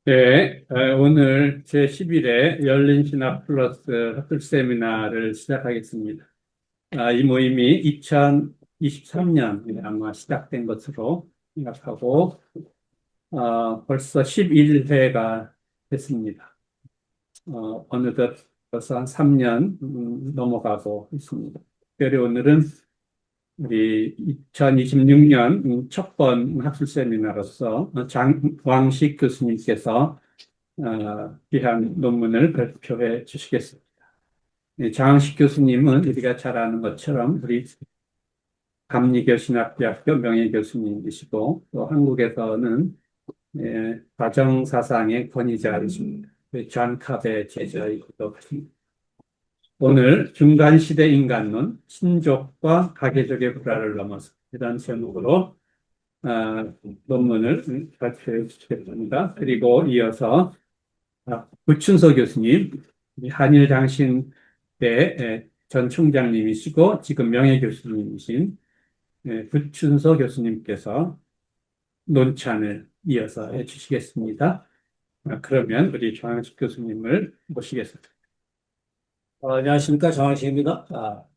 네, 오늘 제11회 열린 신학 플러스 학술 세미나를 시작하겠습니다. 이 모임이 2023년에 아마 시작된 것으로 생각하고, 벌써 11회가 됐습니다. 어느덧 벌써 한 3년 넘어가고 있습니다. 특별히 오늘은 우리 2026년 첫 번 학술 세미나로서 장광식 교수님께서 귀한 논문을 발표해 주시겠습니다. 장항식 교수님은 우리가 잘 아는 것처럼 우리 감리교신학대학교 명예교수님이시고 또 한국에서는 과정사상의 권위자이십니다. 존 캅의 제자이기도 하십니다. 오늘 중간시대 인간론, 신족과 가계족의 불화를 넘어서 이런 제목으로 논문을 발표해 주시겠습니다. 그리고 이어서 구춘서 교수님, 한일장신대 전 총장님이시고 지금 명예교수님이신 구춘서 교수님께서 논찬을 이어서 해주시겠습니다. 그러면 우리 정항식 교수님을 모시겠습니다. 안녕하십니까. 정학식입니다.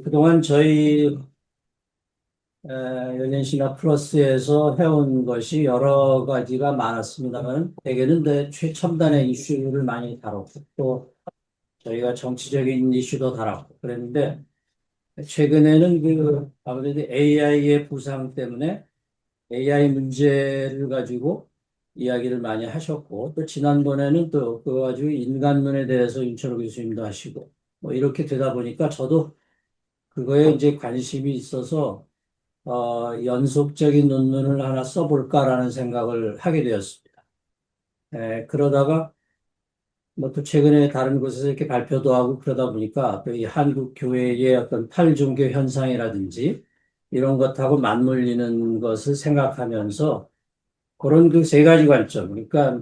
그동안 저희 연예신학 플러스에서 해온 것이 여러 가지가 많았습니다만 대개는 최첨단의 이슈를 많이 다뤘고 또 저희가 정치적인 이슈도 다뤘고 그랬는데 최근에는 아무래도 AI의 부상 때문에 AI 문제를 가지고 이야기를 많이 하셨고 또 지난번에는 또 그거 가지고 인간론에 대해서 윤철호 교수님도 하시고 뭐 이렇게 되다 보니까 저도 그거에 이제 관심이 있어서 연속적인 논문을 하나 써볼까라는 생각을 하게 되었습니다. 그러다가 뭐 또 최근에 다른 곳에서 이렇게 발표도 하고 그러다 보니까 또 이 한국 교회의 어떤 탈종교 현상이라든지 이런 것하고 맞물리는 것을 생각하면서 그런 그 세 가지 관점, 그러니까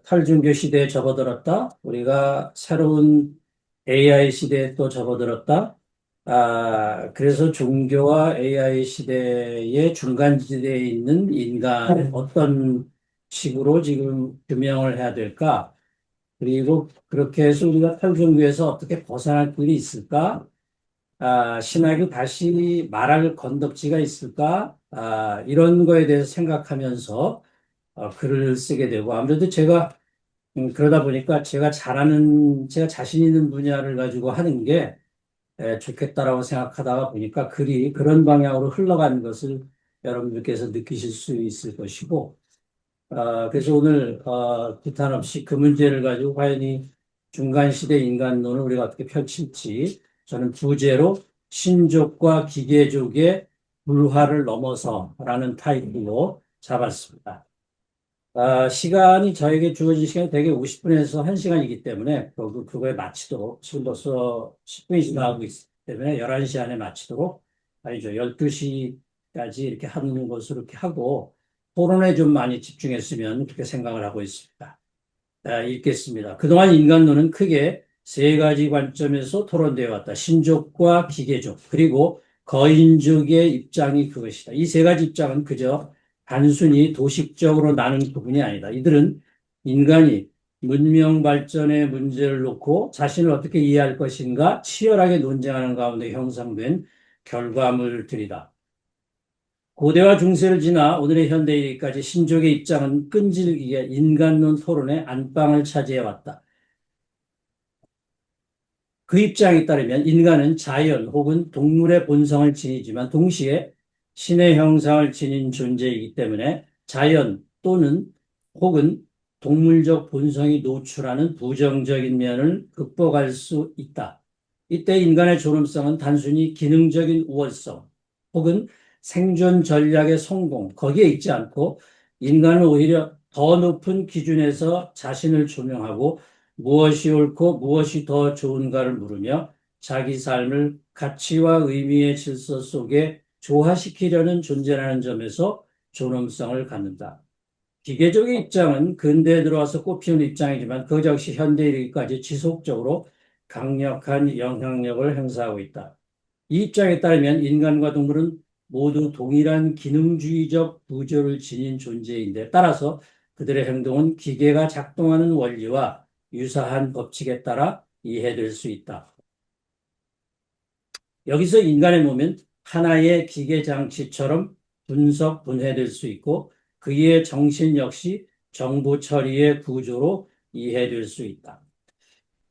탈중교 시대에 접어들었다, 우리가 새로운 AI 시대에 또 접어들었다. 그래서 종교와 AI 시대의 중간지대에 있는 인간 어떤 식으로 지금 규명을 해야 될까? 그리고 그렇게 해서 우리가 탈중교에서 어떻게 벗어날 길이 있을까? 신학이 다시 말할 건덕지가 있을까? 이런 거에 대해서 생각하면서 글을 쓰게 되고, 아무래도 제가, 그러다 보니까 제가 자신 있는 분야를 가지고 하는 게 좋겠다라고 생각하다가 보니까 글이 그런 방향으로 흘러가는 것을 여러분들께서 느끼실 수 있을 것이고, 그래서 오늘, 기탄 없이 그 문제를 가지고 과연 이 중간시대 인간론을 우리가 어떻게 펼칠지, 저는 부제로 신족과 기계족의 불화를 넘어서라는 타이틀로 잡았습니다. 시간이 저에게 주어진 시간이 대개 50분에서 1시간이기 때문에 그거에 맞추도록 지금 벌써 10분이 지나가고 있기 때문에 11시 안에 맞추도록 아니죠. 12시까지 이렇게 하는 것으로 이렇게 하고 토론에 좀 많이 집중했으면 그렇게 생각을 하고 있습니다. 읽겠습니다. 그동안 인간론은 크게 세 가지 관점에서 토론되어 왔다. 신족과 기계족, 그리고 거인족의 입장이 그것이다. 이 세 가지 입장은 그저 단순히 도식적으로 나눈 부분이 아니다. 이들은 인간이 문명 발전의 문제를 놓고 자신을 어떻게 이해할 것인가 치열하게 논쟁하는 가운데 형성된 결과물들이다. 고대와 중세를 지나 오늘의 현대에까지 신족의 입장은 끈질기게 인간론 토론의 안방을 차지해 왔다. 그 입장에 따르면 인간은 자연 혹은 동물의 본성을 지니지만 동시에 신의 형상을 지닌 존재이기 때문에 자연 또는 혹은 동물적 본성이 노출하는 부정적인 면을 극복할 수 있다. 이때 인간의 존엄성은 단순히 기능적인 우월성 혹은 생존 전략의 성공, 거기에 있지 않고 인간은 오히려 더 높은 기준에서 자신을 조명하고 무엇이 옳고 무엇이 더 좋은가를 물으며 자기 삶을 가치와 의미의 질서 속에 조화시키려는 존재라는 점에서 존엄성을 갖는다. 기계적인 입장은 근대에 들어와서 꽃피운 입장이지만 그 역시 현대에 이르기까지 지속적으로 강력한 영향력을 행사하고 있다. 이 입장에 따르면 인간과 동물은 모두 동일한 기능주의적 구조를 지닌 존재인데 따라서 그들의 행동은 기계가 작동하는 원리와 유사한 법칙에 따라 이해될 수 있다. 여기서 인간의 몸은 하나의 기계 장치처럼 분석, 분해될 수 있고 그의 정신 역시 정보 처리의 구조로 이해될 수 있다.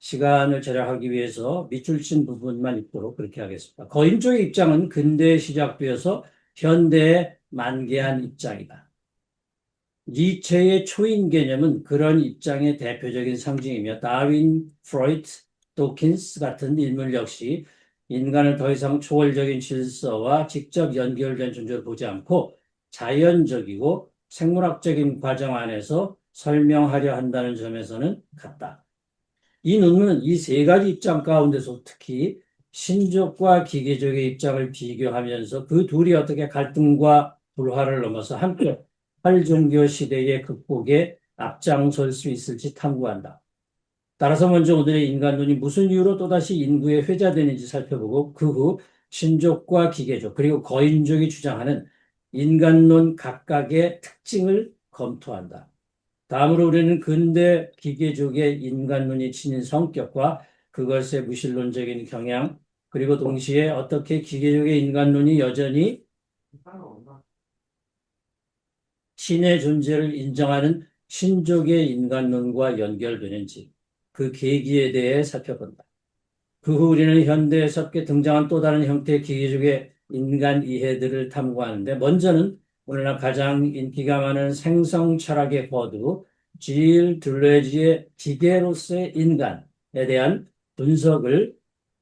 시간을 절약하기 위해서 밑줄 친 부분만 있도록 그렇게 하겠습니다. 거인족의 입장은 근대에 시작되어서 현대에 만개한 입장이다. 니체의 초인 개념은 그런 입장의 대표적인 상징이며 다윈, 프로이트, 도킨스 같은 인물 역시 인간을 더 이상 초월적인 질서와 직접 연결된 존재로 보지 않고 자연적이고 생물학적인 과정 안에서 설명하려 한다는 점에서는 같다. 이 논문은 이 세 가지 입장 가운데서 특히 신족과 기계적의 입장을 비교하면서 그 둘이 어떻게 갈등과 불화를 넘어서 함께 팔종교 시대의 극복에 앞장설 수 있을지 탐구한다. 따라서 먼저 오늘의 인간론이 무슨 이유로 또다시 인구에 회자되는지 살펴보고 그 후 신족과 기계족 그리고 거인족이 주장하는 인간론 각각의 특징을 검토한다. 다음으로 우리는 근대 기계족의 인간론이 지닌 성격과 그것의 무신론적인 경향 그리고 동시에 어떻게 기계족의 인간론이 여전히 신의 존재를 인정하는 신족의 인간론과 연결되는지 그 계기에 대해 살펴본다. 그 후 우리는 현대에 섭게 등장한 또 다른 형태의 기계적의 인간 이해들을 탐구하는데 먼저는 오늘날 가장 인기가 많은 생성 철학의 거두 질 둘레지의 기계로서의 인간에 대한 분석을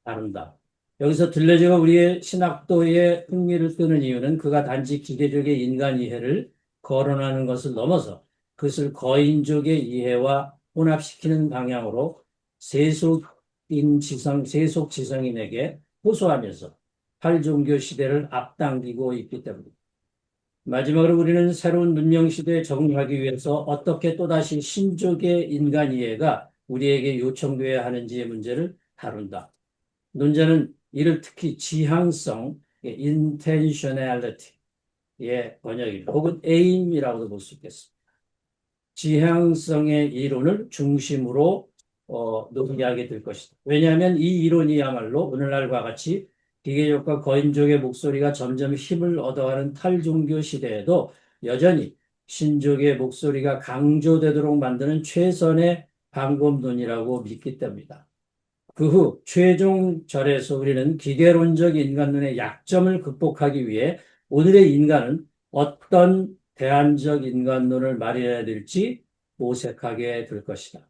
다룬다. 여기서 둘레지가 우리의 신학도에 흥미를 끄는 이유는 그가 단지 기계적의 인간 이해를 거론하는 것을 넘어서 그것을 거인족의 이해와 혼합시키는 방향으로 세속 지성인에게 호소하면서 팔종교 시대를 앞당기고 있기 때문입니다. 마지막으로 우리는 새로운 문명 시대에 적응하기 위해서 어떻게 또다시 신족의 인간 이해가 우리에게 요청되어야 하는지의 문제를 다룬다. 논자는 이를 특히 지향성, intentionality의 번역입니다. 혹은 aim이라고도 볼 수 있겠습니다. 지향성의 이론을 중심으로 논의하게 될 것이다. 왜냐하면 이 이론이야말로 오늘날과 같이 기계족과 거인족의 목소리가 점점 힘을 얻어가는 탈종교 시대에도 여전히 신족의 목소리가 강조되도록 만드는 최선의 방법론이라고 믿기 때문이다. 그 후 최종 절에서 우리는 기계론적 인간론의 약점을 극복하기 위해 오늘의 인간은 어떤 대안적 인간론을 마련해야 될지 모색하게 될 것이다.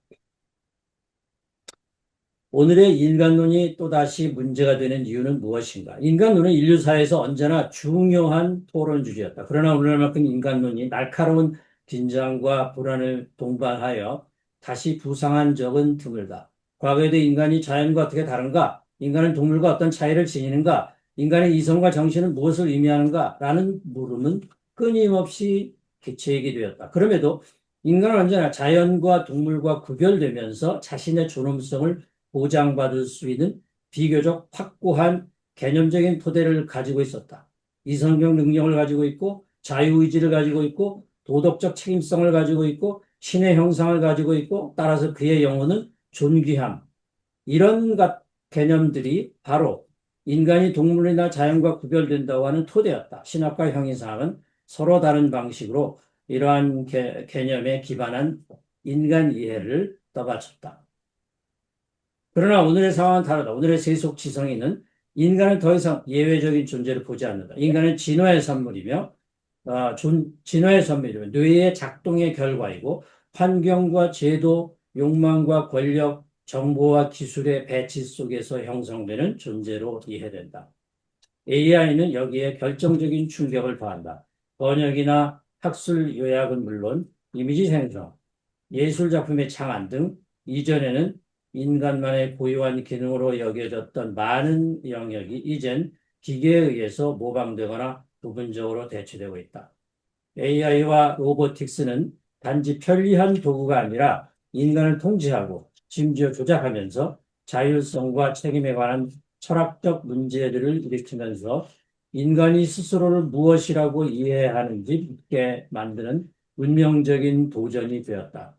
오늘의 인간론이 또다시 문제가 되는 이유는 무엇인가? 인간론은 인류사에서 언제나 중요한 토론 주제였다. 그러나 오늘만큼 인간론이 날카로운 긴장과 불안을 동반하여 다시 부상한 적은 드물다. 과거에도 인간이 자연과 어떻게 다른가? 인간은 동물과 어떤 차이를 지니는가? 인간의 이성과 정신은 무엇을 의미하는가? 라는 물음은 끊임없이 개최하게 되었다. 그럼에도 인간은 언제나 자연과 동물과 구별되면서 자신의 존엄성을 보장받을 수 있는 비교적 확고한 개념적인 토대를 가지고 있었다. 이성적 능력을 가지고 있고 자유의지를 가지고 있고 도덕적 책임성을 가지고 있고 신의 형상을 가지고 있고 따라서 그의 영혼은 존귀함. 이런 개념들이 바로 인간이 동물이나 자연과 구별된다고 하는 토대였다. 신학과 형이상은 서로 다른 방식으로 이러한 개념에 기반한 인간 이해를 떠받쳤다. 그러나 오늘의 상황은 다르다. 오늘의 세속 지성인은 인간을 더 이상 예외적인 존재로 보지 않는다. 인간은 진화의 산물이며, 뇌의 작동의 결과이고, 환경과 제도, 욕망과 권력, 정보와 기술의 배치 속에서 형성되는 존재로 이해된다. AI는 여기에 결정적인 충격을 더한다. 번역이나 학술 요약은 물론 이미지 생성, 예술 작품의 창안 등 이전에는 인간만의 고유한 기능으로 여겨졌던 많은 영역이 이젠 기계에 의해서 모방되거나 부분적으로 대체되고 있다. AI와 로보틱스는 단지 편리한 도구가 아니라 인간을 통제하고 심지어 조작하면서 자율성과 책임에 관한 철학적 문제들을 일으키면서 인간이 스스로를 무엇이라고 이해하는지 묻게 만드는 운명적인 도전이 되었다.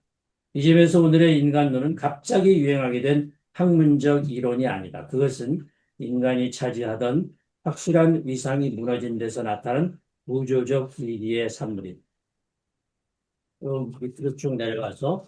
이 점에서 오늘의 인간론은 갑자기 유행하게 된 학문적 이론이 아니다. 그것은 인간이 차지하던 확실한 위상이 무너진 데서 나타난 구조적 위기의 산물이다. 밑으로 쭉 내려가서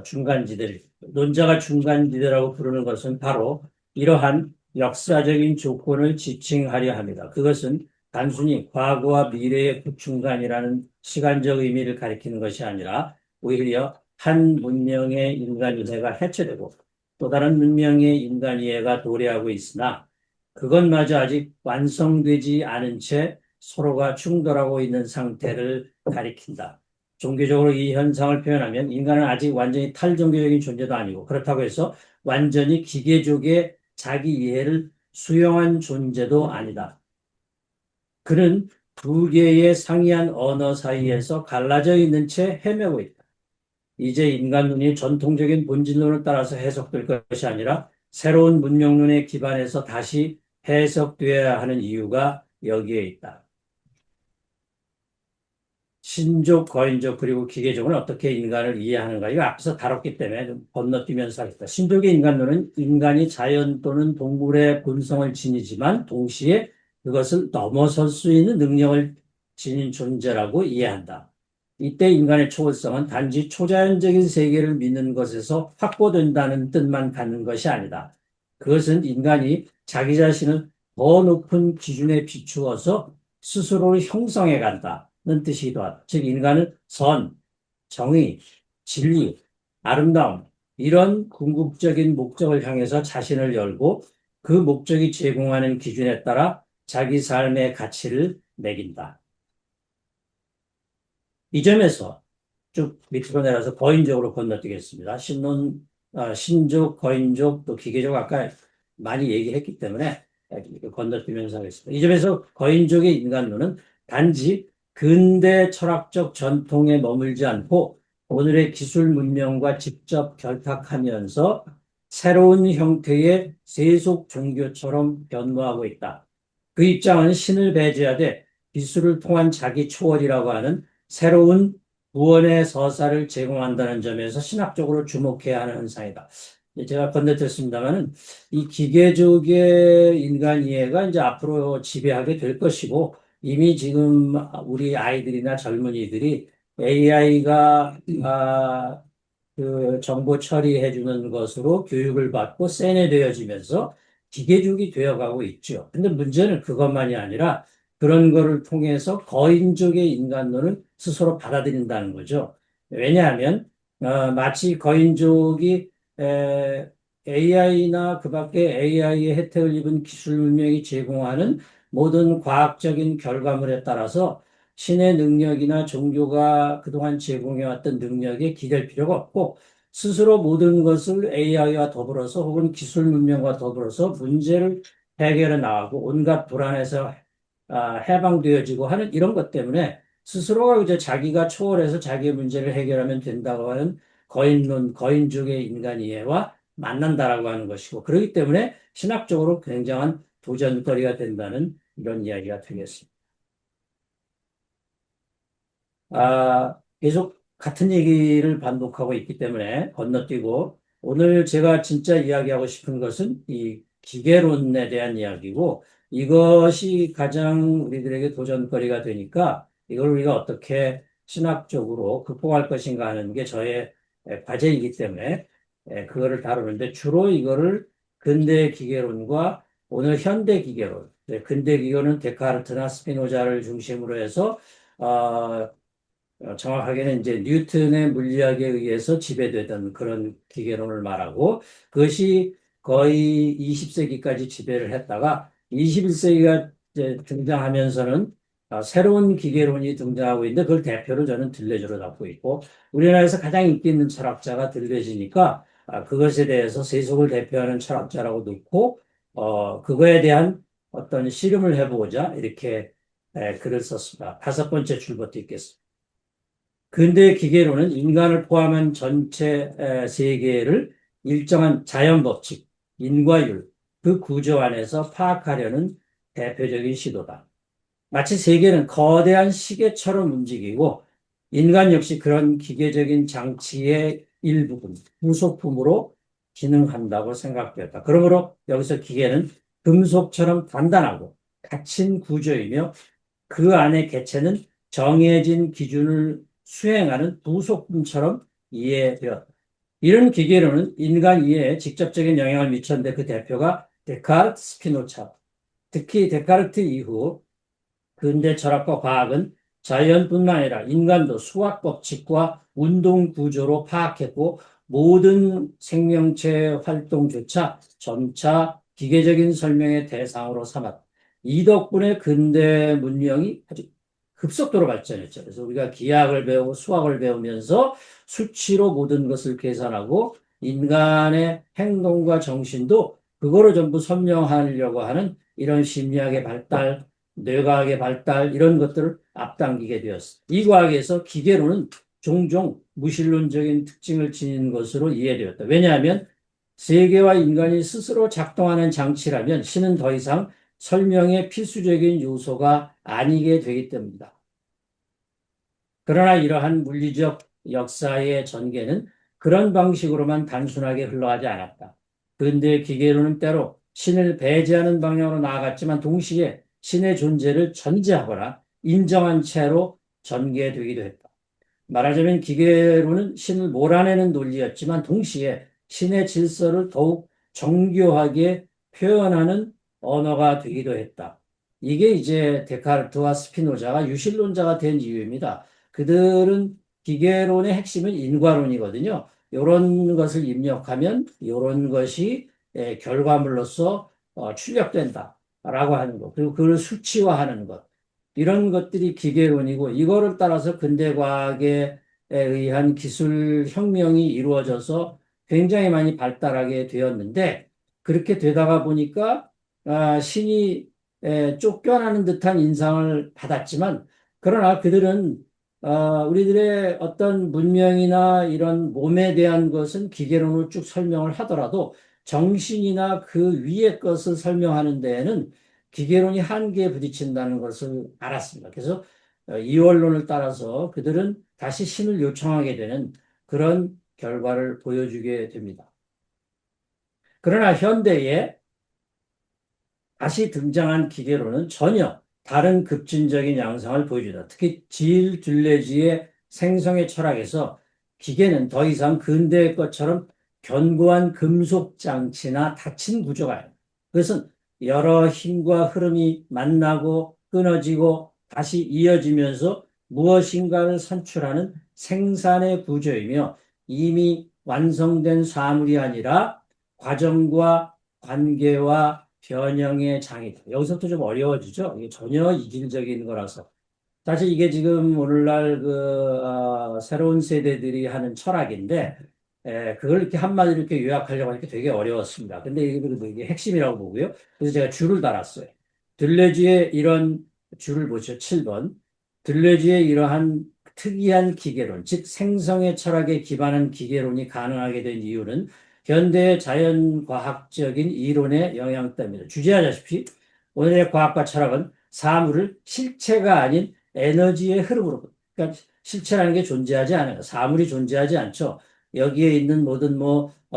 중간지대를, 논자가 중간지대라고 부르는 것은 바로 이러한 역사적인 조건을 지칭하려 합니다. 그것은 단순히 과거와 미래의 그 중간이라는 시간적 의미를 가리키는 것이 아니라 오히려 한 문명의 인간이해가 해체되고 또 다른 문명의 인간이해가 도래하고 있으나 그것마저 아직 완성되지 않은 채 서로가 충돌하고 있는 상태를 가리킨다. 종교적으로 이 현상을 표현하면 인간은 아직 완전히 탈종교적인 존재도 아니고 그렇다고 해서 완전히 기계적의 자기 이해를 수용한 존재도 아니다. 그는 두 개의 상이한 언어 사이에서 갈라져 있는 채 헤매고 있다. 이제 인간론이 전통적인 본질론을 따라서 해석될 것이 아니라 새로운 문명론에 기반해서 다시 해석되어야 하는 이유가 여기에 있다. 신족, 거인족, 그리고 기계족은 어떻게 인간을 이해하는가. 이거 앞에서 다뤘기 때문에 좀 건너뛰면서 하겠다. 신족의 인간론은 인간이 자연 또는 동물의 본성을 지니지만 동시에 그것을 넘어설 수 있는 능력을 지닌 존재라고 이해한다. 이때 인간의 초월성은 단지 초자연적인 세계를 믿는 것에서 확보된다는 뜻만 갖는 것이 아니다. 그것은 인간이 자기 자신을 더 높은 기준에 비추어서 스스로를 형성해 간다는 뜻이기도 하다. 즉, 인간은 선, 정의, 진리, 아름다움, 이런 궁극적인 목적을 향해서 자신을 열고 그 목적이 제공하는 기준에 따라 자기 삶의 가치를 매긴다. 이 점에서 쭉 밑으로 내려서 거인족으로 건너뛰겠습니다. 신족, 거인족, 또 기계족 아까 많이 얘기했기 때문에 건너뛰면서 하겠습니다. 이 점에서 거인족의 인간론은 단지 근대 철학적 전통에 머물지 않고 오늘의 기술 문명과 직접 결탁하면서 새로운 형태의 세속 종교처럼 변모하고 있다. 그 입장은 신을 배제하되 기술을 통한 자기 초월이라고 하는 새로운 구원의 서사를 제공한다는 점에서 신학적으로 주목해야 하는 현상이다. 제가 건네드렸습니다만은 이 기계적의 인간 이해가 이제 앞으로 지배하게 될 것이고 이미 지금 우리 아이들이나 젊은이들이 AI가 그 정보 처리해 주는 것으로 교육을 받고 세뇌되어지면서 기계적이 되어가고 있죠. 근데 문제는 그것만이 아니라 그런 거를 통해서 거인족의 인간론을 스스로 받아들인다는 거죠. 왜냐하면 마치 거인족이 AI나 그 밖에 AI의 혜택을 입은 기술 문명이 제공하는 모든 과학적인 결과물에 따라서 신의 능력이나 종교가 그동안 제공해왔던 능력에 기댈 필요가 없고 스스로 모든 것을 AI와 더불어서 혹은 기술 문명과 더불어서 문제를 해결해 나가고 온갖 불안에서 해방되어지고 하는 이런 것 때문에 스스로가 이제 자기가 초월해서 자기의 문제를 해결하면 된다고 하는 거인론, 거인족의 인간 이해와 만난다라고 하는 것이고 그렇기 때문에 신학적으로 굉장한 도전거리가 된다는 이런 이야기가 되겠습니다. 계속 같은 얘기를 반복하고 있기 때문에 건너뛰고 오늘 제가 진짜 이야기하고 싶은 것은 이 기계론에 대한 이야기고 이것이 가장 우리들에게 도전거리가 되니까 이걸 우리가 어떻게 신학적으로 극복할 것인가 하는 게 저의 과제이기 때문에 그거를 다루는데 주로 이거를 근대 기계론과 오늘 현대 기계론, 근대 기계론은 데카르트나 스피노자를 중심으로 해서 어, 정확하게는 이제 뉴턴의 물리학에 의해서 지배되던 그런 기계론을 말하고 그것이 거의 20세기까지 지배를 했다가 21세기가 이제 등장하면서는 새로운 기계론이 등장하고 있는데 그걸 대표로 저는 들레즈로 잡고 있고 우리나라에서 가장 인기 있는 철학자가 들레즈니까 그것에 대해서 세속을 대표하는 철학자라고 놓고 그거에 대한 어떤 실험을 해보고자 이렇게 글을 썼습니다. 5번째 줄부터 읽겠습니다. 근대 기계론은 인간을 포함한 전체 세계를 일정한 자연 법칙, 인과율, 그 구조 안에서 파악하려는 대표적인 시도다. 마치 세계는 거대한 시계처럼 움직이고 인간 역시 그런 기계적인 장치의 일부분, 부속품으로 기능한다고 생각되었다. 그러므로 여기서 기계는 금속처럼 단단하고 닫힌 구조이며 그 안의 개체는 정해진 기준을 수행하는 부속품처럼 이해되었다. 이런 기계론은 인간 이해에 직접적인 영향을 미쳤는데 그 대표가 데카르트, 스피노자. 특히 데카르트 이후 근대 철학과 과학은 자연뿐만 아니라 인간도 수학 법칙과 운동 구조로 파악했고 모든 생명체 활동조차 점차 기계적인 설명의 대상으로 삼았다. 이 덕분에 근대 문명이 아주 급속도로 발전했죠. 그래서 우리가 기하학을 배우고 수학을 배우면서 수치로 모든 것을 계산하고 인간의 행동과 정신도 그거로 전부 설명하려고 하는 이런 심리학의 발달, 뇌과학의 발달 이런 것들을 앞당기게 되었습니다. 이 과학에서 기계론은 종종 무신론적인 특징을 지닌 것으로 이해되었다. 왜냐하면 세계와 인간이 스스로 작동하는 장치라면 신은 더 이상 설명의 필수적인 요소가 아니게 되기 때문이다. 그러나 이러한 물리적 역사의 전개는 그런 방식으로만 단순하게 흘러가지 않았다. 근대 기계론은 때로 신을 배제하는 방향으로 나아갔지만 동시에 신의 존재를 전제하거나 인정한 채로 전개되기도 했다. 말하자면 기계론은 신을 몰아내는 논리였지만 동시에 신의 질서를 더욱 정교하게 표현하는 언어가 되기도 했다. 이게 이제 데카르트와 스피노자가 유실론자가 된 이유입니다. 그들은 기계론의 핵심은 인과론이거든요. 이런 것을 입력하면 이런 것이 결과물로서 출력된다라고 하는 것. 그리고 그걸 수치화하는 것. 이런 것들이 기계론이고 이거를 따라서 근대과학에 의한 기술 혁명이 이루어져서 굉장히 많이 발달하게 되었는데 그렇게 되다가 보니까 신이 쫓겨나는 듯한 인상을 받았지만 그러나 그들은 우리들의 어떤 문명이나 이런 몸에 대한 것은 기계론으로 쭉 설명을 하더라도 정신이나 그 위의 것을 설명하는 데에는 기계론이 한계에 부딪힌다는 것을 알았습니다. 그래서 이원론을 따라서 그들은 다시 신을 요청하게 되는 그런 결과를 보여주게 됩니다. 그러나 현대에 다시 등장한 기계론은 전혀 다른 급진적인 양상을 보여준다. 특히 질 둘레지의 생성의 철학에서 기계는 더 이상 근대의 것처럼 견고한 금속 장치나 닫힌 구조가 아니다. 그것은 여러 힘과 흐름이 만나고 끊어지고 다시 이어지면서 무엇인가를 산출하는 생산의 구조이며 이미 완성된 사물이 아니라 과정과 관계와 변형의 장이다. 여기서부터 좀 어려워지죠? 이게 전혀 이질적인 거라서. 사실 이게 지금 오늘날 새로운 세대들이 하는 철학인데, 그걸 이렇게 한마디로 이렇게 요약하려고 하니까 되게 어려웠습니다. 근데 이게 그래도 이게 핵심이라고 보고요. 그래서 제가 줄을 달았어요. 들레주의 이런 줄을 보시죠. 7번. 들레주의 이러한 특이한 기계론, 즉 생성의 철학에 기반한 기계론이 가능하게 된 이유는 현대의 자연과학적인 이론의 영향 때문입니다. 주제하다시피 오늘의 과학과 철학은 사물을 실체가 아닌 에너지의 흐름으로 봅니다. 그러니까 실체라는 게 존재하지 않아요. 사물이 존재하지 않죠. 여기에 있는 모든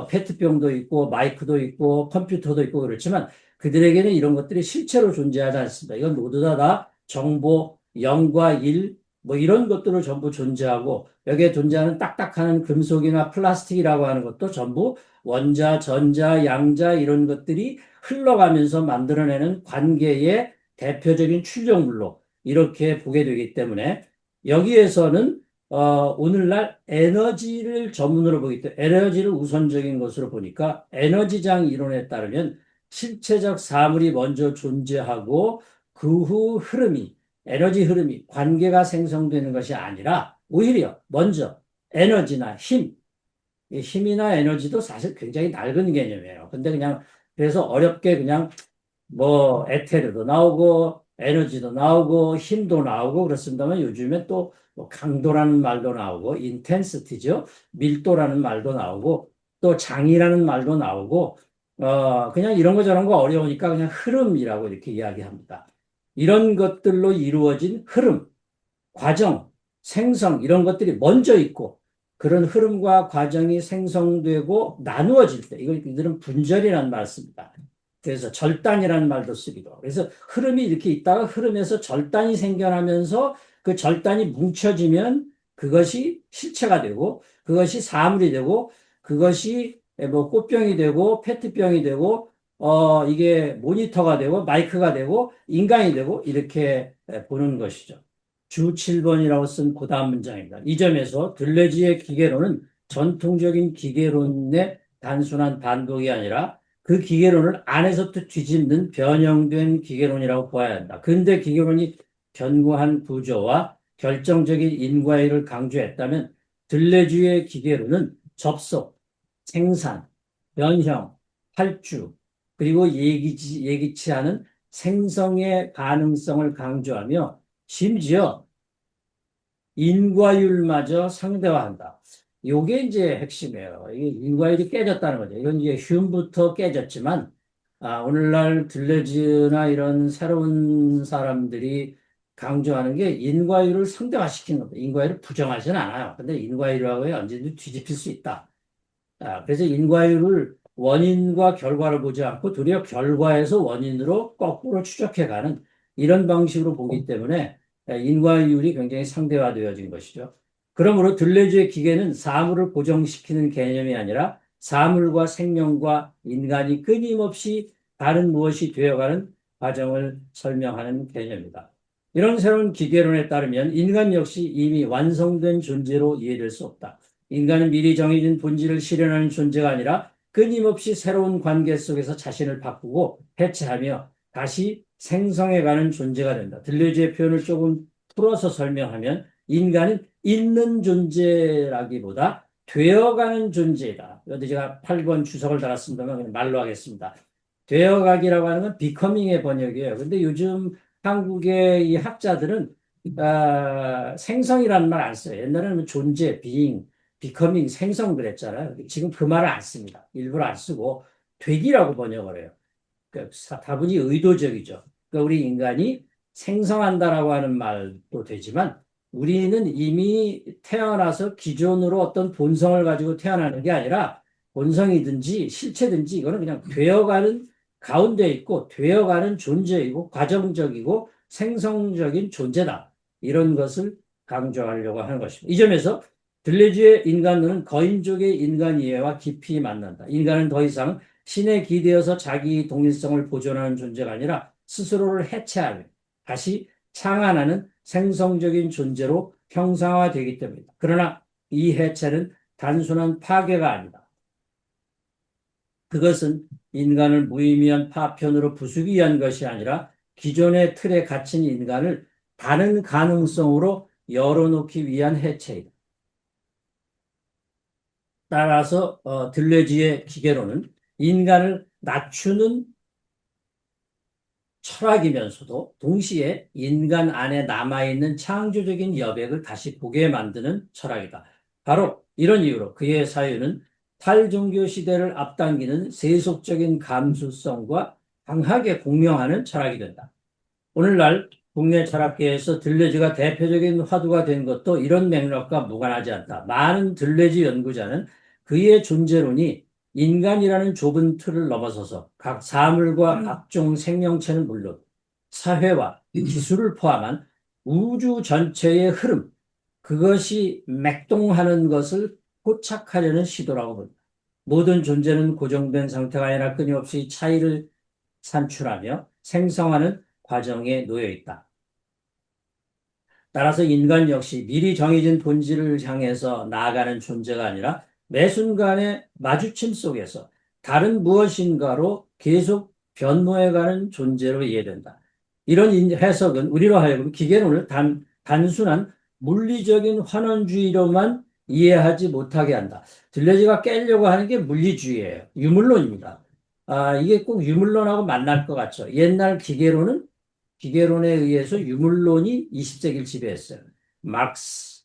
페트병도 있고 마이크도 있고 컴퓨터도 있고 그렇지만 그들에게는 이런 것들이 실체로 존재하지 않습니다. 이건 모두 다 정보, 0과 1, 이런 것들을 전부 존재하고 여기에 존재하는 딱딱한 금속이나 플라스틱이라고 하는 것도 전부 원자, 전자, 양자 이런 것들이 흘러가면서 만들어내는 관계의 대표적인 출력물로 이렇게 보게 되기 때문에 여기에서는 오늘날 에너지를 전문으로 보기 때문에 에너지를 우선적인 것으로 보니까 에너지장 이론에 따르면 실체적 사물이 먼저 존재하고 그 후 흐름이 에너지 흐름이 관계가 생성되는 것이 아니라 오히려 먼저 에너지나 힘, 이 힘이나 에너지도 사실 굉장히 낡은 개념이에요. 근데 그냥 그래서 어렵게 그냥 에테르도 나오고 에너지도 나오고 힘도 나오고 그렇습니다만 요즘에 또뭐 강도라는 말도 나오고 인텐시티죠. 밀도라는 말도 나오고 또 장이라는 말도 나오고 그냥 이런 거 저런 거 어려우니까 그냥 흐름이라고 이렇게 이야기합니다. 이런 것들로 이루어진 흐름, 과정, 생성 이런 것들이 먼저 있고 그런 흐름과 과정이 생성되고 나누어질 때 이들은 분절이라는 말을 씁니다. 그래서 절단이라는 말도 쓰기도. 그래서 흐름이 이렇게 있다가 흐름에서 절단이 생겨나면서 그 절단이 뭉쳐지면 그것이 실체가 되고 그것이 사물이 되고 그것이 뭐 꽃병이 되고 페트병이 되고 이게 모니터가 되고 마이크가 되고 인간이 되고 이렇게 보는 것이죠. 주 7번이라고 쓴 그 다음 문장입니다. 이 점에서 들레지의 기계론은 전통적인 기계론의 단순한 반복이 아니라 그 기계론을 안에서부터 뒤집는 변형된 기계론이라고 보아야 한다. 근대 기계론이 견고한 구조와 결정적인 인과율을 강조했다면 들레주의 기계론은 접속, 생산, 변형, 활주, 그리고 예기치 않은 생성의 가능성을 강조하며 심지어 인과율마저 상대화한다. 요게 이제 핵심이에요. 이게 인과율이 깨졌다는 거죠. 이건 이제 휴음부터 깨졌지만, 오늘날 들레즈나 이런 새로운 사람들이 강조하는 게 인과율을 상대화시키는 겁니다. 인과율을 부정하지는 않아요. 근데 인과율이라고 해 언제든지 뒤집힐 수 있다. 그래서 인과율을 원인과 결과를 보지 않고 도리어 결과에서 원인으로 거꾸로 추적해가는 이런 방식으로 보기 때문에 인과율이 굉장히 상대화되어진 것이죠. 그러므로 들레주의 기계는 사물을 고정시키는 개념이 아니라 사물과 생명과 인간이 끊임없이 다른 무엇이 되어가는 과정을 설명하는 개념이다. 이런 새로운 기계론에 따르면 인간 역시 이미 완성된 존재로 이해될 수 없다. 인간은 미리 정해진 본질을 실현하는 존재가 아니라 끊임없이 새로운 관계 속에서 자신을 바꾸고 해체하며 다시 생성해가는 존재가 된다. 들레주의 표현을 조금 풀어서 설명하면 인간은 있는 존재라기보다 되어가는 존재이다. 여기 제가 8번 주석을 달았습니다만 그냥 말로 하겠습니다. 되어가기라고 하는 건 비커밍의 번역이에요. 근데 요즘 한국의 이 학자들은 생성이라는 말 안 써요. 옛날에는 존재, being, becoming, 생성 그랬잖아요. 지금 그 말을 안 씁니다. 일부러 안 쓰고 되기라고 번역을 해요. 그러니까 다분히 의도적이죠. 그러니까 우리 인간이 생성한다라고 하는 말도 되지만 우리는 이미 태어나서 기존으로 어떤 본성을 가지고 태어나는 게 아니라 본성이든지 실체든지 이거는 그냥 되어가는 가운데 있고 되어가는 존재이고 과정적이고 생성적인 존재다. 이런 것을 강조하려고 하는 것입니다. 이 점에서 들레주의 인간론은 거인족의 인간 이해와 깊이 만난다. 인간은 더 이상 신에 기대어서 자기 독립성을 보존하는 존재가 아니라 스스로를 해체하며 다시 창안하는 생성적인 존재로 형상화되기 때문이다. 그러나 이 해체는 단순한 파괴가 아니다. 그것은 인간을 무의미한 파편으로 부수기 위한 것이 아니라 기존의 틀에 갇힌 인간을 다른 가능성으로 열어놓기 위한 해체이다. 따라서 들레지의 기계로는 인간을 낮추는 철학이면서도 동시에 인간 안에 남아있는 창조적인 여백을 다시 보게 만드는 철학이다. 바로 이런 이유로 그의 사유는 탈종교 시대를 앞당기는 세속적인 감수성과 강하게 공명하는 철학이 된다. 오늘날 국내 철학계에서 들레즈가 대표적인 화두가 된 것도 이런 맥락과 무관하지 않다. 많은 들레즈 연구자는 그의 존재론이 인간이라는 좁은 틀을 넘어서서 각 사물과 각종 생명체는 물론 사회와 기술을 포함한 우주 전체의 흐름, 그것이 맥동하는 것을 포착하려는 시도라고 봅니다. 모든 존재는 고정된 상태가 아니라 끊임없이 차이를 산출하며 생성하는 과정에 놓여 있다. 따라서 인간 역시 미리 정해진 본질을 향해서 나아가는 존재가 아니라 매 순간의 마주침 속에서 다른 무엇인가로 계속 변모해가는 존재로 이해된다. 이런 해석은 우리로 하여금 기계론을 단순한 물리적인 환원주의로만 이해하지 못하게 한다. 들레즈가 깨려고 하는 게 물리주의예요. 유물론입니다. 이게 꼭 유물론하고 만날 것 같죠. 옛날 기계론에 의해서 유물론이 20세기를 지배했어요. 막스,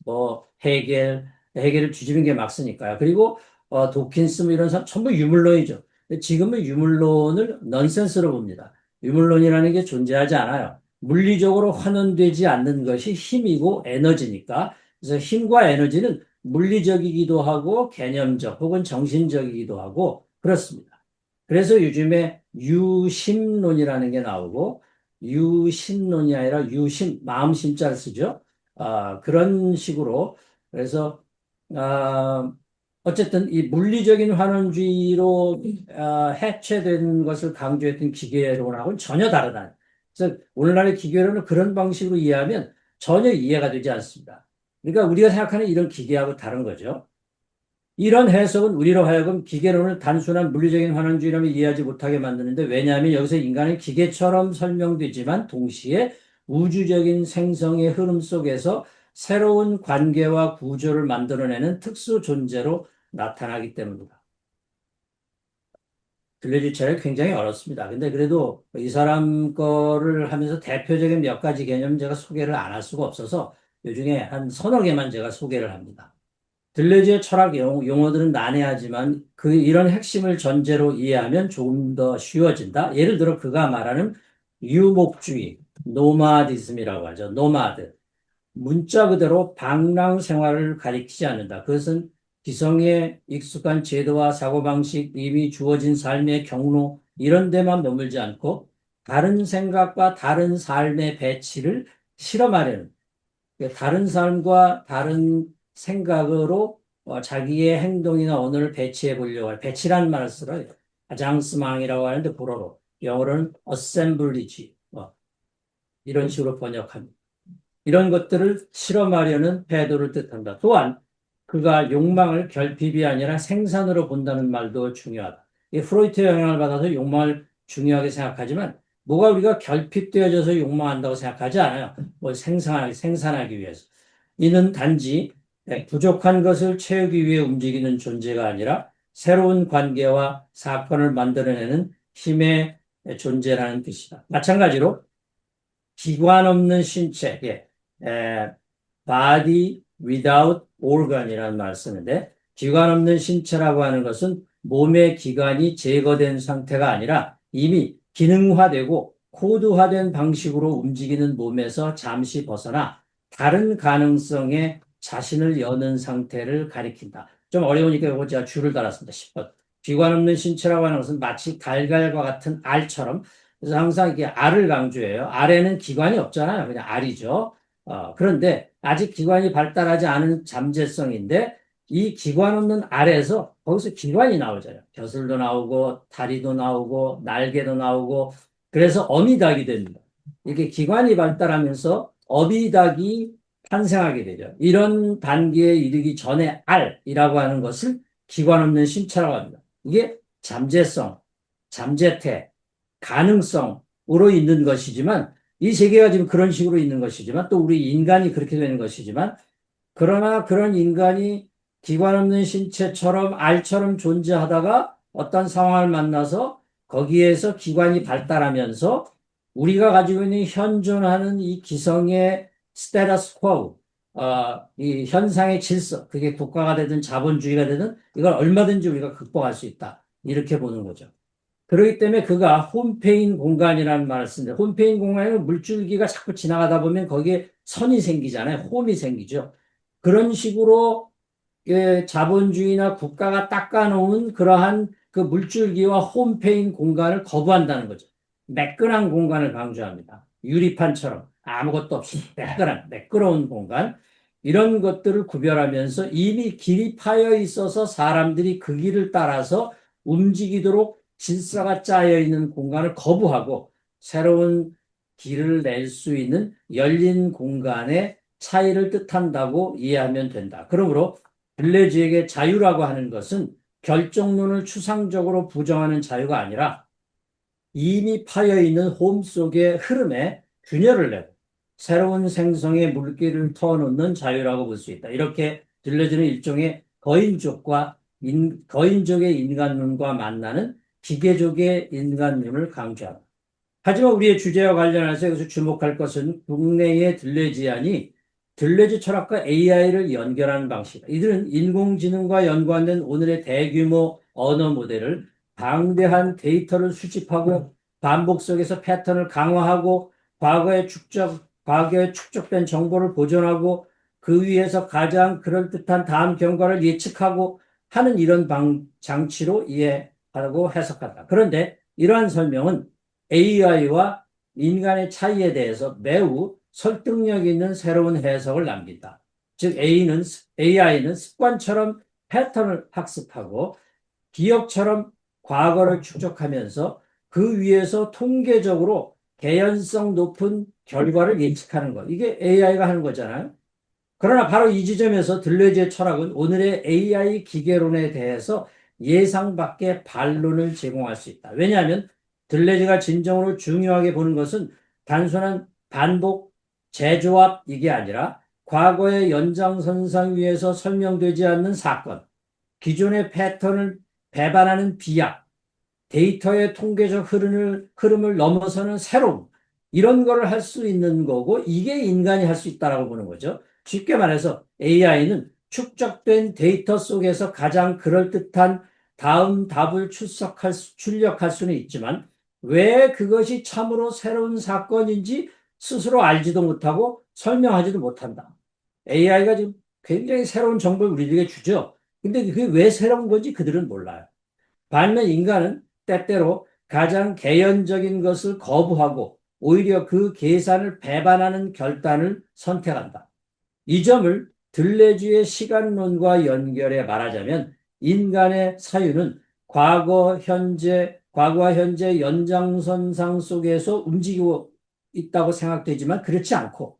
헤겔을 뒤집은 게 막스니까요. 그리고 도킨스 이런 사람 전부 유물론이죠. 지금은 유물론을 넌센스로 봅니다. 유물론이라는 게 존재하지 않아요. 물리적으로 환원되지 않는 것이 힘이고 에너지니까. 그래서 힘과 에너지는 물리적이기도 하고 개념적 혹은 정신적이기도 하고 그렇습니다. 그래서 요즘에 유심론이라는 게 나오고 유신론이 아니라 유심, 마음 심자를 쓰죠. 그런 식으로 그래서 아, 어쨌든 이 물리적인 환원주의로 해체된 것을 강조했던 기계론하고는 전혀 다르다. 그래서 오늘날의 기계론을 그런 방식으로 이해하면 전혀 이해가 되지 않습니다. 그러니까 우리가 생각하는 이런 기계하고 다른 거죠. 이런 해석은 우리로 하여금 기계론을 단순한 물리적인 환원주의라면 이해하지 못하게 만드는데 왜냐하면 여기서 인간은 기계처럼 설명되지만 동시에 우주적인 생성의 흐름 속에서 새로운 관계와 구조를 만들어내는 특수 존재로 나타나기 때문입니다. 들려주기가 굉장히 어렵습니다. 근데 그래도 이 사람 거를 하면서 대표적인 몇 가지 개념 제가 소개를 안 할 수가 없어서 요 중에 한 서너 개만 제가 소개를 합니다. 들레즈의 철학 용어들은 난해하지만 이런 핵심을 전제로 이해하면 조금 더 쉬워진다. 예를 들어 그가 말하는 유목주의, 노마디즘이라고 하죠. 노마드. 문자 그대로 방랑 생활을 가리키지 않는다. 그것은 기성에 익숙한 제도와 사고방식, 이미 주어진 삶의 경로, 이런 데만 머물지 않고 다른 생각과 다른 삶의 배치를 실험하려는, 다른 삶과 다른 생각으로 자기의 행동이나 언어를 배치해 보려고 할, 배치라는 말을 써요. 아장스망이라고 하는데 불어로. 영어로는 assembly지. 이런 식으로 번역합니다. 이런 것들을 실험하려는 태도를 뜻한다. 또한 그가 욕망을 결핍이 아니라 생산으로 본다는 말도 중요하다. 이 프로이트의 영향을 받아서 욕망을 중요하게 생각하지만 뭐가 우리가 결핍되어져서 욕망한다고 생각하지 않아요. 뭘 생산하기 위해서. 이는 단지 부족한 것을 채우기 위해 움직이는 존재가 아니라 새로운 관계와 사건을 만들어내는 힘의 존재라는 뜻이다. 마찬가지로 기관 없는 신체, body without organ이라는 말을 쓰는데, 기관 없는 신체라고 하는 것은 몸의 기관이 제거된 상태가 아니라 이미 기능화되고 코드화된 방식으로 움직이는 몸에서 잠시 벗어나 다른 가능성에 자신을 여는 상태를 가리킨다. 좀 어려우니까 이거 제가 줄을 달았습니다. 10번. 기관 없는 신체라고 하는 것은 마치 갈갈과 같은 알처럼, 그래서 항상 이게 알을 강조해요. 알에는 기관이 없잖아요. 그냥 알이죠. 그런데 아직 기관이 발달하지 않은 잠재성인데 이 기관 없는 알에서 거기서 기관이 나오잖아요. 벼슬도 나오고 다리도 나오고 날개도 나오고 그래서 어미닭이 됩니다. 이렇게 기관이 발달하면서 어미닭이 탄생하게 되죠. 이런 단계에 이르기 전에 알이라고 하는 것을 기관 없는 신체라고 합니다. 이게 잠재성, 잠재태, 가능성으로 있는 것이지만 이 세계가 지금 그런 식으로 있는 것이지만 또 우리 인간이 그렇게 되는 것이지만 그러나 그런 인간이 기관 없는 신체처럼 알처럼 존재하다가 어떤 상황을 만나서 거기에서 기관이 발달하면서 우리가 가지고 있는 현존하는 이 기성의 스테터스 쿼, 이 현상의 질서, 그게 국가가 되든 자본주의가 되든 이걸 얼마든지 우리가 극복할 수 있다. 이렇게 보는 거죠. 그렇기 때문에 그가 홈페인 공간이라는 말을 쓰는데 홈페인 공간에는 물줄기가 자꾸 지나가다 보면 거기에 선이 생기잖아요. 홈이 생기죠. 그런 식으로 자본주의나 국가가 닦아놓은 그러한 그 물줄기와 홈페인 공간을 거부한다는 거죠. 매끈한 공간을 강조합니다. 유리판처럼 아무것도 없이 매끄러운 공간. 이런 것들을 구별하면서 이미 길이 파여 있어서 사람들이 그 길을 따라서 움직이도록 질서가 짜여 있는 공간을 거부하고 새로운 길을 낼 수 있는 열린 공간의 차이를 뜻한다고 이해하면 된다. 그러므로 들레즈에게 자유라고 하는 것은 결정론을 추상적으로 부정하는 자유가 아니라 이미 파여 있는 홈 속의 흐름에 균열을 내고 새로운 생성의 물길을 터놓는 자유라고 볼 수 있다. 이렇게 들레즈는 일종의 거인족의 인간론과 만나는 기계적의 인간론을 강조합니다. 하지만 우리의 주제와 관련해서 여기서 주목할 것은 국내의 들레지안이 들레지 철학과 AI를 연결하는 방식이다. 이들은 인공지능과 연관된 오늘의 대규모 언어 모델을 방대한 데이터를 수집하고 반복 속에서 패턴을 강화하고 과거에 축적된 정보를 보존하고 그 위에서 가장 그럴듯한 다음 경과를 예측하고 하는 이런 장치로 이해하고 해석한다. 그런데 이러한 설명은 AI와 인간의 차이에 대해서 매우 설득력 있는 새로운 해석을 남긴다. 즉 AI는 습관처럼 패턴을 학습하고 기억처럼 과거를 축적하면서 그 위에서 통계적으로 개연성 높은 결과를 예측하는 것. 이게 AI가 하는 거잖아요. 그러나 바로 이 지점에서 들레즈의 철학은 오늘의 AI 기계론에 대해서 예상 밖의 반론을 제공할 수 있다. 왜냐하면 들레즈가 진정으로 중요하게 보는 것은 단순한 반복, 재조합 이게 아니라 과거의 연장선상 위에서 설명되지 않는 사건, 기존의 패턴을 배반하는 비약, 데이터의 통계적 흐름을 넘어서는 새로움, 이런 거를 할 수 있는 거고, 이게 인간이 할 수 있다라고 보는 거죠. 쉽게 말해서 AI는 축적된 데이터 속에서 가장 그럴듯한 다음 답을 출력할 수는 있지만, 왜 그것이 참으로 새로운 사건인지 스스로 알지도 못하고 설명하지도 못한다. AI가 지금 굉장히 새로운 정보를 우리에게 주죠. 근데 그게 왜 새로운 건지 그들은 몰라요. 반면 인간은 때때로 가장 개연적인 것을 거부하고 오히려 그 계산을 배반하는 결단을 선택한다. 이 점을 들레주의 시간론과 연결해 말하자면 인간의 사유는 과거와 현재 연장선상 속에서 움직이고 있다고 생각되지만 그렇지 않고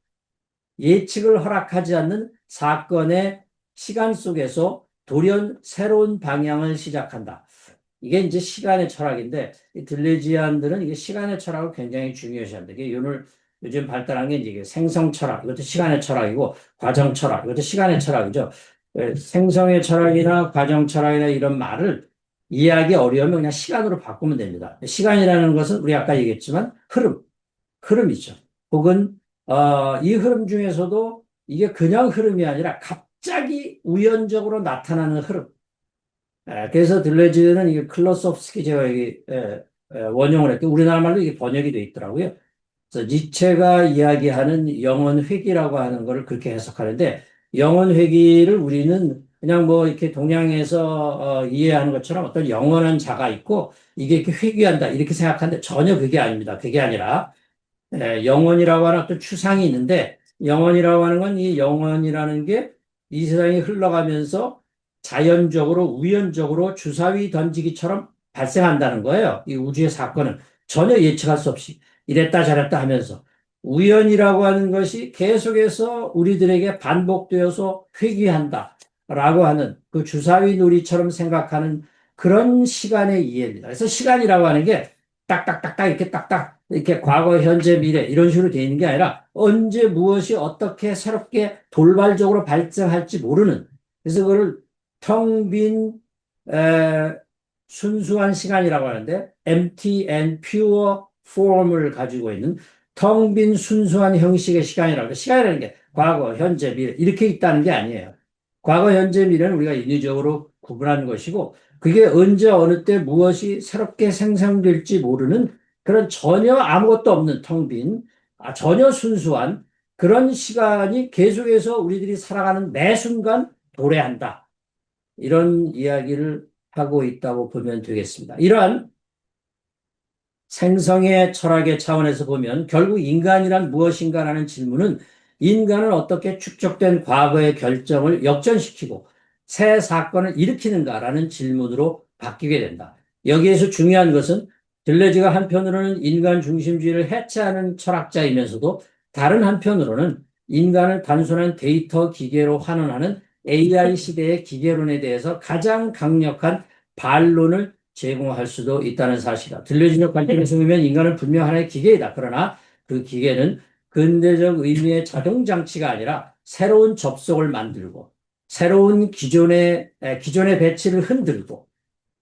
예측을 허락하지 않는 사건의 시간 속에서 돌연 새로운 방향을 시작한다. 이게 이제 시간의 철학인데, 이 들레지안들은 이게 시간의 철학을 굉장히 중요시한다. 이게 요즘 발달한 게 이제 생성 철학, 이것도 시간의 철학이고, 과정 철학, 이것도 시간의 철학이죠. 생성의 철학이나 과정 철학이나 이런 말을 이해하기 어려우면 그냥 시간으로 바꾸면 됩니다. 시간이라는 것은 우리 아까 얘기했지만 흐름이죠. 혹은 이 흐름 중에서도 이게 그냥 흐름이 아니라 갑자기 우연적으로 나타나는 흐름. 그래서 들레즈는 이게 클로스옵스키 제가 여기 원형을 했고 우리나라 말로 이게 번역이 돼 있더라고요. 그래서 니체가 이야기하는 영원 회귀라고 하는 거를 그렇게 해석하는데 영원 회귀를 우리는 그냥 뭐 이렇게 동양에서 이해하는 것처럼 어떤 영원한 자가 있고 이게 이렇게 회귀한다 이렇게 생각하는데 전혀 그게 아닙니다. 그게 아니라 영원이라고 하는 어떤 추상이 있는데 영원이라고 하는 건 이 영원이라는 게 이 세상이 흘러가면서 자연적으로 우연적으로 주사위 던지기처럼 발생한다는 거예요. 이 우주의 사건은 전혀 예측할 수 없이 이랬다 저랬다 하면서 우연이라고 하는 것이 계속해서 우리들에게 반복되어서 회귀한다라고 하는 그 주사위 놀이처럼 생각하는 그런 시간의 이해입니다. 그래서 시간이라고 하는 게 딱딱딱딱 이렇게 딱딱 이렇게 과거, 현재, 미래 이런 식으로 되어 있는 게 아니라 언제 무엇이 어떻게 새롭게 돌발적으로 발생할지 모르는 그래서 그걸 텅 빈 순수한 시간이라고 하는데 empty and pure form을 가지고 있는 텅 빈 순수한 형식의 시간이라고 해요. 시간이라는 게 과거, 현재, 미래 이렇게 있다는 게 아니에요. 과거, 현재, 미래는 우리가 인위적으로 구분하는 것이고 그게 언제 어느 때 무엇이 새롭게 생성될지 모르는 그런 전혀 아무것도 없는 텅 빈, 전혀 순수한 그런 시간이 계속해서 우리들이 살아가는 매 순간 도래한다. 이런 이야기를 하고 있다고 보면 되겠습니다. 이러한 생성의 철학의 차원에서 보면 결국 인간이란 무엇인가라는 질문은 인간은 어떻게 축적된 과거의 결정을 역전시키고 새 사건을 일으키는가라는 질문으로 바뀌게 된다. 여기에서 중요한 것은 들레즈가 한편으로는 인간 중심주의를 해체하는 철학자이면서도 다른 한편으로는 인간을 단순한 데이터 기계로 환원하는 AI 시대의 기계론에 대해서 가장 강력한 반론을 제공할 수도 있다는 사실이다. 들레즈적 관점에서 보면 인간은 분명 하나의 기계이다. 그러나 그 기계는 근대적 의미의 자동장치가 아니라 새로운 접속을 만들고 새로운 기존의 배치를 흔들고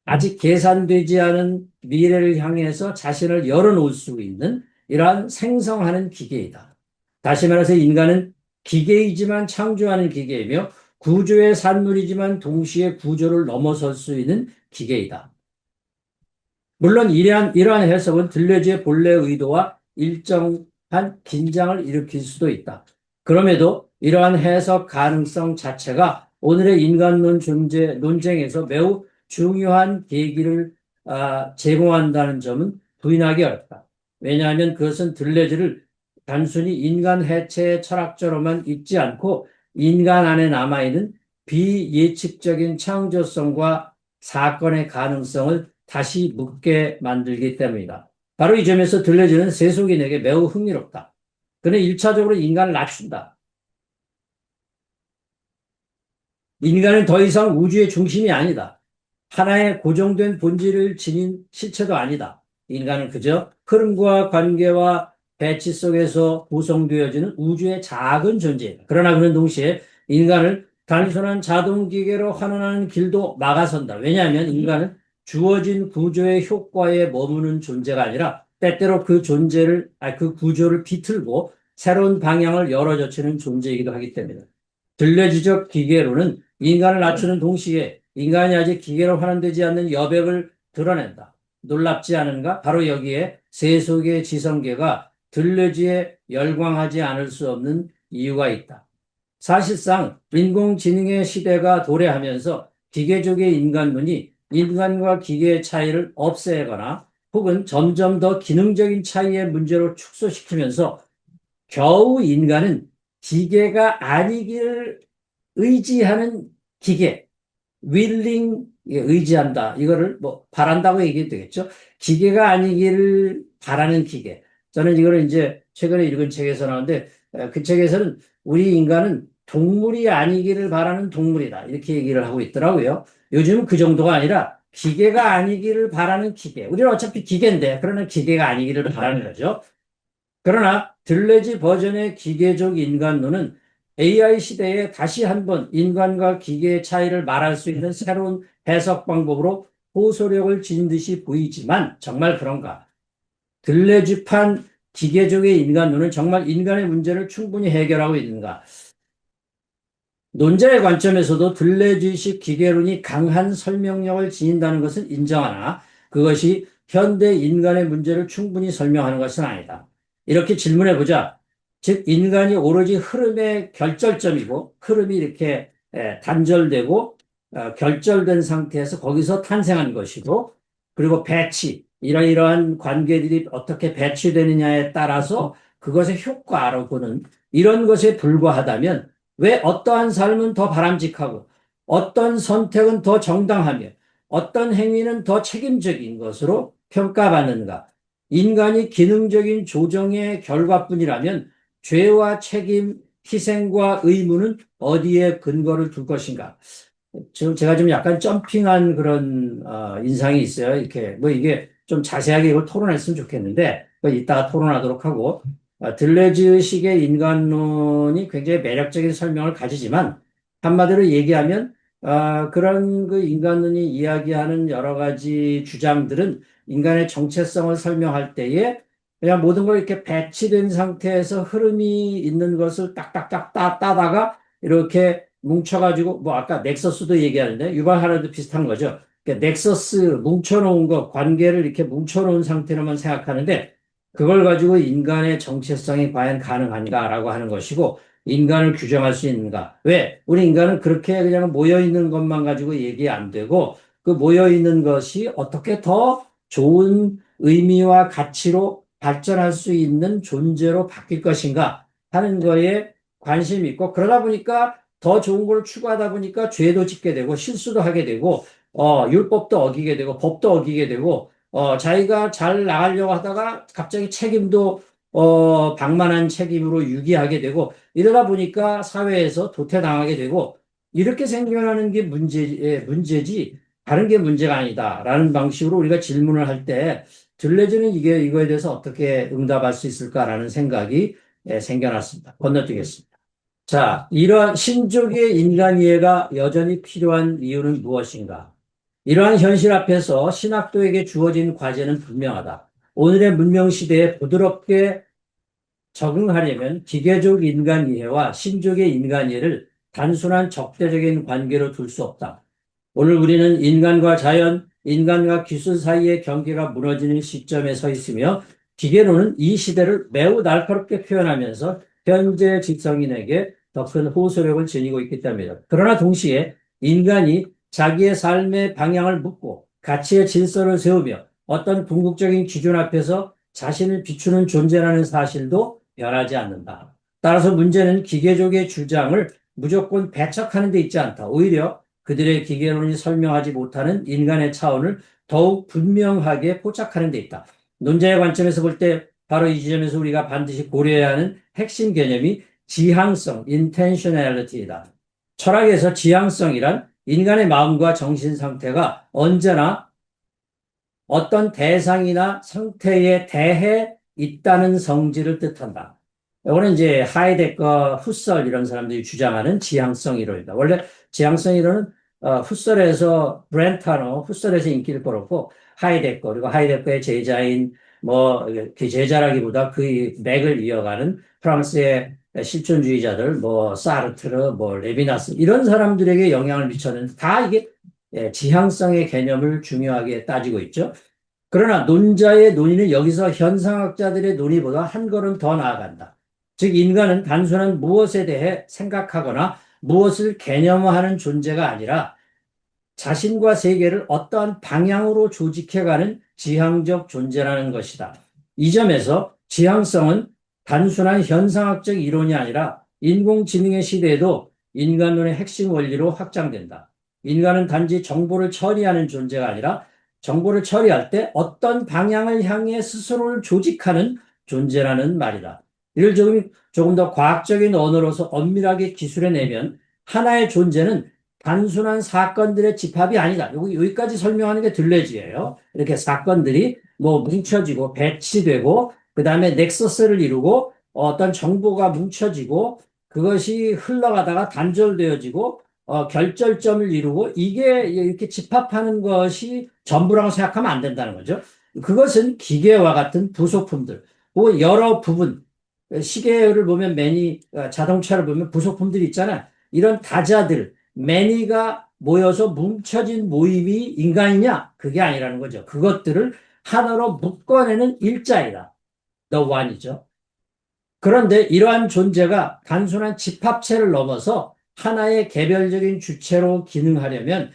아직 계산되지 않은 미래를 향해서 자신을 열어놓을 수 있는 이러한 생성하는 기계이다. 다시 말해서 인간은 기계이지만 창조하는 기계이며 구조의 산물이지만 동시에 구조를 넘어설 수 있는 기계이다. 물론 이러한 해석은 들레즈의 본래 의도와 일정 긴장을 일으킬 수도 있다. 그럼에도 이러한 해석 가능성 자체가 오늘의 인간론 논쟁에서 매우 중요한 계기를 제공한다는 점은 부인하기 어렵다. 왜냐하면 그것은 들레즈를 단순히 인간 해체의 철학자로만 읽지 않고 인간 안에 남아있는 비예측적인 창조성과 사건의 가능성을 다시 묻게 만들기 때문이다. 바로 이 점에서 들레즈는 세속인에게 매우 흥미롭다. 그는 1차적으로 인간을 낮춘다. 인간은 더 이상 우주의 중심이 아니다. 하나의 고정된 본질을 지닌 실체도 아니다. 인간은 그저 흐름과 관계와 배치 속에서 구성되어지는 우주의 작은 존재이다. 그러나 그는 동시에 인간을 단순한 자동기계로 환원하는 길도 막아선다. 왜냐하면 인간은 주어진 구조의 효과에 머무는 존재가 아니라 때때로 그 구조를 비틀고 새로운 방향을 열어젖히는 존재이기도 하기 때문이다. 들레지적 기계로는 인간을 낮추는 동시에 인간이 아직 기계로 환원되지 않는 여백을 드러낸다. 놀랍지 않은가? 바로 여기에 세속의 지성계가 들레지에 열광하지 않을 수 없는 이유가 있다. 사실상 인공지능의 시대가 도래하면서 기계적의 인간론이 인간과 기계의 차이를 없애거나 혹은 점점 더 기능적인 차이의 문제로 축소시키면서 겨우 인간은 기계가 아니기를 의지하는 기계, willing, 의지한다. 이거를 뭐 바란다고 얘기해도 되겠죠. 기계가 아니기를 바라는 기계. 저는 이거를 이제 최근에 읽은 책에서 나오는데 그 책에서는 우리 인간은 동물이 아니기를 바라는 동물이다. 이렇게 얘기를 하고 있더라고요. 요즘은 그 정도가 아니라 기계가 아니기를 바라는 기계. 우리는 어차피 기계인데 그러나 기계가 아니기를 바라는 거죠. 그러나 들레지 버전의 기계적 인간론은 AI 시대에 다시 한번 인간과 기계의 차이를 말할 수 있는 새로운 해석 방법으로 호소력을 지닌 듯이 보이지만 정말 그런가? 들레지판 기계적의 인간론은 정말 인간의 문제를 충분히 해결하고 있는가? 논자의 관점에서도 들레지식 기계론이 강한 설명력을 지닌다는 것은 인정하나 그것이 현대 인간의 문제를 충분히 설명하는 것은 아니다. 이렇게 질문해 보자. 즉 인간이 오로지 흐름의 결절점이고 흐름이 이렇게 단절되고 결절된 상태에서 거기서 탄생한 것이고 그리고 배치 이러이러한 관계들이 어떻게 배치되느냐에 따라서 그것의 효과로 보는 이런 것에 불과하다면 왜 어떠한 삶은 더 바람직하고 어떤 선택은 더 정당하며 어떤 행위는 더 책임적인 것으로 평가받는가? 인간이 기능적인 조정의 결과뿐이라면 죄와 책임, 희생과 의무는 어디에 근거를 둘 것인가? 지금 제가 좀 약간 점핑한 그런 인상이 있어요. 이렇게 뭐 이게 좀 자세하게 이걸 토론했으면 좋겠는데 이따가 토론하도록 하고 들레즈식의 인간론이 굉장히 매력적인 설명을 가지지만 한마디로 얘기하면 그런 그 인간론이 이야기하는 여러 가지 주장들은 인간의 정체성을 설명할 때에 그냥 모든 걸 이렇게 배치된 상태에서 흐름이 있는 것을 딱딱딱 따다가 이렇게 뭉쳐가지고 뭐 아까 넥서스도 얘기하는데 유발 하라도 비슷한 거죠. 그러니까 넥서스 뭉쳐놓은 거 관계를 이렇게 뭉쳐놓은 상태로만 생각하는데 그걸 가지고 인간의 정체성이 과연 가능한가라고 하는 것이고 인간을 규정할 수 있는가? 왜? 우리 인간은 그렇게 그냥 모여있는 것만 가지고 얘기 안 되고 그 모여있는 것이 어떻게 더 좋은 의미와 가치로 발전할 수 있는 존재로 바뀔 것인가 하는 거에 관심이 있고 그러다 보니까 더 좋은 걸 추구하다 보니까 죄도 짓게 되고 실수도 하게 되고 율법도 어기게 되고 법도 어기게 되고 자기가 잘 나가려고 하다가 갑자기 책임도 방만한 책임으로 유기하게 되고 이러다 보니까 사회에서 도태당하게 되고 이렇게 생겨나는 게 문제지 다른 게 문제가 아니다라는 방식으로 우리가 질문을 할 때 들레즈는 이거에 대해서 어떻게 응답할 수 있을까라는 생각이 생겨났습니다. 건너뛰겠습니다. 자, 이러한 신족의 인간 이해가 여전히 필요한 이유는 무엇인가? 이러한 현실 앞에서 신학도에게 주어진 과제는 분명하다. 오늘의 문명 시대에 부드럽게 적응하려면 기계적 인간 이해와 신족의 인간 이해를 단순한 적대적인 관계로 둘 수 없다. 오늘 우리는 인간과 자연, 인간과 기술 사이의 경계가 무너지는 시점에 서 있으며 기계론은 이 시대를 매우 날카롭게 표현하면서 현재 지성인에게 더 큰 호소력을 지니고 있기 때문입니다. 그러나 동시에 인간이 자기의 삶의 방향을 묻고 가치의 질서를 세우며 어떤 궁극적인 기준 앞에서 자신을 비추는 존재라는 사실도 변하지 않는다. 따라서 문제는 기계족의 주장을 무조건 배척하는 데 있지 않다. 오히려 그들의 기계론이 설명하지 못하는 인간의 차원을 더욱 분명하게 포착하는 데 있다. 논자의 관점에서 볼 때 바로 이 지점에서 우리가 반드시 고려해야 하는 핵심 개념이 지향성, intentionality이다. 철학에서 지향성이란 인간의 마음과 정신 상태가 언제나 어떤 대상이나 상태에 대해 있다는 성질을 뜻한다. 이거는 이제 하이데거, 후설 이런 사람들이 주장하는 지향성 이론이다. 원래 지향성 이론은 후설에서 브렌타노, 후설에서 인기를 끌었고 하이데거 그리고 하이데거의 제자인 그 제자라기보다 그 맥을 이어가는 프랑스의 실존주의자들 사르트르, 레비나스 이런 사람들에게 영향을 미쳤는데 다 이게 지향성의 개념을 중요하게 따지고 있죠. 그러나 논자의 논의는 여기서 현상학자들의 논의보다 한 걸음 더 나아간다. 즉, 인간은 단순한 무엇에 대해 생각하거나 무엇을 개념화하는 존재가 아니라 자신과 세계를 어떠한 방향으로 조직해가는 지향적 존재라는 것이다. 이 점에서 지향성은 단순한 현상학적 이론이 아니라 인공지능의 시대에도 인간론의 핵심 원리로 확장된다. 인간은 단지 정보를 처리하는 존재가 아니라 정보를 처리할 때 어떤 방향을 향해 스스로를 조직하는 존재라는 말이다. 이를 조금 더 과학적인 언어로서 엄밀하게 기술해내면 하나의 존재는 단순한 사건들의 집합이 아니다. 여기까지 설명하는 게 들레지예요. 이렇게 사건들이 뭉쳐지고 배치되고 그 다음에 넥서스를 이루고 어떤 정보가 뭉쳐지고 그것이 흘러가다가 단절되어지고 결절점을 이루고 이게 이렇게 집합하는 것이 전부라고 생각하면 안 된다는 거죠. 그것은 기계와 같은 부속품들, 여러 부분, 시계를 보면 자동차를 보면 부속품들이 있잖아요. 이런 다자들, 매니가 모여서 뭉쳐진 모임이 인간이냐? 그게 아니라는 거죠. 그것들을 하나로 묶어내는 일자이다. The One이죠. 그런데 이러한 존재가 단순한 집합체를 넘어서 하나의 개별적인 주체로 기능하려면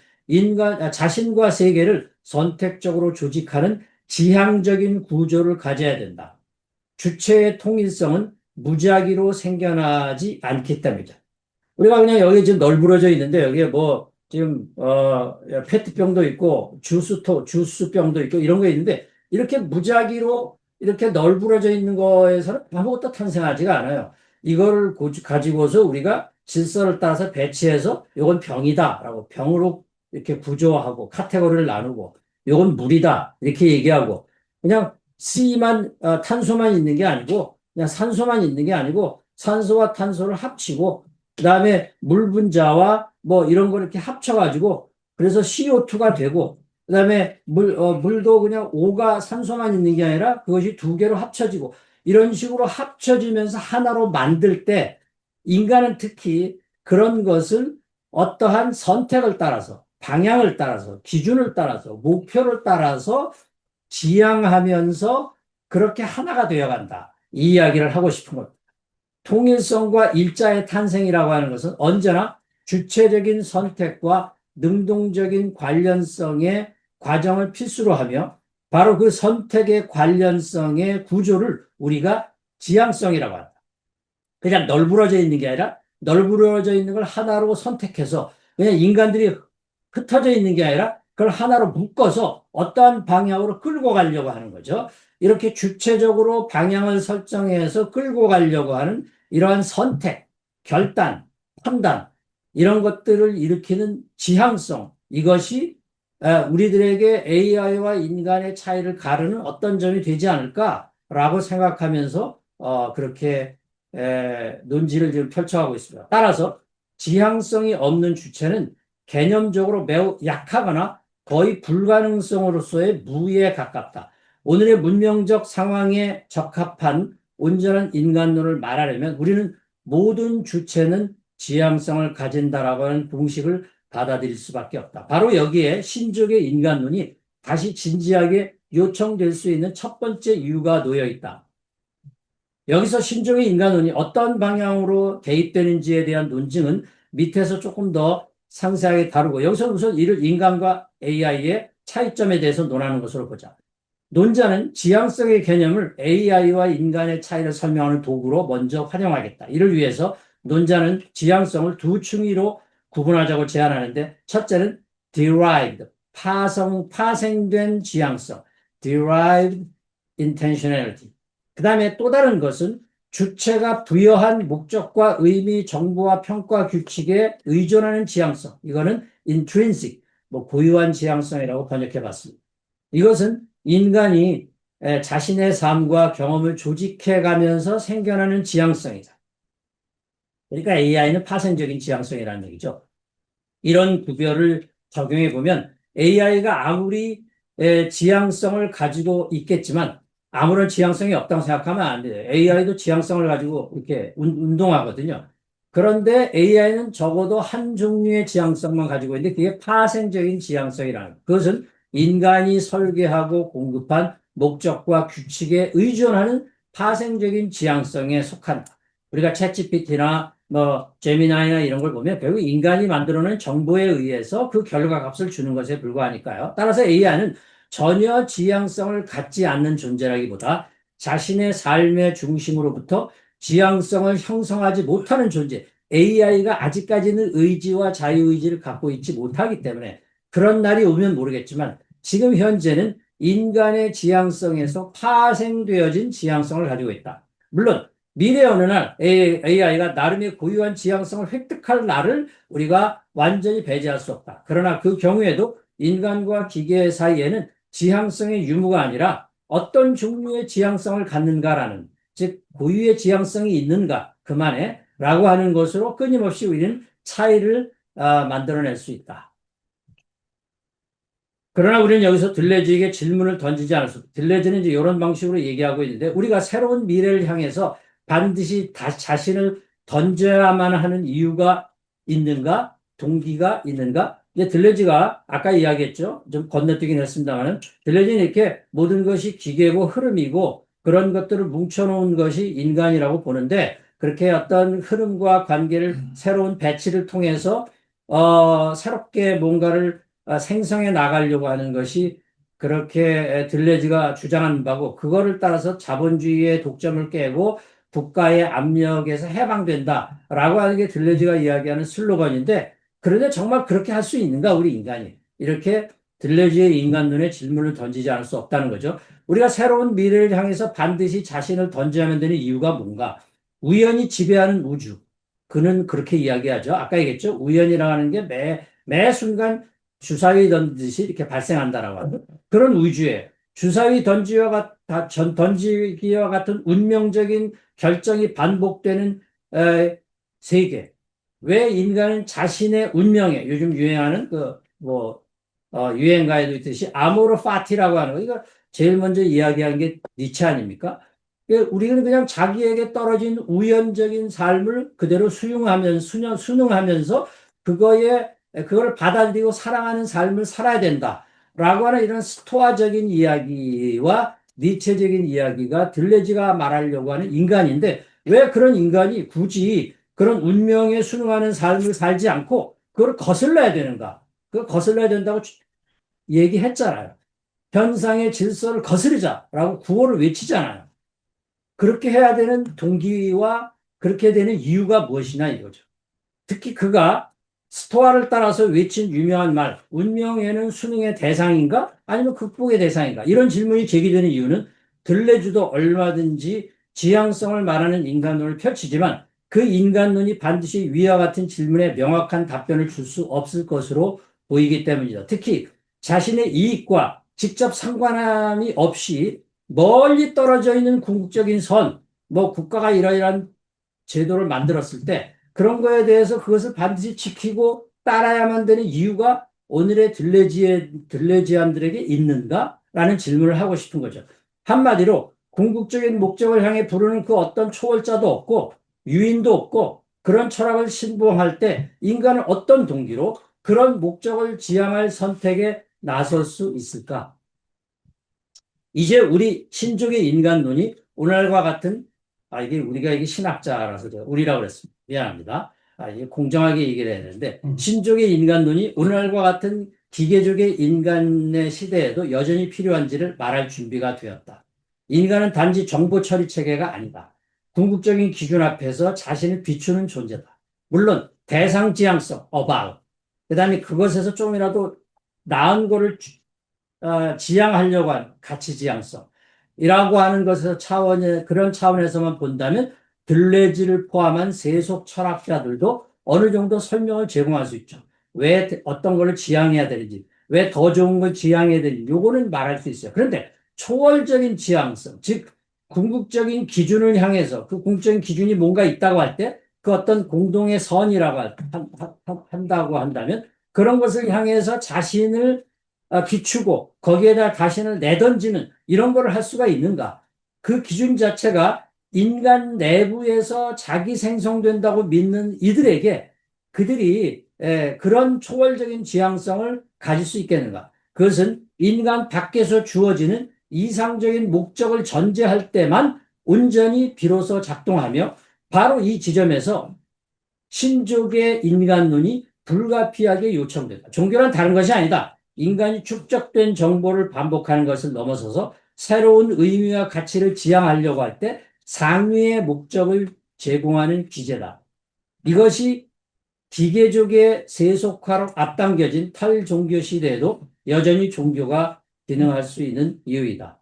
자신과 세계를 선택적으로 조직하는 지향적인 구조를 가져야 된다. 주체의 통일성은 무작위로 생겨나지 않기 때문이죠. 우리가 그냥 여기 지금 널브러져 있는데 여기에 지금 페트병도 있고 주스병도 있고 이런 거 있는데 이렇게 무작위로 이렇게 널브러져 있는 거에서는 아무것도 탄생하지가 않아요. 이걸 가지고서 우리가 질서를 따라서 배치해서 이건 병이다라고 병으로 이렇게 구조하고 카테고리를 나누고 이건 물이다 이렇게 얘기하고 그냥 탄소만 있는 게 아니고 그냥 산소만 있는 게 아니고 산소와 탄소를 합치고 그다음에 물 분자와 이런 걸 이렇게 합쳐가지고 그래서 CO2가 되고 그다음에 물도 그냥 O가 산소만 있는 게 아니라 그것이 두 개로 합쳐지고 이런 식으로 합쳐지면서 하나로 만들 때 인간은 특히 그런 것을 어떠한 선택을 따라서 방향을 따라서 기준을 따라서 목표를 따라서 지향하면서 그렇게 하나가 되어간다. 이 이야기를 하고 싶은 겁니다. 통일성과 일자의 탄생이라고 하는 것은 언제나 주체적인 선택과 능동적인 관련성의 과정을 필수로 하며 바로 그 선택의 관련성의 구조를 우리가 지향성이라고 한다. 그냥 널브러져 있는 게 아니라 널브러져 있는 걸 하나로 선택해서 그냥 인간들이 흩어져 있는 게 아니라 그걸 하나로 묶어서 어떠한 방향으로 끌고 가려고 하는 거죠. 이렇게 주체적으로 방향을 설정해서 끌고 가려고 하는 이러한 선택, 결단, 판단 이런 것들을 일으키는 지향성 이것이 우리들에게 AI와 인간의 차이를 가르는 어떤 점이 되지 않을까라고 생각하면서 그렇게 논지를 지금 펼쳐가고 있습니다. 따라서 지향성이 없는 주체는 개념적으로 매우 약하거나 거의 불가능성으로서의 무에 가깝다. 오늘의 문명적 상황에 적합한 온전한 인간론을 말하려면 우리는 모든 주체는 지향성을 가진다라고 하는 공식을 받아들일 수밖에 없다. 바로 여기에 신족의 인간론이 다시 진지하게 요청될 수 있는 첫 번째 이유가 놓여 있다. 여기서 신종의 인간론이 어떤 방향으로 개입되는지에 대한 논증은 밑에서 조금 더 상세하게 다루고 여기서 우선 이를 인간과 AI의 차이점에 대해서 논하는 것으로 보자. 논자는 지향성의 개념을 AI와 인간의 차이를 설명하는 도구로 먼저 활용하겠다. 이를 위해서 논자는 지향성을 두 층위로 구분하자고 제안하는데 첫째는 derived, 파생된 지향성, derived intentionality. 그 다음에 또 다른 것은 주체가 부여한 목적과 의미, 정보와 평가 규칙에 의존하는 지향성. 이거는 intrinsic, 고유한 지향성이라고 번역해 봤습니다. 이것은 인간이 자신의 삶과 경험을 조직해 가면서 생겨나는 지향성이다. 그러니까 AI는 파생적인 지향성이라는 얘기죠. 이런 구별을 적용해 보면 AI가 아무리 지향성을 가지고 있겠지만 아무런 지향성이 없다고 생각하면 안 돼요. AI도 지향성을 가지고 이렇게 운동하거든요. 그런데 AI는 적어도 한 종류의 지향성만 가지고 있는데 그게 파생적인 지향성이라는 거예요. 그것은 인간이 설계하고 공급한 목적과 규칙에 의존하는 파생적인 지향성에 속한다. 우리가 챗GPT나 제미나이나 이런 걸 보면 결국 인간이 만들어낸 정보에 의해서 그 결과값을 주는 것에 불과하니까요. 따라서 AI는 전혀 지향성을 갖지 않는 존재라기보다 자신의 삶의 중심으로부터 지향성을 형성하지 못하는 존재. AI가 아직까지는 의지와 자유의지를 갖고 있지 못하기 때문에 그런 날이 오면 모르겠지만 지금 현재는 인간의 지향성에서 파생되어진 지향성을 가지고 있다. 물론 미래 어느 날 AI가 나름의 고유한 지향성을 획득할 날을 우리가 완전히 배제할 수 없다. 그러나 그 경우에도 인간과 기계 사이에는 지향성의 유무가 아니라 어떤 종류의 지향성을 갖는가라는, 즉 고유의 지향성이 있는가 그만해 라고 하는 것으로 끊임없이 우리는 차이를 만들어낼 수 있다. 그러나 우리는 여기서 들레즈에게 질문을 던지지 않을 수 없다. 들레즈는 이제 이런 방식으로 얘기하고 있는데 우리가 새로운 미래를 향해서 반드시 자신을 던져야만 하는 이유가 있는가? 동기가 있는가? 이제 들레즈가 아까 이야기했죠. 좀 건너뛰긴 했습니다만은 들레즈는 이렇게 모든 것이 기계고 흐름이고 그런 것들을 뭉쳐놓은 것이 인간이라고 보는데 그렇게 어떤 흐름과 관계를 새로운 배치를 통해서 새롭게 뭔가를 생성해 나가려고 하는 것이 그렇게 들레즈가 주장하는 바고 그거를 따라서 자본주의의 독점을 깨고 국가의 압력에서 해방된다라고 하는 게 들레즈가 이야기하는 슬로건인데 그런데 정말 그렇게 할 수 있는가 우리 인간이 이렇게 들레즈의 인간론에 질문을 던지지 않을 수 없다는 거죠. 우리가 새로운 미래를 향해서 반드시 자신을 던져야만 되는 이유가 뭔가? 우연히 지배하는 우주. 그는 그렇게 이야기하죠. 아까 얘기했죠. 우연이라고 하는 게 매 순간 주사위 던지듯이 이렇게 발생한다라고 하는 그런 우주에 주사위 던지기와 같은 운명적인 결정이 반복되는 세계. 왜 인간은 자신의 운명에 요즘 유행하는 유행가에도 있듯이 아모르 파티라고 하는 거 이거 제일 먼저 이야기한 게 니체 아닙니까? 우리는 그냥 자기에게 떨어진 우연적인 삶을 그대로 순응하면서 그걸 받아들이고 사랑하는 삶을 살아야 된다라고 하는 이런 스토아적인 이야기와 니체적인 이야기가 들레즈가 말하려고 하는 인간인데 왜 그런 인간이 굳이 그런 운명에 순응하는 삶을 살지 않고 그걸 거슬러야 되는가? 그걸 거슬러야 된다고 얘기했잖아요. 현상의 질서를 거스르자라고 구호를 외치잖아요. 그렇게 해야 되는 동기와 그렇게 되는 이유가 무엇이냐 이거죠. 특히 그가 스토아를 따라서 외친 유명한 말, 운명에는 수능의 대상인가? 아니면 극복의 대상인가? 이런 질문이 제기되는 이유는 들레주도 얼마든지 지향성을 말하는 인간론을 펼치지만 그 인간론이 반드시 위와 같은 질문에 명확한 답변을 줄 수 없을 것으로 보이기 때문이다. 특히 자신의 이익과 직접 상관함이 없이 멀리 떨어져 있는 궁극적인 선, 국가가 이러이러한 제도를 만들었을 때 그런 거에 대해서 그것을 반드시 지키고 따라야만 되는 이유가 오늘의 들레지안들에게 있는가라는 질문을 하고 싶은 거죠. 한마디로 궁극적인 목적을 향해 부르는 그 어떤 초월자도 없고 유인도 없고 그런 철학을 신봉할 때 인간은 어떤 동기로 그런 목적을 지향할 선택에 나설 수 있을까? 이제 우리 신족의 인간론이 오늘과 같은, 이게 신학자라서 우리라고 그랬습니다. 미안합니다. 이게 공정하게 얘기를 해야 되는데, 신족의 인간론이 오늘과 같은 기계적의 인간의 시대에도 여전히 필요한지를 말할 준비가 되었다. 인간은 단지 정보 처리 체계가 아니다. 궁극적인 기준 앞에서 자신을 비추는 존재다. 물론 대상 지향성, about. 그다음에 그것에서 좀이라도 나은 거를 지향하려고 하는 가치 지향성이라고 하는 것에서 그런 차원에서만 본다면 들레즈를 포함한 세속 철학자들도 어느 정도 설명을 제공할 수 있죠. 왜 어떤 거를 지향해야 되는지, 왜 더 좋은 걸 지향해야 되는지, 요거는 말할 수 있어요. 그런데 초월적인 지향성, 즉 궁극적인 기준을 향해서 그 궁극적인 기준이 뭔가 있다고 할 때 그 어떤 공동의 선이라고 한다고 한다면 그런 것을 향해서 자신을 비추고 거기에다 자신을 내던지는 이런 거를 할 수가 있는가? 그 기준 자체가 인간 내부에서 자기 생성된다고 믿는 이들에게 그들이 그런 초월적인 지향성을 가질 수 있겠는가? 그것은 인간 밖에서 주어지는 이상적인 목적을 전제할 때만 온전히 비로소 작동하며 바로 이 지점에서 신족의 인간론이 불가피하게 요청된다. 종교란 다른 것이 아니다. 인간이 축적된 정보를 반복하는 것을 넘어서서 새로운 의미와 가치를 지향하려고 할 때 상위의 목적을 제공하는 기제다. 이것이 기계적의 세속화로 앞당겨진 탈종교 시대에도 여전히 종교가 기능할 수 있는 이유이다.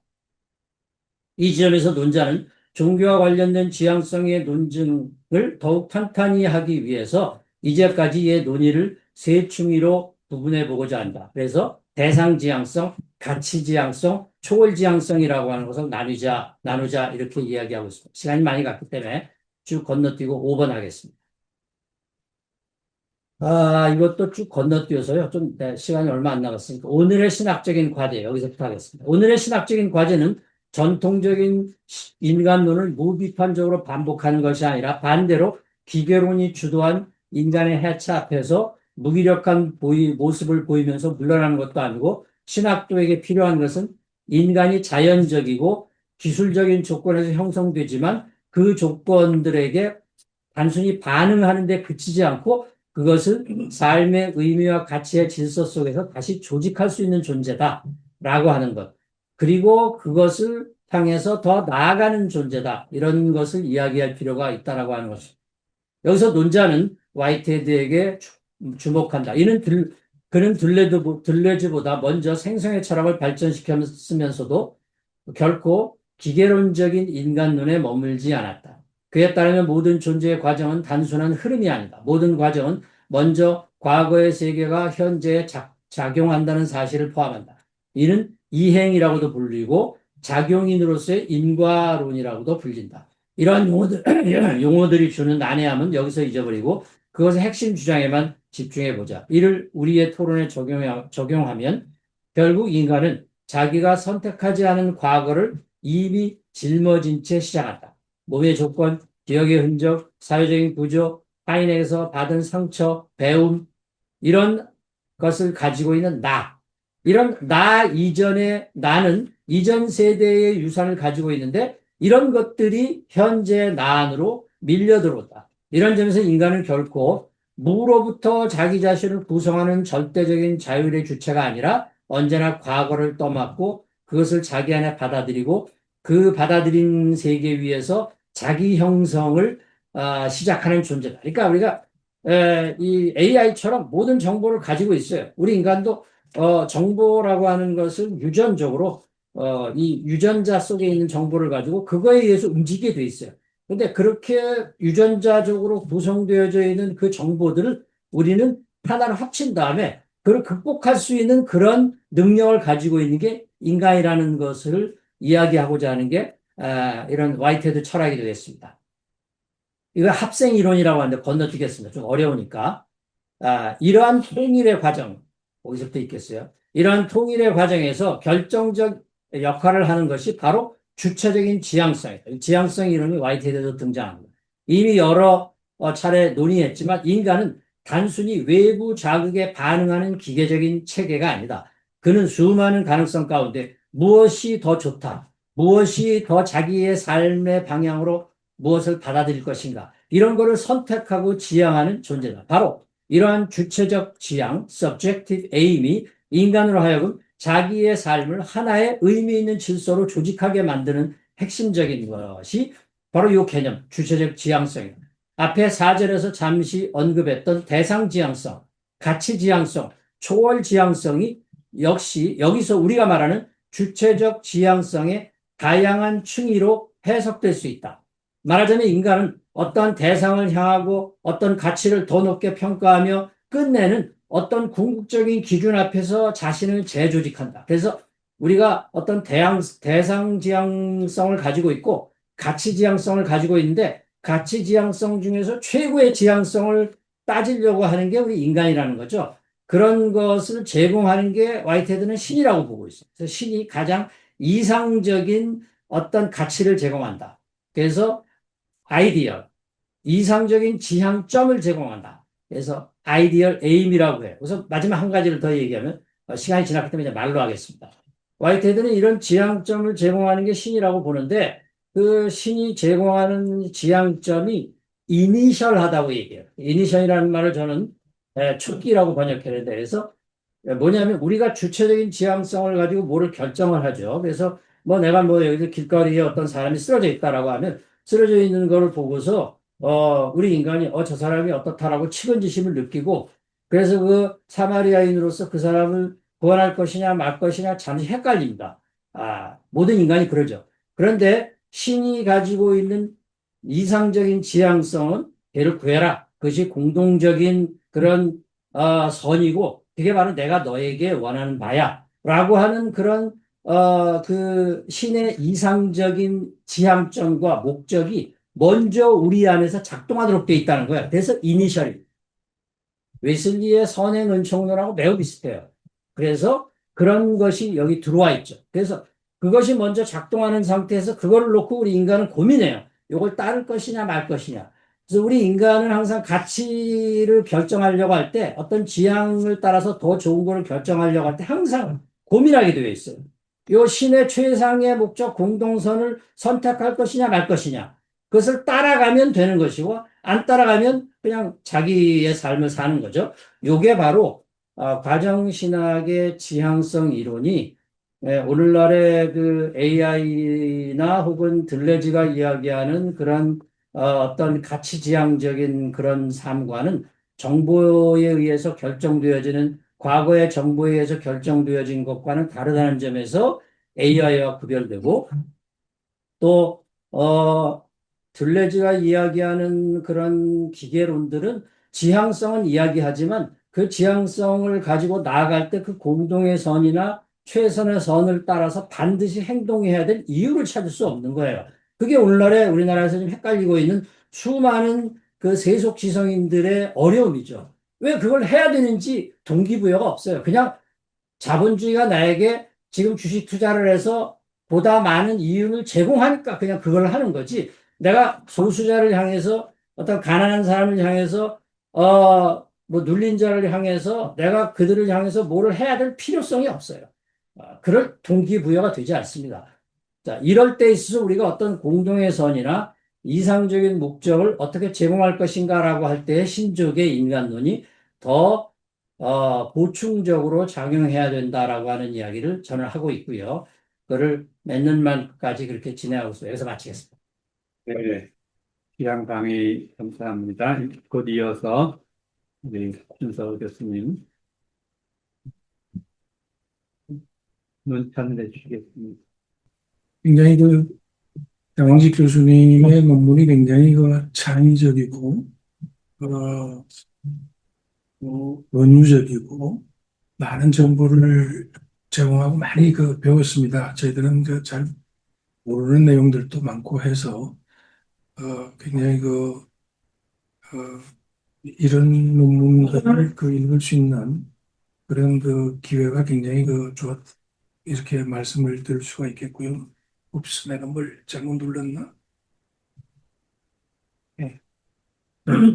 이 지점에서 논자는 종교와 관련된 지향성의 논증을 더욱 탄탄히 하기 위해서 이제까지의 논의를 세 층위로 구분해 보고자 한다. 그래서 대상 지향성, 가치 지향성, 초월 지향성이라고 하는 것을 나누자 이렇게 이야기하고 있습니다. 시간이 많이 갔기 때문에 쭉 건너뛰고 5번 하겠습니다. 이것도 쭉 건너뛰어서요. 시간이 얼마 안 남았으니까. 오늘의 신학적인 과제, 여기서부터 하겠습니다. 오늘의 신학적인 과제는 전통적인 인간론을 무비판적으로 반복하는 것이 아니라 반대로 기계론이 주도한 인간의 해체 앞에서 무기력한 모습을 보이면서 물러나는 것도 아니고 신학도에게 필요한 것은 인간이 자연적이고 기술적인 조건에서 형성되지만 그 조건들에게 단순히 반응하는 데 그치지 않고 그것을 삶의 의미와 가치의 질서 속에서 다시 조직할 수 있는 존재다라고 하는 것. 그리고 그것을 향해서 더 나아가는 존재다. 이런 것을 이야기할 필요가 있다라고 하는 것입니다. 여기서 논자는 화이트헤드에게 주목한다. 그는 들레즈보다 먼저 생성의 철학을 발전시켰으면서도 결코 기계론적인 인간론에 머물지 않았다. 그에 따르면 모든 존재의 과정은 단순한 흐름이 아니다. 모든 과정은 먼저 과거의 세계가 현재에 작용한다는 사실을 포함한다. 이는 이행이라고도 불리고 작용인으로서의 인과론이라고도 불린다. 이러한 용어들이 주는 난해함은 여기서 잊어버리고 그것의 핵심 주장에만 집중해보자. 이를 우리의 토론에 적용하면 결국 인간은 자기가 선택하지 않은 과거를 이미 짊어진 채 시작한다. 몸의 조건, 기억의 흔적, 사회적인 구조, 타인에게서 받은 상처, 배움, 이런 것을 가지고 있는 나. 이런 나 이전의 나는 이전 세대의 유산을 가지고 있는데 이런 것들이 현재 나 안으로 밀려들어온다. 이런 점에서 인간은 결코 무로부터 자기 자신을 구성하는 절대적인 자율의 주체가 아니라 언제나 과거를 떠맡고 그것을 자기 안에 받아들이고 그 받아들인 세계 위에서 자기 형성을 시작하는 존재다. 그러니까 우리가 이 AI처럼 모든 정보를 가지고 있어요. 우리 인간도 정보라고 하는 것을 유전적으로 이 유전자 속에 있는 정보를 가지고 그거에 의해서 움직이게 돼 있어요. 근데 그렇게 유전자적으로 구성되어져 있는 그 정보들을 우리는 하나로 합친 다음에 그걸 극복할 수 있는 그런 능력을 가지고 있는 게 인간이라는 것을 이야기하고자 하는 게 이런 화이트헤드 철학이 되겠습니다. 이거 합생 이론이라고 하는데 건너뛰겠습니다. 좀 어려우니까. 이러한 통일의 과정, 거기서부터 있겠어요. 이러한 통일의 과정에서 결정적 역할을 하는 것이 바로 주체적인 지향성이다. 지향성 이론이 화이트헤드에도 등장합니다. 이미 여러 차례 논의했지만 인간은 단순히 외부 자극에 반응하는 기계적인 체계가 아니다. 그는 수많은 가능성 가운데 무엇이 더 좋다, 무엇이 더 자기의 삶의 방향으로 무엇을 받아들일 것인가, 이런 거를 선택하고 지향하는 존재다. 바로 이러한 주체적 지향, subjective aim이 인간으로 하여금 자기의 삶을 하나의 의미 있는 질서로 조직하게 만드는 핵심적인 것이 바로 이 개념, 주체적 지향성이에요. 앞에 4절에서 잠시 언급했던 대상 지향성, 가치 지향성, 초월 지향성이 역시 여기서 우리가 말하는 주체적 지향성의 다양한 층위로 해석될 수 있다. 말하자면 인간은 어떤 대상을 향하고 어떤 가치를 더 높게 평가하며 끝내는 어떤 궁극적인 기준 앞에서 자신을 재조직한다. 그래서 우리가 어떤 대상 지향성을 가지고 있고 가치 지향성을 가지고 있는데 가치 지향성 중에서 최고의 지향성을 따지려고 하는 게 우리 인간이라는 거죠. 그런 것을 제공하는 게 화이트헤드는 신이라고 보고 있어요. 그래서 신이 가장 이상적인 어떤 가치를 제공한다. 그래서 아이디어, 이상적인 지향점을 제공한다. 그래서 아이디얼 에임이라고 해요. 그래서 마지막 한 가지를 더 얘기하면 시간이 지났기 때문에 이제 말로 하겠습니다. 화이트헤드는 이런 지향점을 제공하는 게 신이라고 보는데 그 신이 제공하는 지향점이 이니셜하다고 얘기해요. 이니셜이라는 말을 저는 초기라고 번역했는데 그래서 뭐냐면 우리가 주체적인 지향성을 가지고 뭐를 결정을 하죠. 그래서 뭐 내가 뭐 여기 길거리에 어떤 사람이 쓰러져 있다라고 하면 쓰러져 있는 걸 보고서 우리 인간이 저 사람이 어떻다라고 측은지심을 느끼고 그래서 그 사마리아인으로서 그 사람을 구원할 것이냐 말 것이냐 잠시 헷갈립니다. 모든 인간이 그러죠. 그런데 신이 가지고 있는 이상적인 지향성은 걔를 구해라. 그것이 공동적인 그런 선이고 그게 바로 내가 너에게 원하는 바야. 라고 하는 그런 그 신의 이상적인 지향점과 목적이 먼저 우리 안에서 작동하도록 돼 있다는 거야. 그래서 이니셜이 웨슬리의 선행 은총론하고 매우 비슷해요. 그래서 그런 것이 여기 들어와 있죠. 그래서 그것이 먼저 작동하는 상태에서 그거를 놓고 우리 인간은 고민해요. 이걸 따를 것이냐 말 것이냐. 그래서 우리 인간은 항상 가치를 결정하려고 할 때 어떤 지향을 따라서 더 좋은 걸 결정하려고 할 때 항상 고민하게 되어 있어요. 이 신의 최상의 목적 공동선을 선택할 것이냐 말 것이냐. 그것을 따라가면 되는 것이고 안 따라가면 그냥 자기의 삶을 사는 거죠. 요게 바로 과정신학의 지향성 이론이 오늘날의 그 AI나 혹은 들레즈가 이야기하는 그런 어떤 가치 지향적인 그런 삶과는 정보에 의해서 결정되어지는 과거의 정보에 의해서 결정되어진 것과는 다르다는 점에서 AI와 구별되고 또 들레즈가 이야기하는 그런 기계론들은 지향성은 이야기하지만 그 지향성을 가지고 나아갈 때 그 공동의 선이나 최선의 선을 따라서 반드시 행동해야 될 이유를 찾을 수 없는 거예요. 그게 오늘날에 우리나라에서 좀 헷갈리고 있는 수많은 그 세속 지성인들의 어려움이죠. 왜 그걸 해야 되는지 동기부여가 없어요. 그냥 자본주의가 나에게 지금 주식 투자를 해서 보다 많은 이윤을 제공하니까 그냥 그걸 하는 거지. 내가 소수자를 향해서 어떤 가난한 사람을 향해서 뭐 눌린 자를 향해서 내가 그들을 향해서 뭐를 해야 될 필요성이 없어요. 그럴 동기부여가 되지 않습니다. 자, 이럴 때 있어서 우리가 어떤 공동의 선이나 이상적인 목적을 어떻게 제공할 것인가라고 할 때의 신족의 인간론이 더 보충적으로 작용해야 된다라고 하는 이야기를 저는 하고 있고요. 그거를 몇 년만까지 그렇게 진행하고 있어요. 여기서 마치겠습니다. 네, 귀한 강의 감사합니다. 곧 이어서 우리 준서 교수님 논탄을 해주시겠습니다. 굉장히 양원직 교수님의 논문이 굉장히 창의적이고, 어, 은유적이고, 많은 정보를 제공하고 많이 배웠습니다. 저희들은 잘 모르는 내용들도 많고 해서, 굉장히 이런 논문들을 읽을 수 있는 그런 기회가 굉장히 좋았, 이렇게 말씀을 드릴 수가 있겠고요. 혹시 내가 뭘 잘못 눌렀나? 네.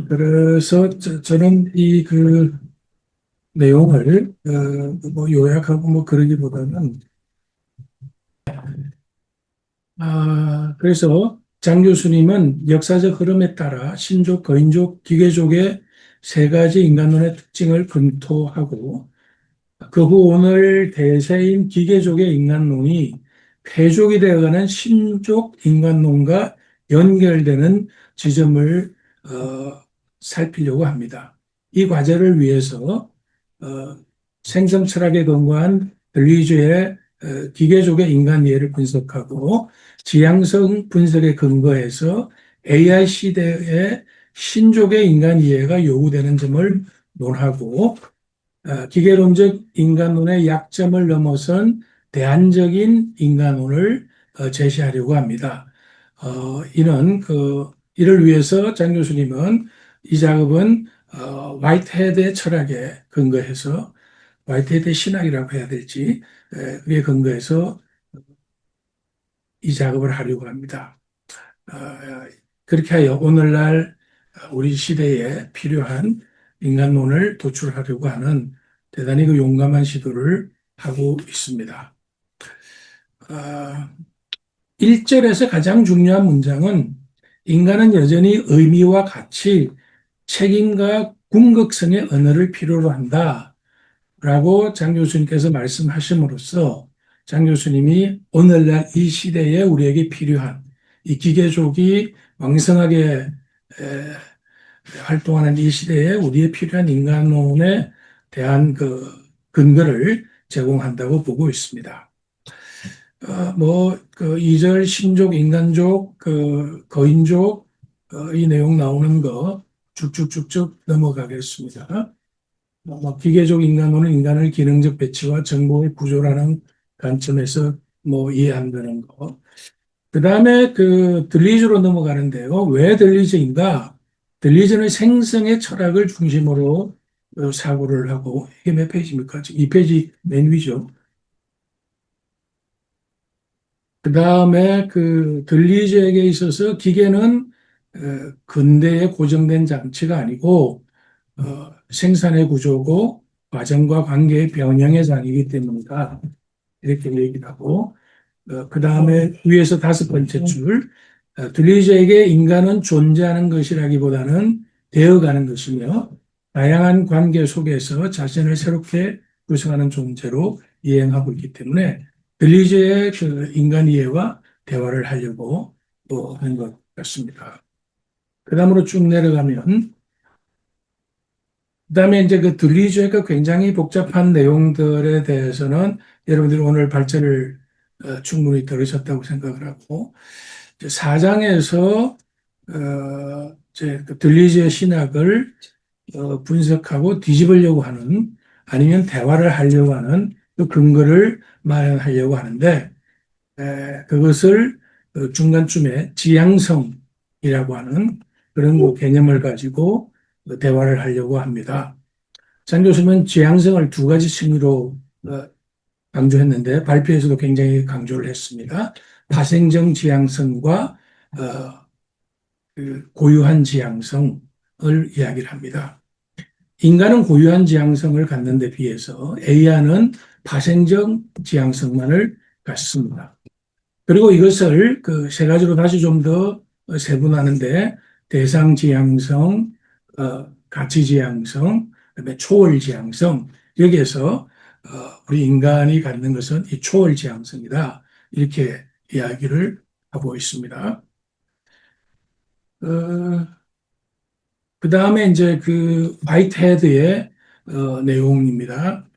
그래서 저는 이 내용을 뭐 요약하고 뭐 그러기보다는 그래서 장 교수님은 역사적 흐름에 따라 신족, 거인족, 기계족의 세 가지 인간론의 특징을 검토하고 그 후 오늘 대세인 기계족의 인간론이 패족이 되어가는 신족 인간론과 연결되는 지점을 살피려고 합니다. 이 과제를 위해서 어, 생성 철학에 근거한 들리주의 기계족의 인간 이해를 분석하고 지향성 분석에 근거해서 AI 시대의 신족의 인간 이해가 요구되는 점을 논하고 기계론적 인간론의 약점을 넘어선 대안적인 인간론을 제시하려고 합니다. 이를 위해서 장 교수님은 이 작업은 화이트헤드의 철학에 근거해서 화이트헤드의 신학이라고 해야 될지 그에 근거해서 이 작업을 하려고 합니다. 어, 그렇게 하여 오늘날 우리 시대에 필요한 인간론을 도출하려고 하는 대단히 그 용감한 시도를 하고 있습니다. 1절에서 가장 중요한 문장은 인간은 여전히 의미와 가치, 책임과 궁극성의 언어를 필요로 한다. 라고 장 교수님께서 말씀하심으로써 장 교수님이 오늘날 이 시대에 우리에게 필요한 이 기계족이 왕성하게 활동하는 이 시대에 우리에 필요한 인간론에 대한 그 근거를 제공한다고 보고 있습니다. 그 2절 신족, 인간족, 그 거인족, 이 내용 나오는 거 쭉쭉쭉쭉 넘어가겠습니다. 기계적 인간론은 인간을 기능적 배치와 정보의 구조라는 관점에서 이해한다는 거. 그 다음에 그 들리즈로 넘어가는데요. 왜 들리즈인가? 들리즈는 생성의 철학을 중심으로 사고를 하고, 이게 몇 페이지입니까? 지금 2페이지 맨 위죠. 그 다음에 그 들리즈에게 있어서 기계는 근대의 고정된 장치가 아니고 생산의 구조고 과정과 관계의 변형의 장이기 때문이다. 이렇게 얘기를 하고 그 다음에 위에서 다섯 번째 줄 들리즈에게 인간은 존재하는 것이라기보다는 되어가는 것이며 다양한 관계 속에서 자신을 새롭게 구성하는 존재로 이행하고 있기 때문에 들리즈의 그 인간 이해와 대화를 하려고 하는 것 같습니다. 그 다음으로 쭉 내려가면 그다음에 이제 그 들리주의 그 굉장히 복잡한 내용들에 대해서는 여러분들이 오늘 발제를 충분히 들으셨다고 생각을 하고 4장에서 이제 그 들리주의 신학을 분석하고 뒤집으려고 하는 아니면 대화를 하려고 하는 그 근거를 마련하려고 하는데 그것을 중간쯤에 지향성이라고 하는 그런 그 개념을 가지고 대화를 하려고 합니다. 장 교수님은 지향성을 두 가지 층위로 강조했는데 발표에서도 굉장히 강조를 했습니다. 파생적 지향성과 그 고유한 지향성을 이야기를 합니다. 인간은 고유한 지향성을 갖는 데 비해서 AI는 파생적 지향성만을 갖습니다. 그리고 이것을 그 세 가지로 다시 좀 더 세분하는데 대상 지향성, 가치 지향성, 그다음에 초월 지향성 여기에서 우리 인간이 갖는 것은 이 초월 지향성이다 이렇게 이야기를 하고 있습니다. 그 다음에 이제 그 화이트헤드의 내용입니다.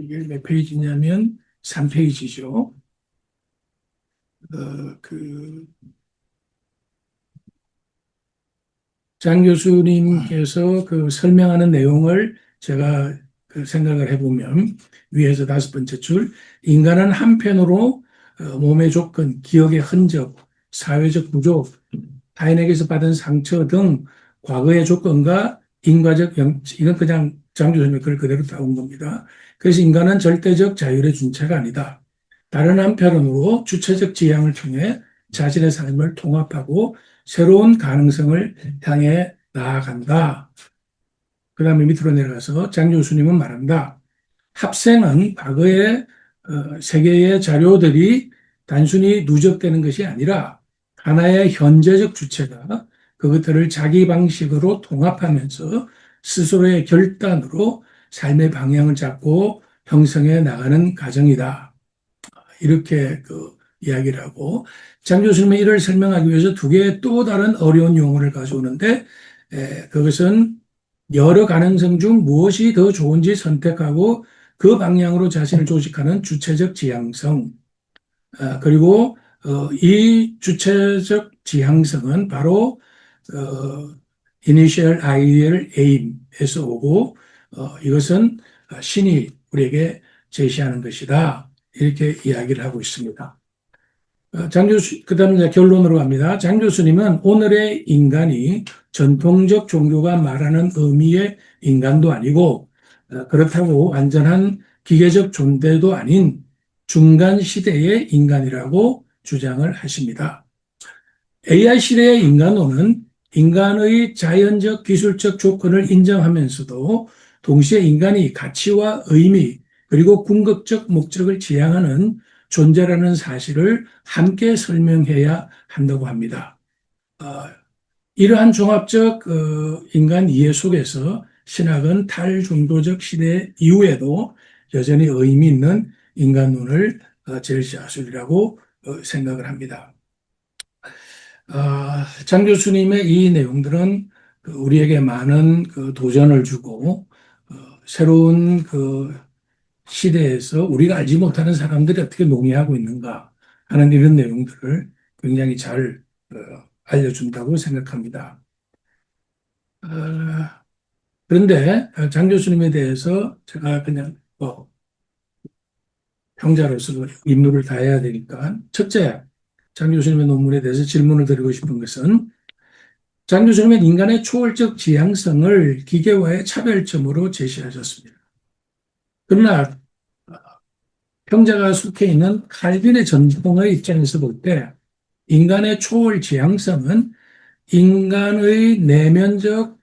이게 몇 페이지냐면 3페이지죠. 그 장 교수님께서 그 설명하는 내용을 제가 그 생각을 해보면 위에서 다섯 번째 줄 인간은 한편으로 몸의 조건, 기억의 흔적, 사회적 구조, 타인에게서 받은 상처 등 과거의 조건과 인과적 이건 그냥 장 교수님이 그걸 그대로 따온 겁니다. 그래서 인간은 절대적 자율의 준체가 아니다. 다른 한편으로 주체적 지향을 통해 자신의 삶을 통합하고 새로운 가능성을 향해 나아간다. 그 다음에 밑으로 내려가서 장 교수님은 말한다. 합생은 과거의 세계의 자료들이 단순히 누적되는 것이 아니라 하나의 현재적 주체가 그것들을 자기 방식으로 통합하면서 스스로의 결단으로 삶의 방향을 잡고 형성해 나가는 과정이다. 이렇게 이야기를 하고, 장 교수님은 이를 설명하기 위해서 두 개의 또 다른 어려운 용어를 가져오는데, 그것은 여러 가능성 중 무엇이 더 좋은지 선택하고 그 방향으로 자신을 조직하는 주체적 지향성, 그리고 이 주체적 지향성은 바로 Initial Ideal Aim에서 오고, 이것은 신이 우리에게 제시하는 것이다. 이렇게 이야기를 하고 있습니다. 장 교수, 그 다음에 이제 결론으로 갑니다. 장 교수님은 오늘의 인간이 전통적 종교가 말하는 의미의 인간도 아니고, 그렇다고 완전한 기계적 존재도 아닌 중간 시대의 인간이라고 주장을 하십니다. AI 시대의 인간론은 인간의 자연적 기술적 조건을 인정하면서도 동시에 인간이 가치와 의미 그리고 궁극적 목적을 지향하는 존재라는 사실을 함께 설명해야 한다고 합니다. 이러한 종합적 인간 이해 속에서 신학은 탈종교적 시대 이후에도 여전히 의미 있는 인간론을 제시하시리라고 생각을 합니다. 장 교수님의 이 내용들은 우리에게 많은 도전을 주고 새로운 시대에서 우리가 알지 못하는 사람들이 어떻게 농의하고 있는가 하는 이런 내용들을 굉장히 잘 알려준다고 생각합니다. 그런데 장 교수님에 대해서 제가 그냥 평자로서 임무를 다해야 되니까 첫째, 장 교수님의 논문에 대해서 질문을 드리고 싶은 것은 장 교수님은 인간의 초월적 지향성을 기계와의 차별점으로 제시하셨습니다. 그러나 평자가 속해 있는 칼빈의 전통의 입장에서 볼 때 인간의 초월 지향성은 인간의 내면적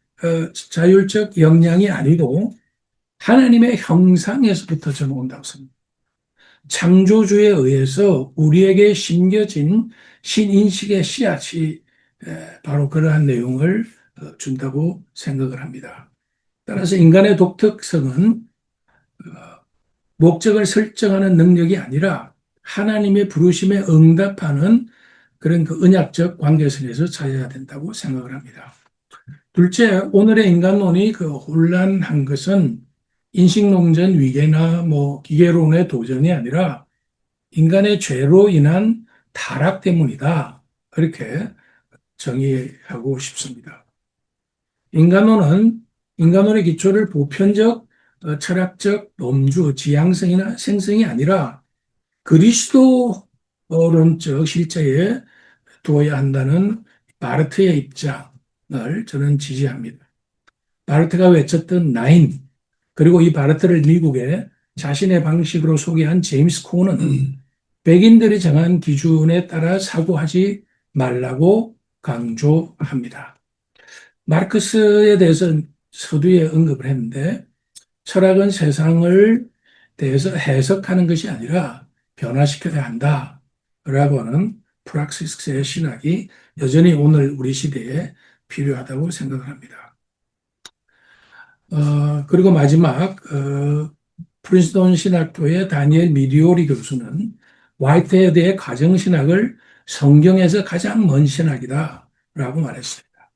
자율적 역량이 아니고 하나님의 형상에서부터 전해온다고 씁니다. 창조주에 의해서 우리에게 심겨진 신인식의 씨앗이 바로 그러한 내용을 준다고 생각을 합니다. 따라서 인간의 독특성은 목적을 설정하는 능력이 아니라 하나님의 부르심에 응답하는 그런 언약적 관계성에서 찾아야 된다고 생각을 합니다. 둘째, 오늘의 인간론이 혼란한 것은 인식농전 위계나 기계론의 도전이 아니라 인간의 죄로 인한 타락 때문이다. 그렇게 정의하고 싶습니다. 인간론의 기초를 보편적 철학적 논주, 지향성이나 생성이 아니라 그리스도론적 실제에 두어야 한다는 바르트의 입장을 저는 지지합니다. 바르트가 외쳤던 나인, 그리고 이 바르트를 미국에 자신의 방식으로 소개한 제임스 코는 백인들이 정한 기준에 따라 사고하지 말라고 강조합니다. 마르크스에 대해서 서두에 언급을 했는데 철학은 세상을 대해서 해석하는 것이 아니라 변화시켜야 한다라고 하는 프락시스의 신학이 여전히 오늘 우리 시대에 필요하다고 생각을 합니다. 그리고 마지막 프린스턴 신학교의 다니엘 미디오리 교수는 화이트헤드의 가정신학을 성경에서 가장 먼 신학이다라고 말했습니다.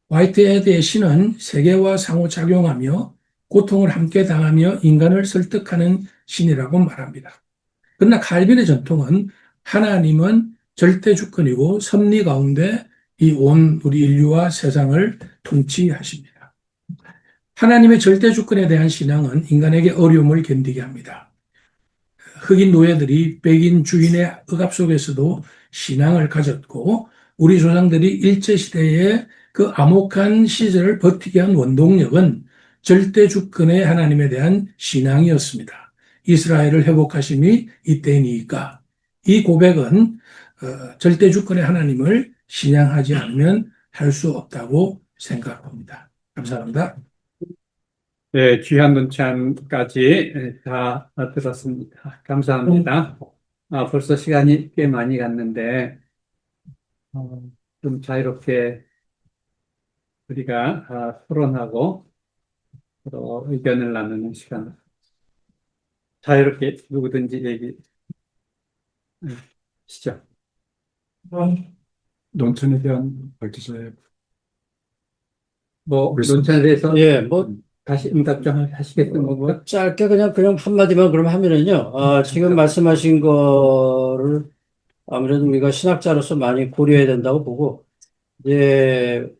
화이트헤드의 신은 세계와 상호작용하며 고통을 함께 당하며 인간을 설득하는 신이라고 말합니다. 그러나 칼빈의 전통은 하나님은 절대 주권이고 섭리 가운데 이 온 우리 인류와 세상을 통치하십니다. 하나님의 절대 주권에 대한 신앙은 인간에게 어려움을 견디게 합니다. 흑인 노예들이 백인 주인의 억압 속에서도 신앙을 가졌고 우리 조상들이 일제시대의 그 암흑한 시절을 버티게 한 원동력은 절대 주권의 하나님에 대한 신앙이었습니다. 이스라엘을 회복하심이 이때니까 이 고백은 절대 주권의 하나님을 신앙하지 않으면 할 수 없다고 생각합니다. 감사합니다. 네, 귀한 문찬까지 다 들었습니다. 감사합니다. 벌써 시간이 꽤 많이 갔는데, 좀 자유롭게 우리가 토론하고 서로 의견을 나누는 시간. 자유롭게 누구든지 얘기하시죠. 논천에 대한 밝히셔야 논천에 대해서 예, 뭐, 다시 응답 좀 하시겠습니까? 뭐 짧게 그냥 한마디만 그럼 하면은요, 지금 말씀하신 거를 아무래도 우리가 신학자로서 많이 고려해야 된다고 보고, 이제,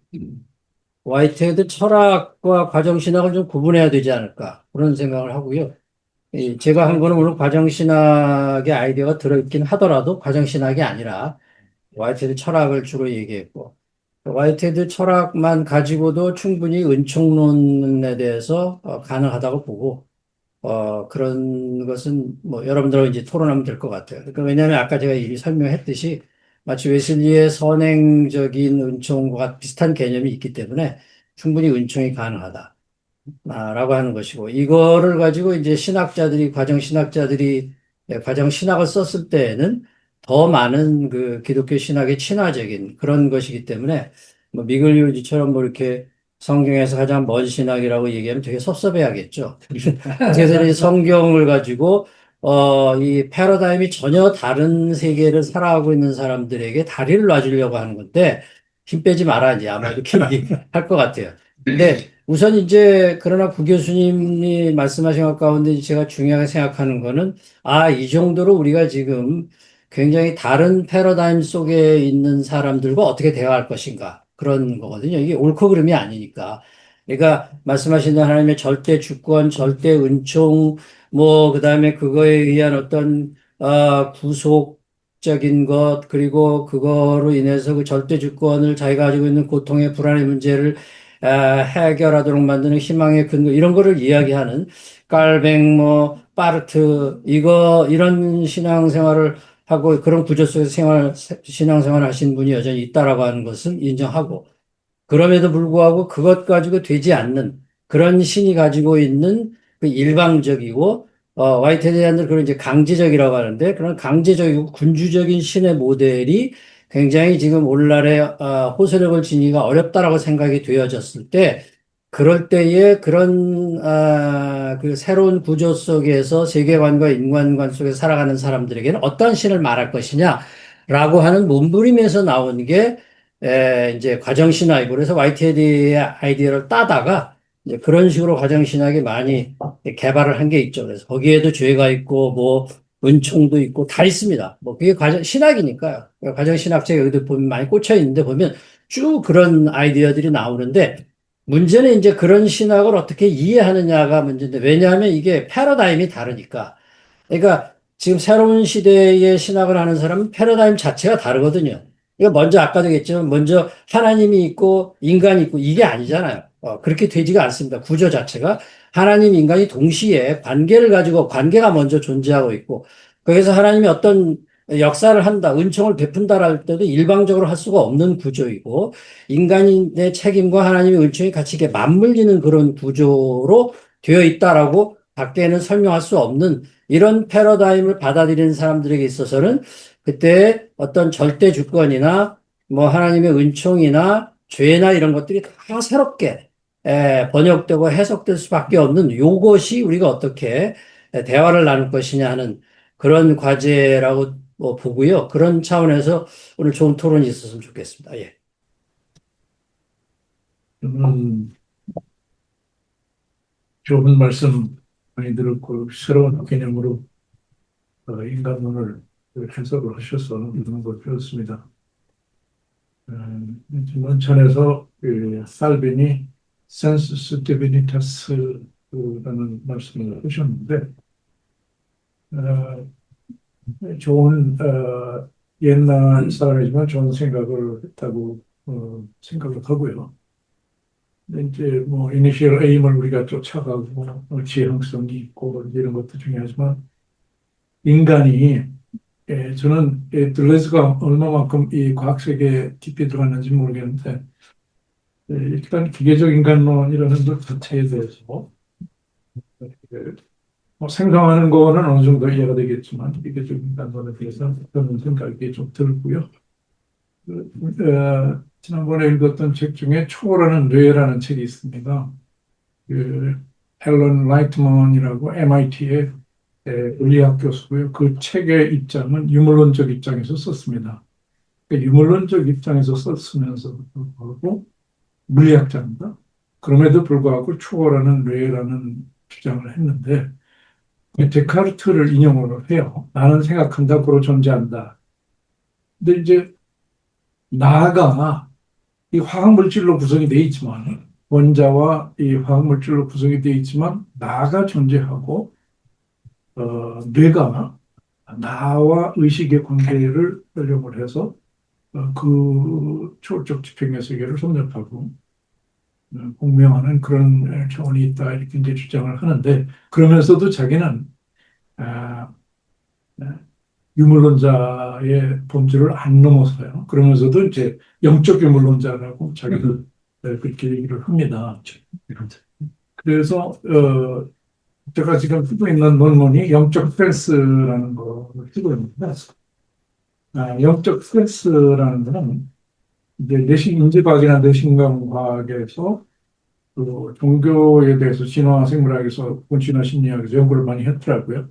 화이트헤드 철학과 과정신학을 좀 구분해야 되지 않을까, 그런 생각을 하고요. 제가 한 거는 물론 과정신학의 아이디어가 들어있긴 하더라도 과정신학이 아니라 화이트헤드 철학을 주로 얘기했고, 화이트헤드 철학만 가지고도 충분히 은총론에 대해서 가능하다고 보고, 그런 것은 뭐 여러분들하고 이제 토론하면 될 것 같아요. 그러니까 왜냐하면 아까 제가 이미 설명했듯이 마치 웨슬리의 선행적인 은총과 비슷한 개념이 있기 때문에 충분히 은총이 가능하다. 라고 하는 것이고, 이거를 가지고 이제 과정신학자들이 과정신학을 썼을 때에는 더 많은 그 기독교 신학의 친화적인 그런 것이기 때문에, 뭐, 미글리오지처럼 뭐 이렇게 성경에서 가장 먼 신학이라고 얘기하면 되게 섭섭해하겠죠. 그래서 이 성경을 가지고, 이 패러다임이 전혀 다른 세계를 살아가고 있는 사람들에게 다리를 놔주려고 하는 건데, 힘 빼지 마라, 이제 아마 이렇게 얘기할 것 같아요. 근데 우선 이제 그러나 구 교수님이 말씀하신 것 가운데 제가 중요하게 생각하는 거는 이 정도로 우리가 지금 굉장히 다른 패러다임 속에 있는 사람들과 어떻게 대화할 것인가 그런 거거든요. 이게 옳고 그름이 아니니까. 그러니까 말씀하신 하나님의 절대 주권, 절대 은총, 뭐 그다음에 그거에 의한 어떤 구속적인 것 그리고 그거로 인해서 그 절대 주권을 자기가 가지고 있는 고통의 불안의 문제를 해결하도록 만드는 희망의 근거, 이런 거를 이야기하는 깔뱅, 뭐, 파르트, 이런 신앙생활을 하고 그런 구조 속에서 신앙생활을 하신 분이 여전히 있다라고 하는 것은 인정하고, 그럼에도 불구하고 그것 가지고 되지 않는 그런 신이 가지고 있는 그 일방적이고, 화이트헤드한들 그런 이제 강제적이라고 하는데, 그런 강제적이고 군주적인 신의 모델이 굉장히 지금 오늘날의 호소력을 지니기가 어렵다라고 생각이 되어졌을 때, 그럴 때에 그런 그 새로운 구조 속에서 세계관과 인간관 속에 살아가는 사람들에게는 어떤 신을 말할 것이냐라고 하는 몸부림에서 나온 게 이제 과정신학이고, 그래서 화이트헤드의 아이디어를 따다가 이제 그런 식으로 과정신학이 많이 개발을 한 게 있죠. 그래서 거기에도 죄가 있고 뭐 은총도 있고 다 있습니다. 뭐 그게 신학이니까요. 과정신학책 여기도 보면 많이 꽂혀 있는데 보면 쭉 그런 아이디어들이 나오는데, 문제는 이제 그런 신학을 어떻게 이해하느냐가 문제인데, 왜냐하면 이게 패러다임이 다르니까. 그러니까 지금 새로운 시대의 신학을 하는 사람은 패러다임 자체가 다르거든요. 그러니까 먼저 아까도 얘기했지만 먼저 하나님이 있고 인간이 있고 이게 아니잖아요. 그렇게 되지가 않습니다. 구조 자체가 하나님, 인간이 동시에 관계를 가지고 관계가 먼저 존재하고 있고, 거기서 하나님이 어떤 역사를 한다, 은총을 베푼다 할 때도 일방적으로 할 수가 없는 구조이고, 인간의 책임과 하나님의 은총이 같이 이렇게 맞물리는 그런 구조로 되어 있다라고 밖에는 설명할 수 없는 이런 패러다임을 받아들이는 사람들에게 있어서는 그때 어떤 절대 주권이나 뭐 하나님의 은총이나 죄나 이런 것들이 다 새롭게 번역되고 해석될 수밖에 없는, 요것이 우리가 어떻게 대화를 나눌 것이냐 하는 그런 과제라고 보고요. 그런 차원에서 오늘 좋은 토론이 있었으면 좋겠습니다. 예. 좋은 말씀 많이 들었고 새로운 개념으로 인간론을 해석을 하셔서 이런 걸 배웠습니다. 원천에서 살빈이 센수스 디비니타스라는 말씀을 하셨는데, 좋은 옛날 사람이지만 좋은 생각을 했다고 생각을 하고요. 근데 이제 뭐 이니셜 에임을 우리가 쫓아가고 지향성이 있고 이런 것도 중요하지만, 인간이 저는 들레즈가 얼마만큼 이 과학 세계에 깊이 들어갔는지 모르겠는데, 일단 기계적 인간론이라는 것 자체에 대해서 뭐 생성하는 거는 어느 정도 이해가 되겠지만 이게 좀 인간론에 대해서 그런 생각이 좀 들고요. 지난번에 읽었던 책 중에 초월하는 뇌라는 책이 있습니다. 그 앨런 라이트먼이라고 MIT의 물리학 교수고요. 그 책의 입장은 유물론적 입장에서 썼습니다. 그러니까 유물론적 입장에서 썼으면서 불구하고 물리학자입니다. 그럼에도 불구하고 초월하는 뇌라는 주장을 했는데 데카르트를 인용을 해요. 나는 생각한다, 고로 존재한다. 근데 이제 나가 이 화학물질로 구성이 되어 있지만 원자와 이 화학물질로 구성이 되어 있지만 나가 존재하고 뇌가 나와 의식의 관계를 활용을 해서 그 초월적 집행의 세계를 섭렵하고 공명하는 그런 차원이 있다 이렇게 이제 주장을 하는데 그러면서도 자기는 아, 유물론자의 본질을 안 넘어서요. 그러면서도 이제 영적 유물론자라고 자기도 그렇게 얘기를 합니다. 그래서 제가 지금 쓰고 있는 논문이 영적 스트레스라는 거를 쓰고 있는데 영적 스트레스라는 거는 이제 내신 인지과학이나 내신경과학에서 그 종교에 대해서 진화 생물학에서 본진화 심리학에서 연구를 많이 했더라고요.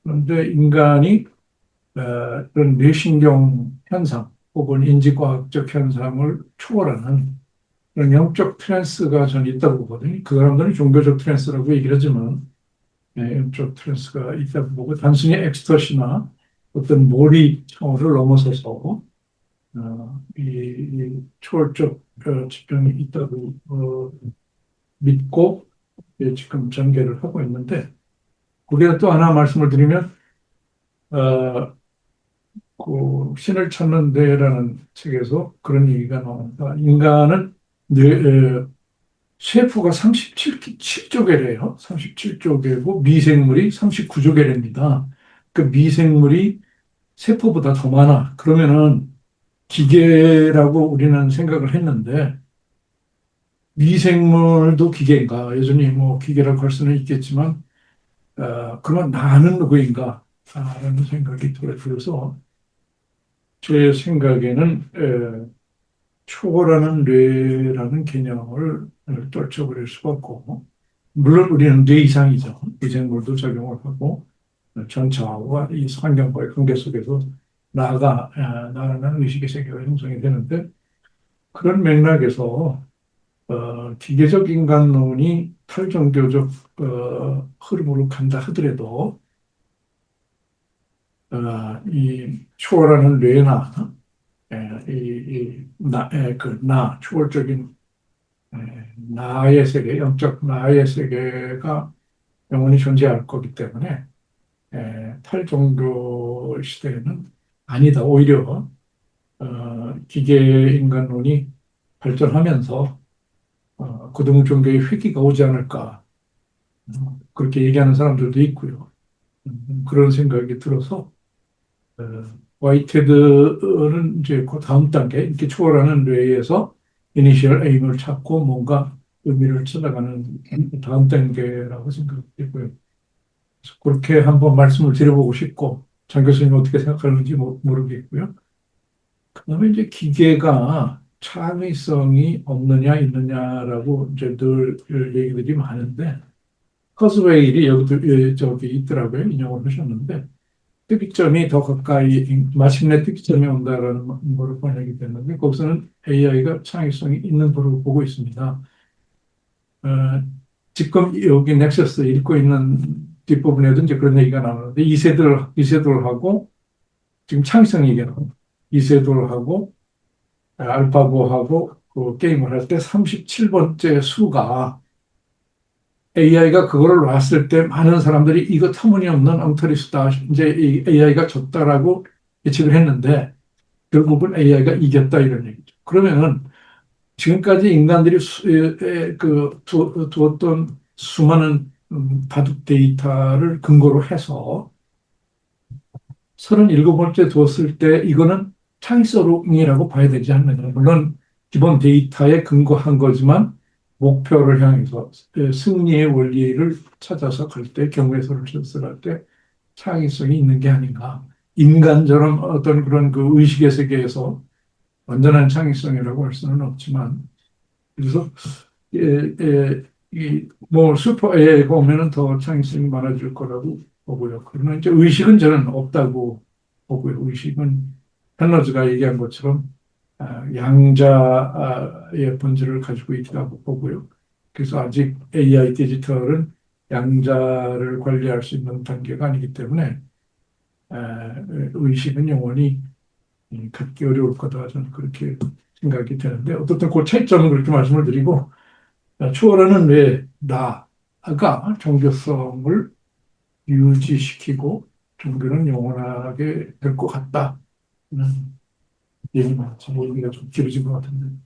그런데 인간이 그런 뇌신경 현상 혹은 인지과학적 현상을 초월하는 그런 영적 트랜스가 저는 있다고 보거든요. 그 사람들은 종교적 트랜스라고 얘기를 하지만 영적 트랜스가 있다고 보고 단순히 엑스터시나 어떤 몰입 차원을 넘어서서 이 초월적 지평이 있다고 믿고 지금 전개를 하고 있는데 거기에 또 하나 말씀을 드리면 그 신을 찾는 데라는 책에서 그런 얘기가 나옵니다. 인간은 셰프가 37조개래요. 37조개고 미생물이 39조개랍니다. 그 미생물이 세포보다 더 많아. 그러면은 기계라고 우리는 생각을 했는데 미생물도 기계인가? 여전히 뭐 기계라고 할 수는 있겠지만 그러면 나는 누구인가? 라는 생각이 들어서 제 생각에는 초월하는 뇌라는 개념을 떨쳐버릴 수가 없고 물론 우리는 뇌 이상이죠. 미생물도 작용을 하고 전차와 이 환경과의 관계 속에서 나라는 의식의 세계가 형성이 되는데 그런 맥락에서 기계적 인간론이 탈종교적 흐름으로 간다 하더라도 이 초월하는 뇌나 초월적인 나의 세계, 영적 나의 세계가 영원히 존재할 거기 때문에 탈종교 시대에는 아니다. 오히려 기계 인간론이 발전하면서 고등 종교의 회귀가 오지 않을까 그렇게 얘기하는 사람들도 있고요. 그런 생각이 들어서 화이트헤드는 이제 그 다음 단계 이렇게 초월하는 뇌에서 이니셜 에임을 찾고 뭔가 의미를 찾아가는 다음 단계라고 생각되고요. 그렇게 한번 말씀을 드려보고 싶고 장 교수님 어떻게 생각하는지 모르겠고요. 그다음에 이제 기계가 창의성이 없느냐 있느냐라고 이제 늘 얘기들이 많은데 커스웨일이 여기도 저기 있더라고요. 인용을 하셨는데 특이점이 더 가까이 마침내 특이점이 온다라는 거를 번역이 됐는데 거기서는 AI가 창의성이 있는 거로 보고 있습니다. 지금 여기 넥서스 읽고 있는 뒷부분에도 이제 그런 얘기가 나오는데 이세돌하고 지금 창의성 얘기하고 이세돌하고 알파고하고 그 게임을 할 때 37번째 수가 AI가 그거를 놨을 때 많은 사람들이 이거 터무니없는 엉터리 수다. 이제 이 AI가 졌다라고 예측을 했는데 결국은 AI가 이겼다 이런 얘기죠. 그러면은 지금까지 인간들이 두었던 수많은 바둑 데이터를 근거로 해서 37번째 두었을 때 이거는 창의성이라고 봐야 되지 않느냐. 물론 기본 데이터에 근거한 거지만 목표를 향해서 승리의 원리를 찾아서 갈 때, 경우에서를 실습할 때 창의성이 있는 게 아닌가. 인간처럼 어떤 그런 그 의식의 세계에서 완전한 창의성이라고 할 수는 없지만, 그래서 뭐 슈퍼 AI가 오면은 더 창의성이 많아질 거라고 보고요. 그러나 이제 의식은 저는 없다고 보고요. 의식은 헬러즈가 얘기한 것처럼 양자의 본질을 가지고 있다고 보고요. 그래서 아직 AI 디지털은 양자를 관리할 수 있는 단계가 아니기 때문에 의식은 영원히 갖기 어려울 거다. 저는 그렇게 생각이 되는데 어떻든 그 차이점은 그렇게 말씀을 드리고 초월하는 왜 나가 종교성을 유지시키고 종교는 영원하게 될 것 같다는 얘기만 참 얘기가 좀 길어진 것 같은데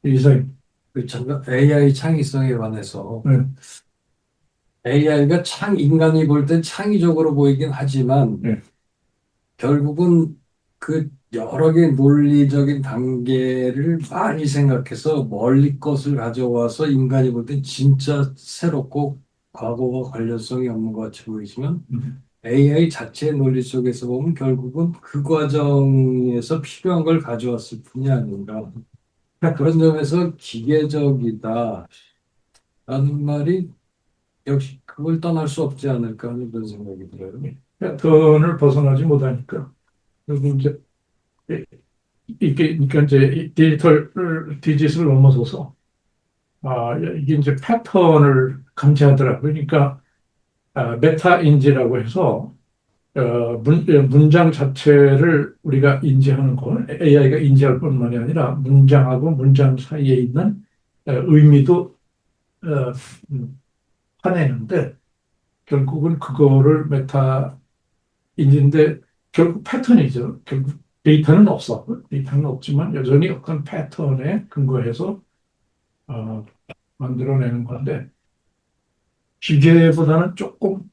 이사님. 그 AI 창의성에 관해서 네. AI가 인간이 볼 땐 창의적으로 보이긴 하지만 네. 결국은 그 여러 개의 논리적인 단계를 많이 생각해서 멀리 것을 가져와서 인간이 볼 땐 진짜 새롭고 과거와 관련성이 없는 것 같이 보이지만 AI 자체의 논리 속에서 보면 결국은 그 과정에서 필요한 걸 가져왔을 뿐이 아닌가. 그런 점에서 기계적이다 라는 말이 역시 그걸 떠날 수 없지 않을까 하는 그런 생각이 들어요. 패턴을 벗어나지 못하니까. 그리고 이제 이게 그러니까 이제 디짓을 넘어서서 이게 이제 패턴을 감지하더라고요. 그러니까 메타인지라고 해서 문장 자체를 우리가 인지하는 거, AI가 인지할 뿐만이 아니라 문장하고 문장 사이에 있는 의미도 화내는데 결국은 그거를 메타 인지인데 결국 패턴이죠. 결국 데이터는 없어. 데이터는 없지만 여전히 어떤 패턴에 근거해서 어, 만들어내는 건데 기계보다는 조금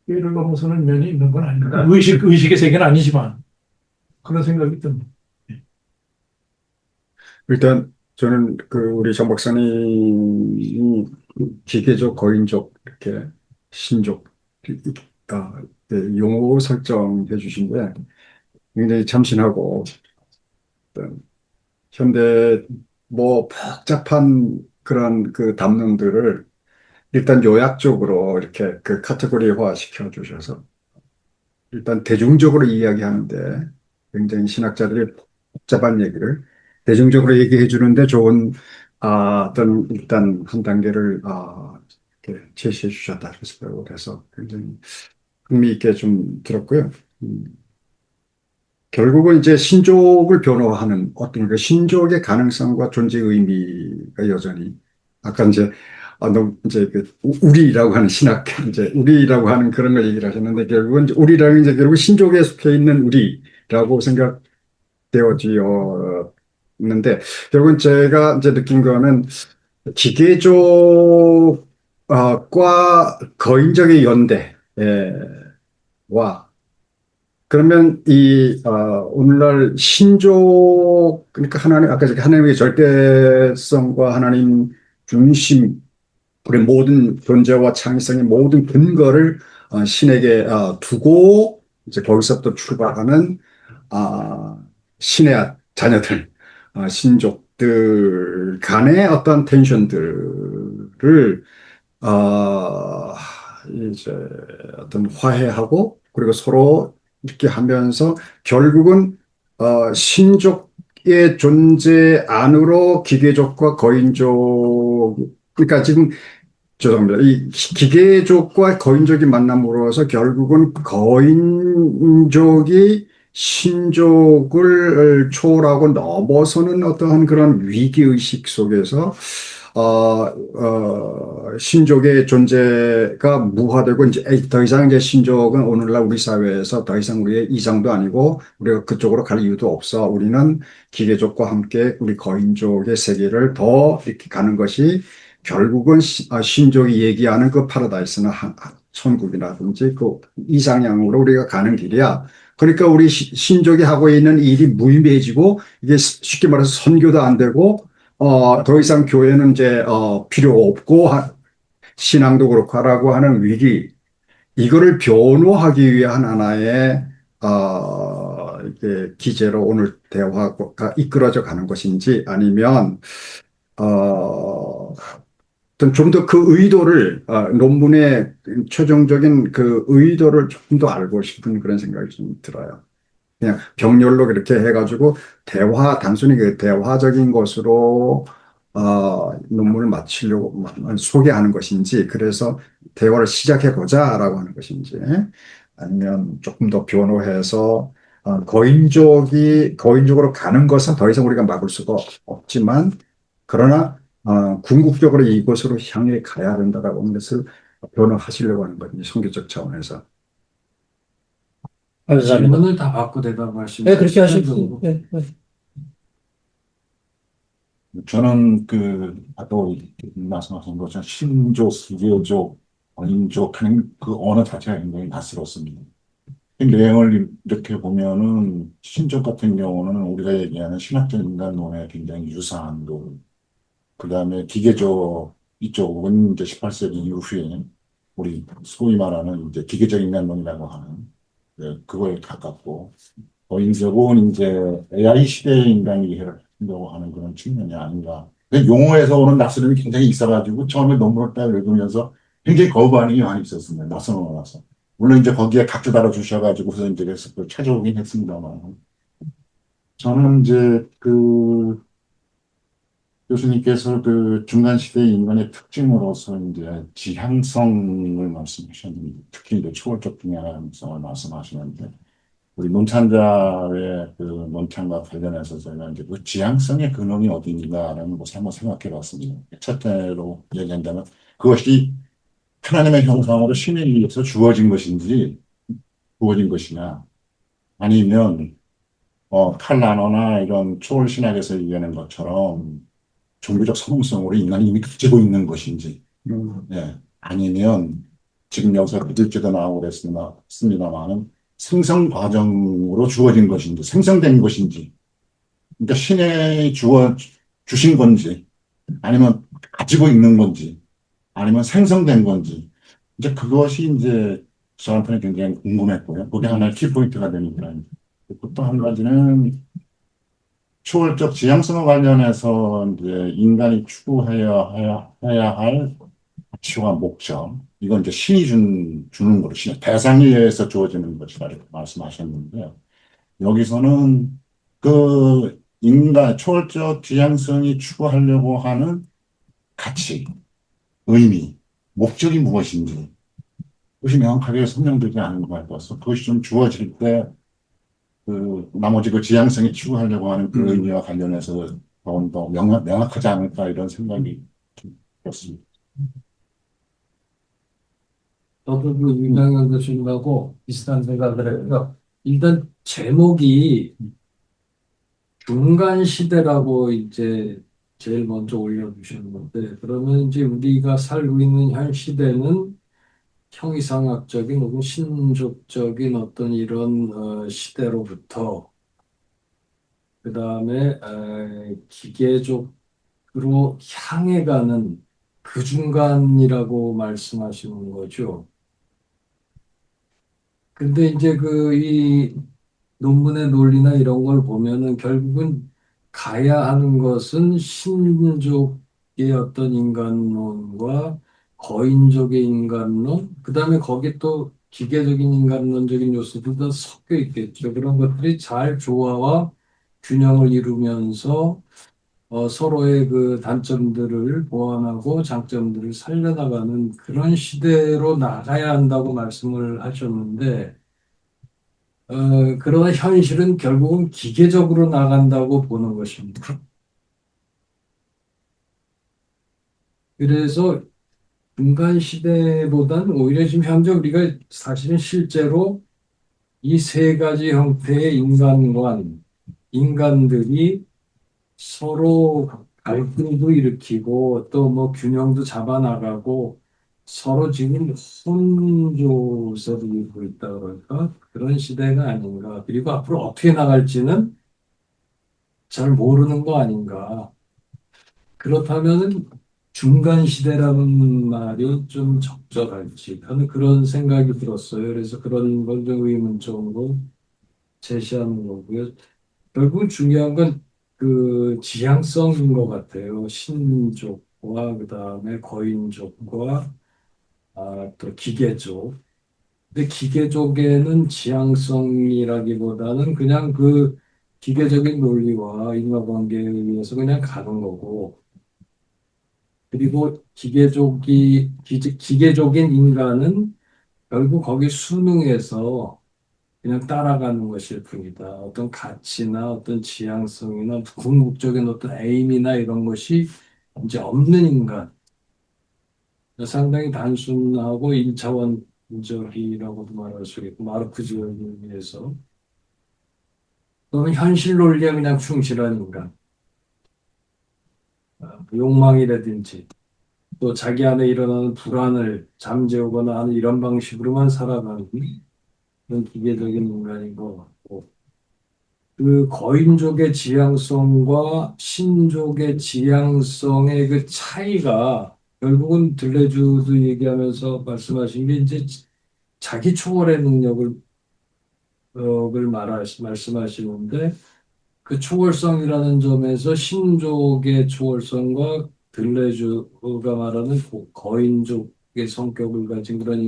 기계를 넘어서는 면이 있는 건 아닌가. 의식의 세계는 아니지만 그런 생각이 듭니다. 일단 저는 그 우리 정 박사님이 기계적, 거인적 이렇게 신적 용어 설정해 주신데 굉장히 참신하고 어떤 현대 뭐 복잡한 그런 그 담론들을 일단 요약적으로 이렇게 그 카테고리화 시켜 주셔서 일단 대중적으로 이야기하는데 굉장히 신학자들이 복잡한 얘기를 대중적으로 얘기해 주는데 좋은 어떤 일단 한 단계를 이렇게 제시해 주셨다 그래서 굉장히 흥미있게 좀 들었고요. 음, 결국은 이제 신족을 변호하는 어떤 그 신족의 가능성과 존재 의미가 여전히 아까 이제 너무 이제 그 우리라고 하는 신학 이제 우리라고 하는 그런 걸 얘기를 하셨는데 결국은 이제 우리라는 이제 결국 신족에 속해 있는 우리라고 생각되어지었는데 결국은 제가 이제 느낀 거는 기계족과 거인적의 연대와 그러면 오늘날 신족, 그러니까 아까 하나님의 절대성과 하나님 중심, 우리 모든 존재와 창의성의 모든 근거를 신에게 두고, 이제 거기서부터 출발하는, 신의 자녀들, 신족들 간의 어떤 텐션들을, 어, 이제 어떤 화해하고, 그리고 서로 이렇게 하면서 결국은 신족의 존재 안으로 기계족과 거인족 그러니까 지금 죄송합니다. 이 기계족과 거인족이 만남으로써 결국은 거인족이 신족을 초월하고 넘어서는 어떠한 그런 위기의식 속에서 신족의 존재가 무화되고 이제 더 이상 이제 신족은 오늘날 우리 사회에서 더 이상 우리의 이상도 아니고 우리가 그쪽으로 갈 이유도 없어. 우리는 기계족과 함께 우리 거인족의 세계를 더 이렇게 가는 것이 결국은 신족이 얘기하는 그 파라다이스나 천국이라든지 그 이상향으로 우리가 가는 길이야. 그러니까 우리 신족이 하고 있는 일이 무의미해지고 이게 쉽게 말해서 선교도 안 되고 더 이상 교회는 이제 필요 없고 신앙도 그렇고 하라고 하는 위기, 이거를 변호하기 위한 하나의 이게 기제로 오늘 대화가 이끌어져 가는 것인지, 아니면 좀 더 그 의도를, 논문의 최종적인 그 의도를 조금 더 알고 싶은 그런 생각이 좀 들어요. 그냥 병렬로 그렇게 해가지고 단순히 그 대화적인 것으로 논문을 마치려고 소개하는 것인지, 그래서 대화를 시작해 보자라고 하는 것인지, 아니면 조금 더 변호해서 거인적으로 가는 것은 더 이상 우리가 막을 수가 없지만, 그러나 궁극적으로 이것으로 향해 가야 된다라고 하는 것을 변호하시려고 하는 거죠. 선교적 차원에서. 감사합니다. 질문을 다 받고 대답하시면 네, 그렇게 하십시오. 순서대로. 네, 네. 저는 아까 말씀하신 것처럼 신족, 수교족, 원인족 하는 그 언어 자체가 굉장히 낯설었습니다. 이 내용을 이렇게 보면은 신족 같은 경우는 우리가 얘기하는 신학적 인간론에 굉장히 유사한 거, 그 다음에 기계적 이쪽은 이제 18세기 이후에 우리 소위 말하는 이제 기계적 인간론이라고 하는 그거에 가깝고, 인적은 이제 AI 시대의 인간 이해를 하려고 하는 그런 측면이 아닌가. 근데 용어에서 오는 낯설음이 굉장히 있어가지고 처음에 논문을 딱 읽으면서 굉장히 거부 반응이 많이 있었습니다. 낯선 언어라서. 물론 이제 거기에 각주 달아주셔가지고서 이제 그래서 그걸 찾아오긴 했습니다만. 저는 이제 교수님께서 그 중간 시대의 인간의 특징으로서 이제 지향성을 말씀하셨는데, 특히 이제 초월적 중요성을 말씀하시는데, 우리 논찬자의 그 논찬과 관련해서 제가 이제 그 지향성의 근원이 어디인가라는 것을 한번 생각해 봤습니다. 첫째로 얘기한다면 그것이 하나님의 형상으로 신에 의해서 주어진 것이냐, 아니면 칼라노나 이런 초월 신학에서 얘기하는 것처럼 종교적 성성으로 인간이 이미 가지고 있는 것인지, 예, 아니면 지금 여기서 비둘기도 나오고 그랬습니다만은 생성 과정으로 주어진 것인지, 생성된 것인지, 그러니까 신에 주신 건지, 아니면 가지고 있는 건지, 아니면 생성된 건지, 이제 그것이 이제 저한테는 굉장히 궁금했고요. 그게 하나의 키포인트가 되니까. 또 한 가지는 초월적 지향성과 관련해서 이제 인간이 추구해야 할 가치와 목적, 이건 이제 신이 주는 거로, 대상에 의해서 주어지는 것이다, 이렇게 말씀하셨는데요. 여기서는 그 인간, 초월적 지향성이 추구하려고 하는 가치, 의미, 목적이 무엇인지, 그것이 명확하게 설명되지 않은 것 같아서, 그것이 좀 주어질 때, 나머지 그 지향성이 추구하려고 하는 그 의미와 관련해서 더 명확하지 않을까, 이런 생각이 들었습니다. 저도 그 유명한 교수님하고 비슷한 생각을 해요. 일단 제목이 중간 시대라고 이제 제일 먼저 올려주셨는데, 그러면 이제 우리가 살고 있는 현 시대는 형이상학적인 혹은 신족적인 어떤 이런 시대로부터 그 다음에 기계적으로 향해 가는 그 중간이라고 말씀하시는 거죠. 근데 이제 이 논문의 논리나 이런 걸 보면은 결국은 가야 하는 것은 신족의 어떤 인간론과 거인족의 인간론, 그다음에 거기 또 기계적인 인간론적인 요소들도 섞여 있겠죠. 그런 것들이 잘 조화와 균형을 이루면서 서로의 그 단점들을 보완하고 장점들을 살려나가는 그런 시대로 나가야 한다고 말씀을 하셨는데, 그러나 현실은 결국은 기계적으로 나간다고 보는 것입니다. 그래서 중간 시대보다는 오히려 지금 현재 우리가 사실은 실제로 이 세 가지 형태의 인간들이 서로 갈등도 일으키고 또 뭐 균형도 잡아나가고 서로 지금 혼조세를 이루고 있다 그럴까? 그런 시대가 아닌가. 그리고 앞으로 어떻게 나갈지는 잘 모르는 거 아닌가. 그렇다면은 중간 시대라는 말이 좀 적절할지 하는 그런 생각이 들었어요. 그래서 그런 걸 좀 의문점으로 제시하는 거고요. 결국 중요한 건 그 지향성인 것 같아요. 신족과 그다음에 거인족과 또 기계족. 근데 기계족에는 지향성이라기보다는 그냥 그 기계적인 논리와 인과관계에 의해서 그냥 가는 거고, 그리고 기계족인 인간은 결국 거기 순응해서 그냥 따라가는 것일 뿐이다. 어떤 가치나 어떤 지향성이나 궁극적인 어떤 에임이나 이런 것이 이제 없는 인간. 상당히 단순하고 일차원적이라고도 말할 수 있고, 마르크스에 의해서. 또는 현실 논리에 그냥 충실한 인간. 욕망이라든지, 또 자기 안에 일어나는 불안을 잠재우거나 하는 이런 방식으로만 살아가는 그런 기계적인 인간인 것 같고, 그 거인족의 지향성과 신족의 지향성의 그 차이가 결국은 들레주도 얘기하면서 말씀하신 게 이제 자기 초월의 능력을 말씀하시는데 그 초월성이라는 점에서 신족의 초월성과 들레주가 말하는 거인족의 성격을 가진 그런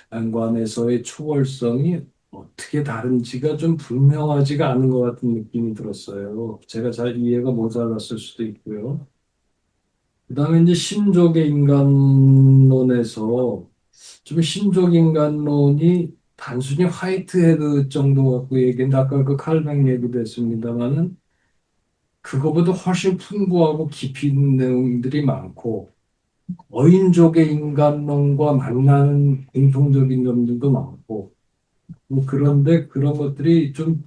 인간관에서의 초월성이 어떻게 다른지가 좀 분명하지가 않은 것 같은 느낌이 들었어요. 제가 잘 이해가 모자랐을 수도 있고요. 그다음에 이제 신족의 인간론에서 좀 신족 인간론이 단순히 화이트헤드 정도 갖고 얘기했는데 아까 그 칼뱅 얘기도 했습니다만은 그거보다 훨씬 풍부하고 깊이 있는 내용들이 많고 어인족의 인간론과 만나는 공통적인 점들도 많고 뭐 그런데 그런 것들이 좀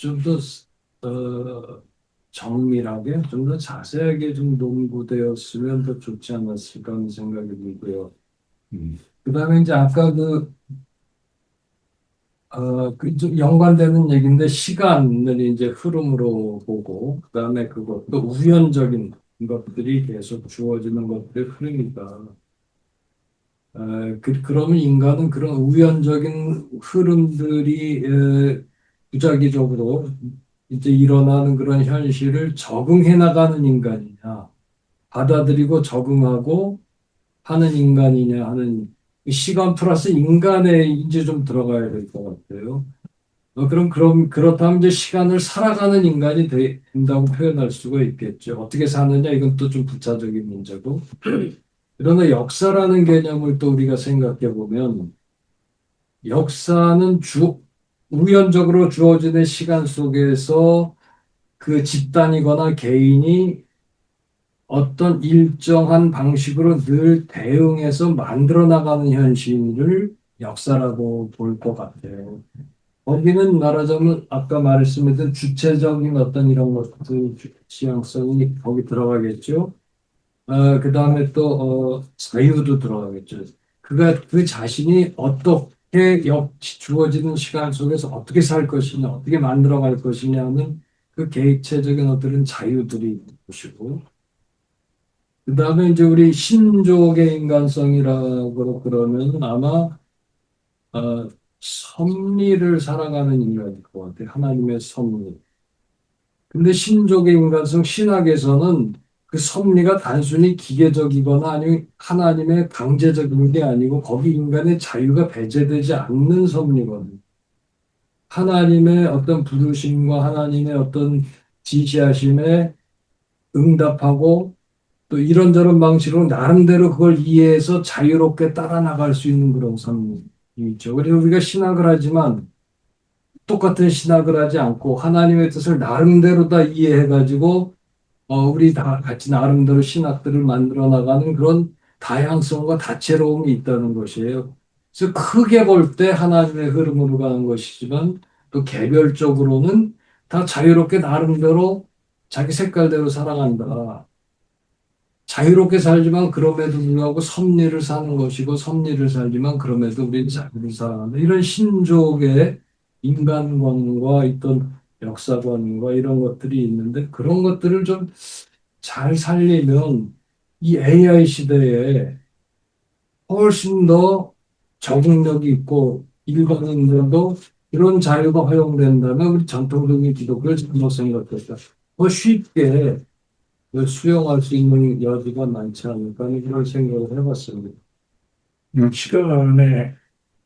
더 정밀하게 좀 더 자세하게 좀 논구되었으면 더 좋지 않았을까 하는 생각이 들고요. 그다음에 이제 아까 좀 연관되는 얘기인데 시간을 이제 흐름으로 보고 그다음에 그것도 우연적인 것들이 계속 주어지는 것들의 흐름이다. 그러면 인간은 그런 우연적인 흐름들이 부작위적으로 이제 일어나는 그런 현실을 적응해 나가는 인간이냐, 받아들이고 적응하고 하는 인간이냐 하는 이 시간 플러스 인간에 이제 좀 들어가야 될 것 같아요. 그럼 그렇다면 이제 시간을 살아가는 인간이 된다고 표현할 수가 있겠죠. 어떻게 사느냐 이건 또 좀 부차적인 문제고. 그러나 역사라는 개념을 또 우리가 생각해 보면 역사는 우연적으로 주어지는 시간 속에서 그 집단이거나 개인이 어떤 일정한 방식으로 늘 대응해서 만들어 나가는 현실을 역사라고 볼 것 같아요. 거기는 말하자면 아까 말씀드린 주체적인 어떤 이런 것들 지향성이 거기 들어가겠죠. 그 다음에 또 자유도 들어가겠죠. 그 자신이 어떻게 주어지는 시간 속에서 어떻게 살 것이냐, 어떻게 만들어갈 것이냐는 그 개체적인 어떤 자유들이 있는 것이고, 그 다음에 이제 우리 신족의 인간성이라고 그러면 아마 섭리를 살아가는 인간일 것 같아요. 하나님의 섭리. 근데 신족의 인간성 신학에서는 그 섭리가 단순히 기계적이거나 아니면 하나님의 강제적인 게 아니고 거기 인간의 자유가 배제되지 않는 섭리거든요. 하나님의 어떤 부르심과 하나님의 어떤 지시하심에 응답하고 또 이런저런 방식으로 나름대로 그걸 이해해서 자유롭게 따라 나갈 수 있는 그런 섭리이죠. 그래서 우리가 신학을 하지만 똑같은 신학을 하지 않고 하나님의 뜻을 나름대로 다 이해해가지고 우리 다 같이 나름대로 신학들을 만들어 나가는 그런 다양성과 다채로움이 있다는 것이에요. 그래서 크게 볼 때 하나님의 흐름으로 가는 것이지만 또 개별적으로는 다 자유롭게 나름대로 자기 색깔대로 살아간다. 자유롭게 살지만 그럼에도 불구하고 섭리를 사는 것이고 섭리를 살지만 그럼에도 우리는 자유를 살아간다. 이런 신족의 인간관과 있던 역사관과 이런 것들이 있는데 그런 것들을 좀 잘 살리면 이 AI 시대에 훨씬 더 적응력이 있고 일반인들도 이런 자유가 허용된다면 우리 전통적인 기독교를 잘못 생각했다. 더 쉽게 수용할 수 있는 여지가 많지 않을까 이런 생각을 해봤습니다.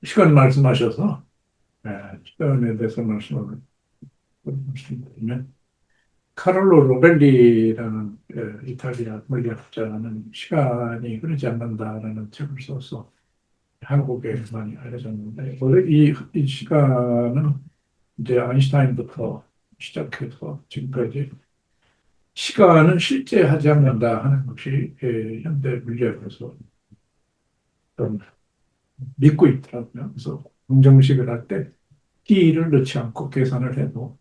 시간 말씀하셔서, 예, 시간에 대해서 말씀드리면, 카를로 로벨리라는 이탈리아 물리학자는 시간이 흐르지 않는다라는 책을 써서 한국에 많이 알려졌는데, 원래 이 시간은 이제 아인슈타인부터 시작해서 지금까지 시간은 실제하지 않는다 하는 것이 현대 물리학에서 좀 믿고 있더라고요. 그래서 방정식을 할 때 t를 넣지 않고 계산을 해도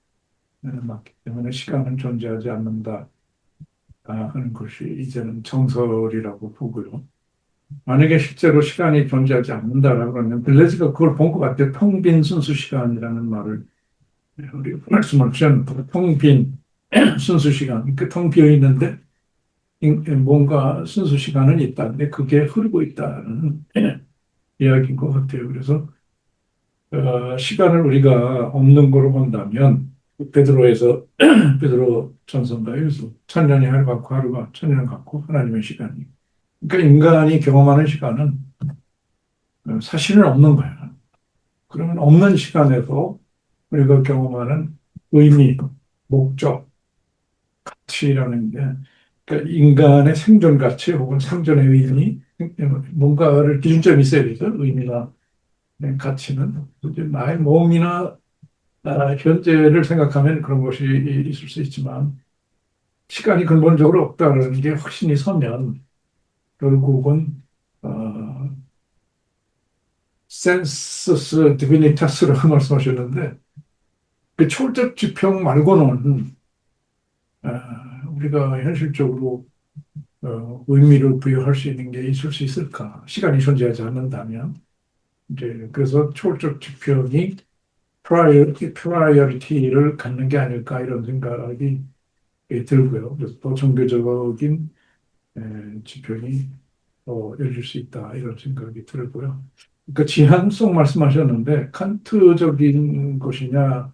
맞기 때문에 시간은 존재하지 않는다 하는 것이 이제는 정설이라고 보고요. 만약에 실제로 시간이 존재하지 않는다라고 하면 블레즈가 그걸 본 것 같아요. 텅 빈 순수 시간이라는 말을 우리 말씀을 주셨는데 텅 빈 순수 시간, 그 텅 비어 있는데 뭔가 순수 시간은 있다. 근데 그게 흐르고 있다는 이야기인 것 같아요. 그래서 시간을 우리가 없는 거로 본다면 베드로에서 베드로 전서인가에서 천년이 하루 같고 하루가 천년 같고 하나님의 시간이. 그러니까 인간이 경험하는 시간은 사실은 없는 거야. 그러면 없는 시간에서 우리가 경험하는 의미, 목적, 가치라는 게 그러니까 인간의 생존 가치 혹은 생존의 의미 뭔가를 기준점이 있어야 되죠. 의미나 가치는 이제 나의 몸이나 현재를 생각하면 그런 것이 있을 수 있지만 시간이 근본적으로 없다는 게 확신이 서면 결국은 센서스 디비니타스라고 말씀하셨는데 그 초월적 지평 말고는 우리가 현실적으로 의미를 부여할 수 있는 게 있을 수 있을까? 시간이 존재하지 않는다면 이제 그래서 초월적 지평이 프라이어리티를 갖는 게 아닐까 이런 생각이 들고요. 그래서 더 종교적인 지평이 열릴 수 있다 이런 생각이 들고요. 그러니까 지향성 말씀하셨는데 칸트적인 것이냐?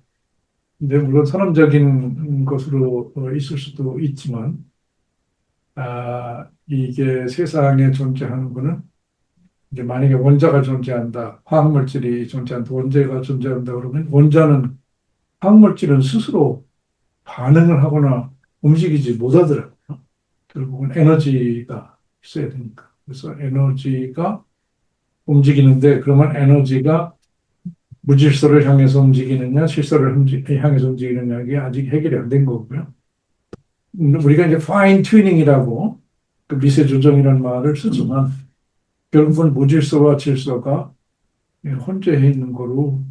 근데 물론 선언적인 것으로 있을 수도 있지만 이게 세상에 존재하는 거는 이제 만약에 원자가 존재한다, 화학물질이 존재한다, 원자가 존재한다 그러면 원자는 화학물질은 스스로 반응을 하거나 움직이지 못하더라고요. 결국은 에너지가 있어야 되니까. 그래서 에너지가 움직이는데 그러면 에너지가 무질서를 향해서 움직이느냐, 실서를 향해서 움직이느냐, 이게 아직 해결이 안 된 거고요. 우리가 이제 파인 튜닝이라고 그 미세 조정이라는 말을 쓰지만 결국은 무질서와 질서가 혼재해 있는 거로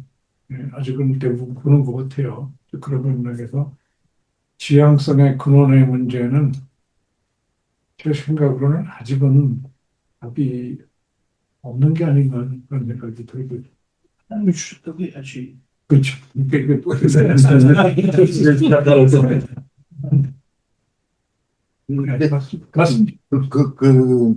아직은 대부분 보는 것 같아요. 그런 맥락에서 지향성의 근원의 문제는 제 생각으로는 아직은 답이 없는 게 아닌가 그런 생각이 들고요. 하나님이 주셨다고 해야지. 그렇죠. 이게 맞습니다.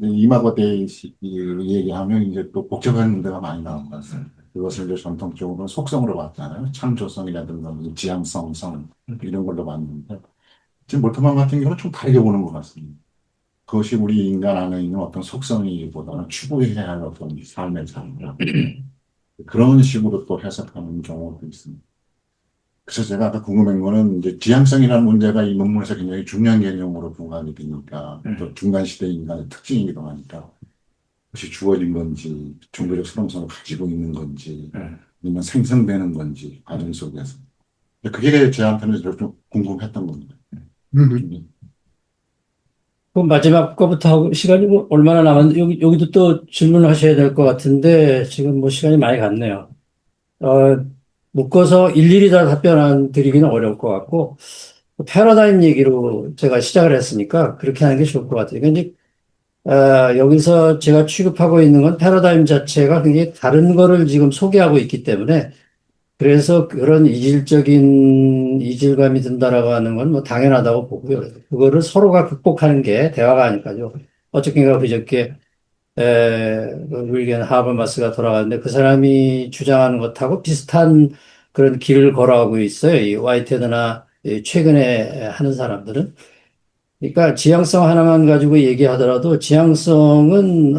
이마고대 얘기하면 이제 또 복잡한 문제가 많이 나온 것 같습니다. 그것을 이제 전통적으로 속성으로 봤잖아요. 창조성이라든가 지향성, 성 이런 걸로 봤는데 지금 몰트만 같은 경우는 좀 다르게 보는 것 같습니다. 그것이 우리 인간 안에 있는 어떤 속성이보다는 추구해야 할 어떤 삶의 삶이라 그런 식으로 또 해석하는 경우도 있습니다. 그래서 제가 아까 궁금한 거는 이제 지향성이라는 문제가 이 논문에서 굉장히 중요한 개념으로 부각이 되니까 또 중간 시대 인간의 특징이기도 하니까 그것이 주어진 건지 종교적 실험성을 가지고 있는 건지 아니면 생성되는 건지 과정 속에서 그게 저한테는 좀 궁금했던 겁니다. 그 마지막 거부터 하고 시간이 뭐 얼마나 남았는데 여기도 또 질문을 하셔야 될 것 같은데 지금 뭐 시간이 많이 갔네요. 묶어서 일일이 다 답변 드리기는 어려울 것 같고 패러다임 얘기로 제가 시작을 했으니까 그렇게 하는 게 좋을 것 같아요. 근데 여기서 제가 취급하고 있는 건 패러다임 자체가 굉장히 다른 거를 지금 소개하고 있기 때문에 그래서 그런 이질감이 든다라고 하는 건 뭐 당연하다고 보고요. 그거를 서로가 극복하는 게 대화가 아닐까요. 어저께인가 그저께 윌리엄 하버마스가 돌아갔는데 그 사람이 주장하는 것하고 비슷한 그런 길을 걸어가고 있어요. 이 화이트헤드나 최근에 하는 사람들은. 그러니까 지향성 하나만 가지고 얘기하더라도 지향성은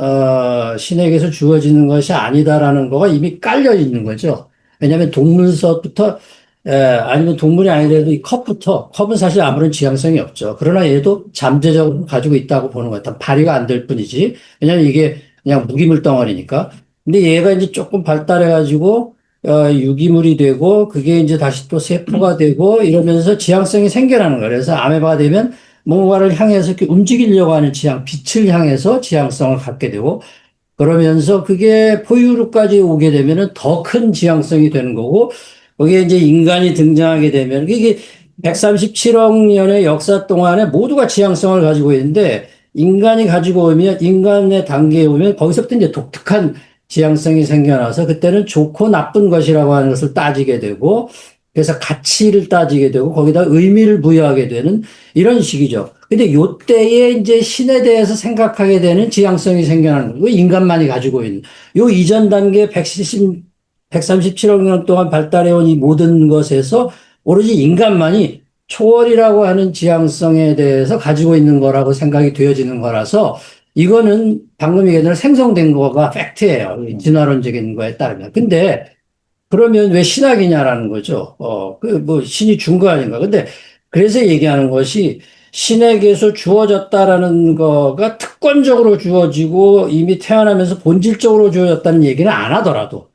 신에게서 주어지는 것이 아니다라는 거가 이미 깔려 있는 거죠. 왜냐하면 동물서부터 아니면 동물이 아니더라도 이 컵은 사실 아무런 지향성이 없죠. 그러나 얘도 잠재적으로 가지고 있다고 보는 거예요. 발휘가 안 될 뿐이지. 왜냐하면 이게 그냥 무기물 덩어리니까. 근데 얘가 이제 조금 발달해가지고 유기물이 되고 그게 이제 다시 또 세포가 되고 이러면서 지향성이 생겨나는 거예요. 그래서 아메바가 되면 뭔가를 향해서 이렇게 움직이려고 하는 빛을 향해서 지향성을 갖게 되고 그러면서 그게 포유류까지 오게 되면은 더 큰 지향성이 되는 거고 거기에 이제 인간이 등장하게 되면 이게 137억 년의 역사 동안에 모두가 지향성을 가지고 있는데 인간이 가지고 오면 인간의 단계에 오면 거기서부터 이제 독특한 지향성이 생겨나서 그때는 좋고 나쁜 것이라고 하는 것을 따지게 되고 그래서 가치를 따지게 되고 거기다 의미를 부여하게 되는 이런 식이죠. 근데 요때에 이제 신에 대해서 생각하게 되는 지향성이 생겨나는 거고 인간만이 가지고 있는 요 이전 단계 137억 년 동안 발달해온 이 모든 것에서 오로지 인간만이 초월이라고 하는 지향성에 대해서 가지고 있는 거라고 생각이 되어지는 거라서 이거는 방금 얘기한 대로 생성된 거가 팩트예요. 진화론적인 거에 따르면. 근데 그러면 왜 신학이냐라는 거죠. 신이 준 거 아닌가. 근데 그래서 얘기하는 것이 신에게서 주어졌다라는 거가 특권적으로 주어지고 이미 태어나면서 본질적으로 주어졌다는 얘기는 안 하더라도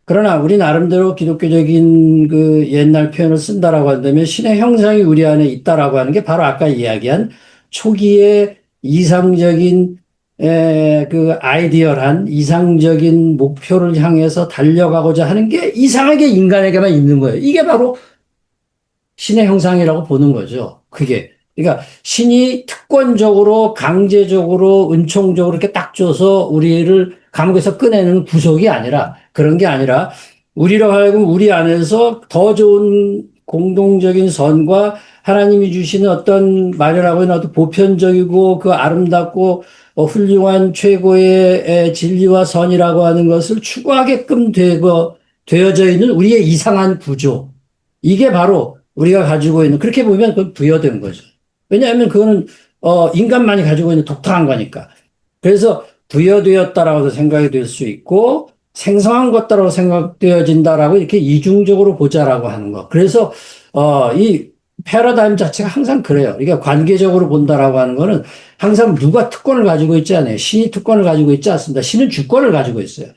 그러나 우리 나름대로 기독교적인 그 옛날 표현을 쓴다라고 한다면 신의 형상이 우리 안에 있다라고 하는 게 바로 아까 이야기한 초기의 이상적인 그 아이디얼한 이상적인 목표를 향해서 달려가고자 하는 게 이상하게 인간에게만 있는 거예요. 이게 바로 신의 형상이라고 보는 거죠. 그게. 그러니까 신이 특권적으로 강제적으로 은총적으로 이렇게 딱 줘서 우리를 감옥에서 꺼내는 구속이 아니라 그런 게 아니라 우리로 하여금 우리 안에서 더 좋은 공동적인 선과 하나님이 주시는 어떤 마련하고 있는 어떤 보편적이고 그 아름답고 훌륭한 최고의 진리와 선이라고 하는 것을 추구하게끔 되어져 있는 우리의 이상한 구조. 이게 바로 우리가 가지고 있는, 그렇게 보면 그건 부여된 거죠. 왜냐하면 그거는, 인간만이 가지고 있는 독특한 거니까. 그래서 부여되었다라고도 생각이 될 수 있고, 생성한 것다라고 생각되어진다라고 이렇게 이중적으로 보자라고 하는 거. 그래서, 이 패러다임 자체가 항상 그래요. 그러니까 관계적으로 본다라고 하는 거는 항상 누가 특권을 가지고 있지 않아요. 신이 특권을 가지고 있지 않습니다. 신은 주권을 가지고 있어요.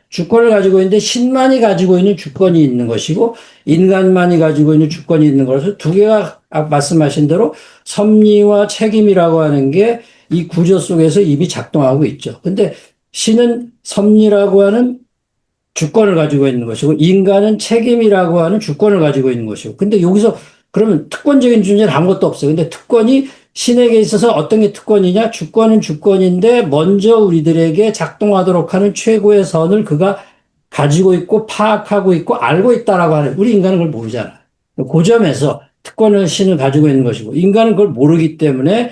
주권을 가지고 있는데 신만이 가지고 있는 주권이 있는 것이고 인간만이 가지고 있는 주권이 있는 거라서 두 개가 말씀하신 대로 섭리와 책임이라고 하는 게 이 구조 속에서 이미 작동하고 있죠. 근데 신은 섭리라고 하는 주권을 가지고 있는 것이고 인간은 책임이라고 하는 주권을 가지고 있는 것이고 근데 여기서 그러면 특권적인 존재는 아무것도 없어요. 근데 특권이 신에게 있어서 어떤 게 특권이냐? 주권은 주권인데 먼저 우리들에게 작동하도록 하는 최고의 선을 그가 가지고 있고 파악하고 있고 알고 있다라고 하는 우리 인간은 그걸 모르잖아. 그 점에서 특권을 신은 가지고 있는 것이고 인간은 그걸 모르기 때문에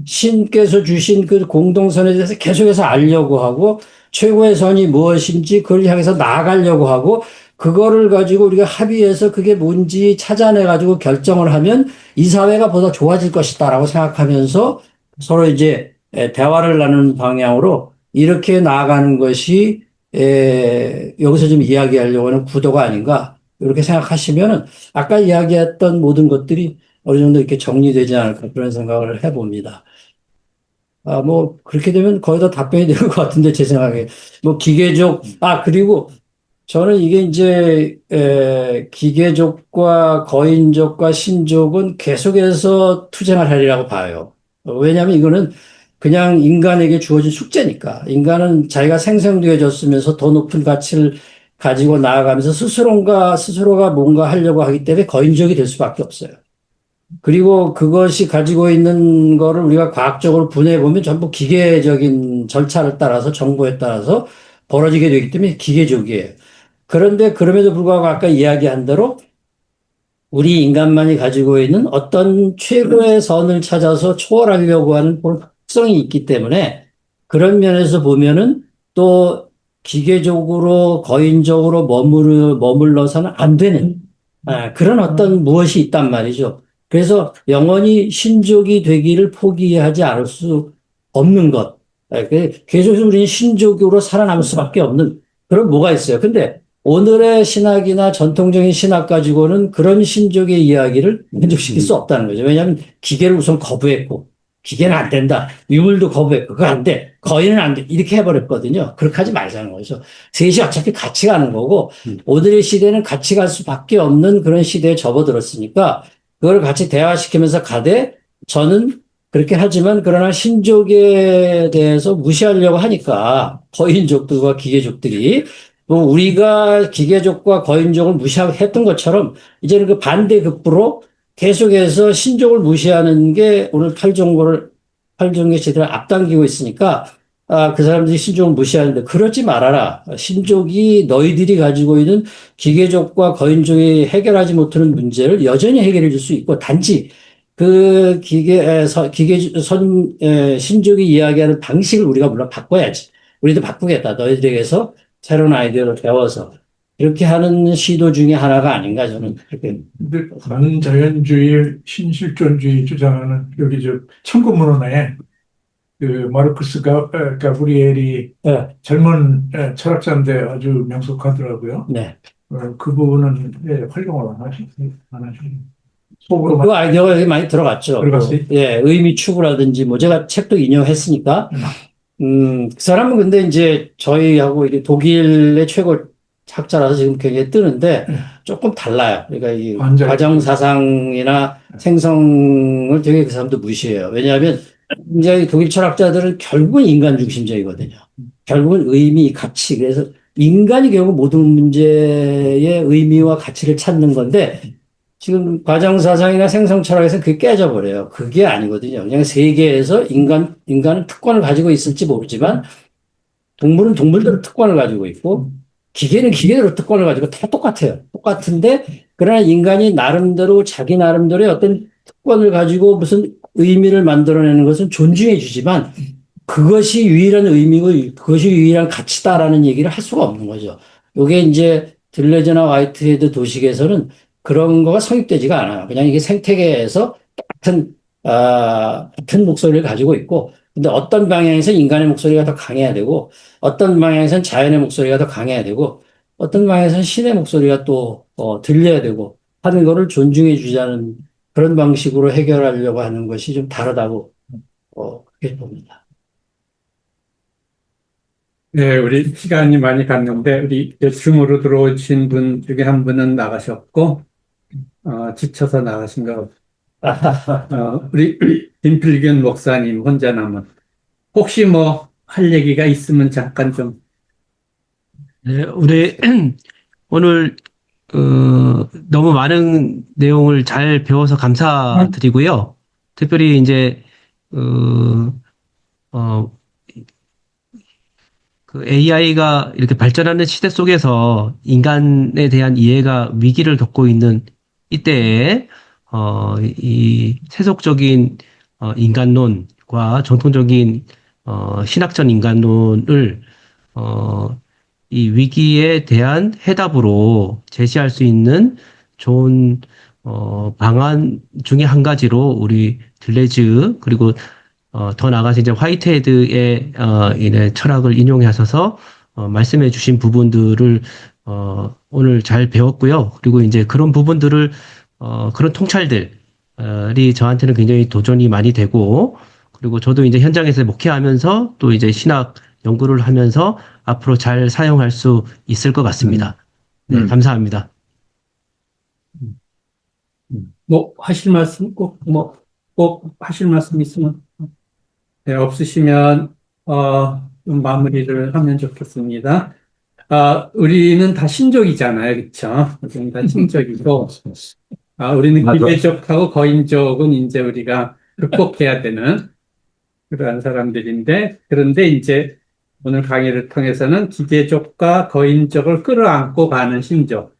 신께서 주신 그 공동선에 대해서 계속해서 알려고 하고 최고의 선이 무엇인지 그걸 향해서 나아가려고 하고 그거를 가지고 우리가 합의해서 그게 뭔지 찾아내가지고 결정을 하면 이 사회가 보다 좋아질 것이다라고 생각하면서 서로 이제 대화를 나누는 방향으로 이렇게 나아가는 것이 여기서 좀 이야기하려고 하는 구도가 아닌가 이렇게 생각하시면은 아까 이야기했던 모든 것들이 어느 정도 이렇게 정리되지 않을까 그런 생각을 해봅니다. 그렇게 되면 거의 다 답변이 될 것 같은데, 제 생각에. 그리고 저는 이게 이제, 기계족과 거인족과 신족은 계속해서 투쟁을 하리라고 봐요. 왜냐하면 이거는 그냥 인간에게 주어진 숙제니까. 인간은 자기가 생성되어졌으면서 더 높은 가치를 가지고 나아가면서 스스로가 뭔가 하려고 하기 때문에 거인족이 될 수밖에 없어요. 그리고 그것이 가지고 있는 거를 우리가 과학적으로 분해해보면 전부 기계적인 절차를 따라서 정보에 따라서 벌어지게 되기 때문에 기계적이에요. 그런데 그럼에도 불구하고 아까 이야기한 대로 우리 인간만이 가지고 있는 어떤 최고의 선을 찾아서 초월하려고 하는 그런 특성이 있기 때문에 그런 면에서 보면은 또 기계적으로 거인적으로 머물러서는 안 되는 그런 어떤 무엇이 있단 말이죠. 그래서 영원히 신족이 되기를 포기하지 않을 수 없는 것. 계속해서 우리는 신족으로 살아남을 수밖에 없는 그런 뭐가 있어요. 근데 오늘의 신학이나 전통적인 신학 가지고는 그런 신족의 이야기를 만족시킬 수 없다는 거죠. 왜냐하면 기계를 우선 거부했고, 기계는 안 된다. 유물도 거부했고, 그거 안 돼. 거인은 안 돼. 이렇게 해버렸거든요. 그렇게 하지 말자는 거죠. 셋이 어차피 같이 가는 거고, 오늘의 시대는 같이 갈 수밖에 없는 그런 시대에 접어들었으니까, 그걸 같이 대화시키면서 가되, 저는 그렇게 하지만, 그러나 신족에 대해서 무시하려고 하니까, 거인족들과 기계족들이, 뭐 우리가 기계족과 거인족을 무시했던 것처럼 이제는 그 반대급부로 계속해서 신족을 무시하는 게 오늘 팔종의 시대를 앞당기고 있으니까 그 사람들이 신족을 무시하는데 그러지 말아라. 신족이 너희들이 가지고 있는 기계족과 거인족이 해결하지 못하는 문제를 여전히 해결해 줄 수 있고 단지 그 신족이 이야기하는 방식을 우리가 물론 바꿔야지. 우리도 바꾸겠다. 너희들에게서 새로운 아이디어를 배워서 이렇게 하는 시도 중에 하나가 아닌가 저는 그렇게. 근데 반자연주의, 신실존주의 주장하는 여기 저 천국문헌에 그 마르크스 가브리엘이 네. 젊은 철학자인데 아주 명석하더라고요. 네. 그 부분은 활용을 안 하시고 속으로 그 아이디어가 여기 많이 들어갔죠. 들어갔어요? 예, 의미 추구라든지 뭐 제가 책도 인용했으니까. 그 사람은 근데 이제 저희하고 이게 독일의 최고 학자라서 지금 굉장히 뜨는데 조금 달라요. 그러니까 이 완전히. 과정 사상이나 생성을 되게 그 사람도 무시해요. 왜냐하면 이제 독일 철학자들은 결국은 인간 중심적이거든요. 결국은 의미, 가치. 그래서 인간이 결국 모든 문제의 의미와 가치를 찾는 건데 지금 과정사상이나 생성철학에서는 그게 깨져버려요. 그게 아니거든요. 그냥 세계에서 인간은 특권을 가지고 있을지 모르지만 동물은 동물대로 특권을 가지고 있고 기계는 기계대로 특권을 가지고 다 똑같아요. 똑같은데 그러나 인간이 나름대로 자기 나름대로의 어떤 특권을 가지고 무슨 의미를 만들어내는 것은 존중해 주지만 그것이 유일한 의미고 그것이 유일한 가치다라는 얘기를 할 수가 없는 거죠. 이게 이제 들레즈나 화이트헤드 도식에서는 그런 거가 성립되지가 않아요. 그냥 이게 생태계에서 같은 목소리를 가지고 있고, 근데 어떤 방향에서 인간의 목소리가 더 강해야 되고, 어떤 방향에서는 자연의 목소리가 더 강해야 되고, 어떤 방향에서는 신의 목소리가 또 들려야 되고 하는 거를 존중해 주자는 그런 방식으로 해결하려고 하는 것이 좀 다르다고 그렇게 봅니다. 네, 우리 시간이 많이 갔는데, 우리 줌으로 들어오신 분 중에 한 분은 나가셨고, 지쳐서 나가신 거. 우리 김필균 목사님 혼자 남은. 혹시 뭐 할 얘기가 있으면 잠깐 좀. 네, 우리 오늘 너무 많은 내용을 잘 배워서 감사드리고요. 특별히 이제 그 AI가 이렇게 발전하는 시대 속에서 인간에 대한 이해가 위기를 겪고 있는 이때에 이 세속적인 인간론과 전통적인 신학적 인간론을 이 위기에 대한 해답으로 제시할 수 있는 좋은 방안 중에 한 가지로 우리 들레즈 그리고 더 나아가서 이제 화이트헤드의 철학을 인용하셔서 말씀해 주신 부분들을 오늘 잘 배웠고요. 그리고 이제 그런 부분들을 그런 통찰들이 저한테는 굉장히 도전이 많이 되고 그리고 저도 이제 현장에서 목회하면서 또 이제 신학 연구를 하면서 앞으로 잘 사용할 수 있을 것 같습니다. 네, 감사합니다. 뭐 하실 말씀 꼭 하실 말씀 있으면. 네, 없으시면, 좀 마무리를 하면 좋겠습니다. 우리는 다 신족이잖아요. 그쵸? 우리는 다 신족이고, 우리는 맞아. 기계족하고 거인족은 이제 우리가 극복해야 되는 그러한 사람들인데, 그런데 이제, 오늘 강의를 통해서는 기계적과 거인적을 끌어안고 가는 신적,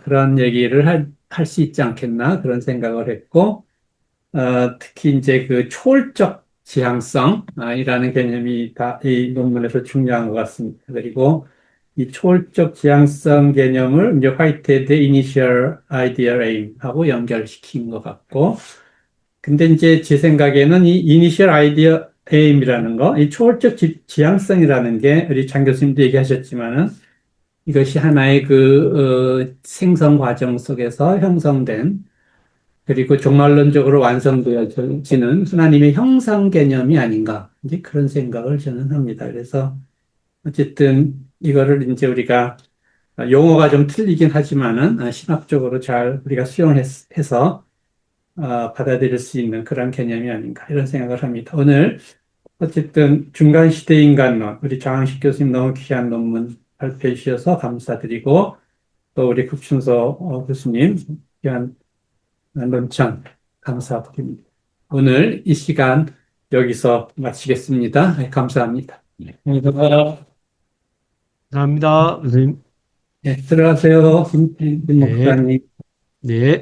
그런 얘기를 할 수 있지 않겠나 그런 생각을 했고, 특히 이제 그 초월적 지향성이라는 개념이 이 논문에서 중요한 것 같습니다. 그리고 이 초월적 지향성 개념을 이제 화이트헤드의 Initial Ideal Aim하고 연결시킨 것 같고, 근데 이제 제 생각에는 이 Initial Ideal Aim이라는 거, 이 초월적 지향성이라는 게 우리 장 교수님도 얘기하셨지만은 이것이 하나의 생성 과정 속에서 형성된 그리고 종말론적으로 완성되어지는 하나님의 형상 개념이 아닌가. 이제 그런 생각을 저는 합니다. 그래서 어쨌든 이거를 이제 우리가 용어가 좀 틀리긴 하지만은 신학적으로 잘 우리가 수용해서 받아들일 수 있는 그런 개념이 아닌가 이런 생각을 합니다. 오늘 어쨌든 중간시대 인간론 우리 장항식 교수님 너무 귀한 논문 발표해 주셔서 감사드리고 또 우리 국춘서 교수님 귀한 논천 감사드립니다. 오늘 이 시간 여기서 마치겠습니다. 네, 감사합니다. 감사합니다. 선생님. 네, 들어가세요. 김 목사님. 네.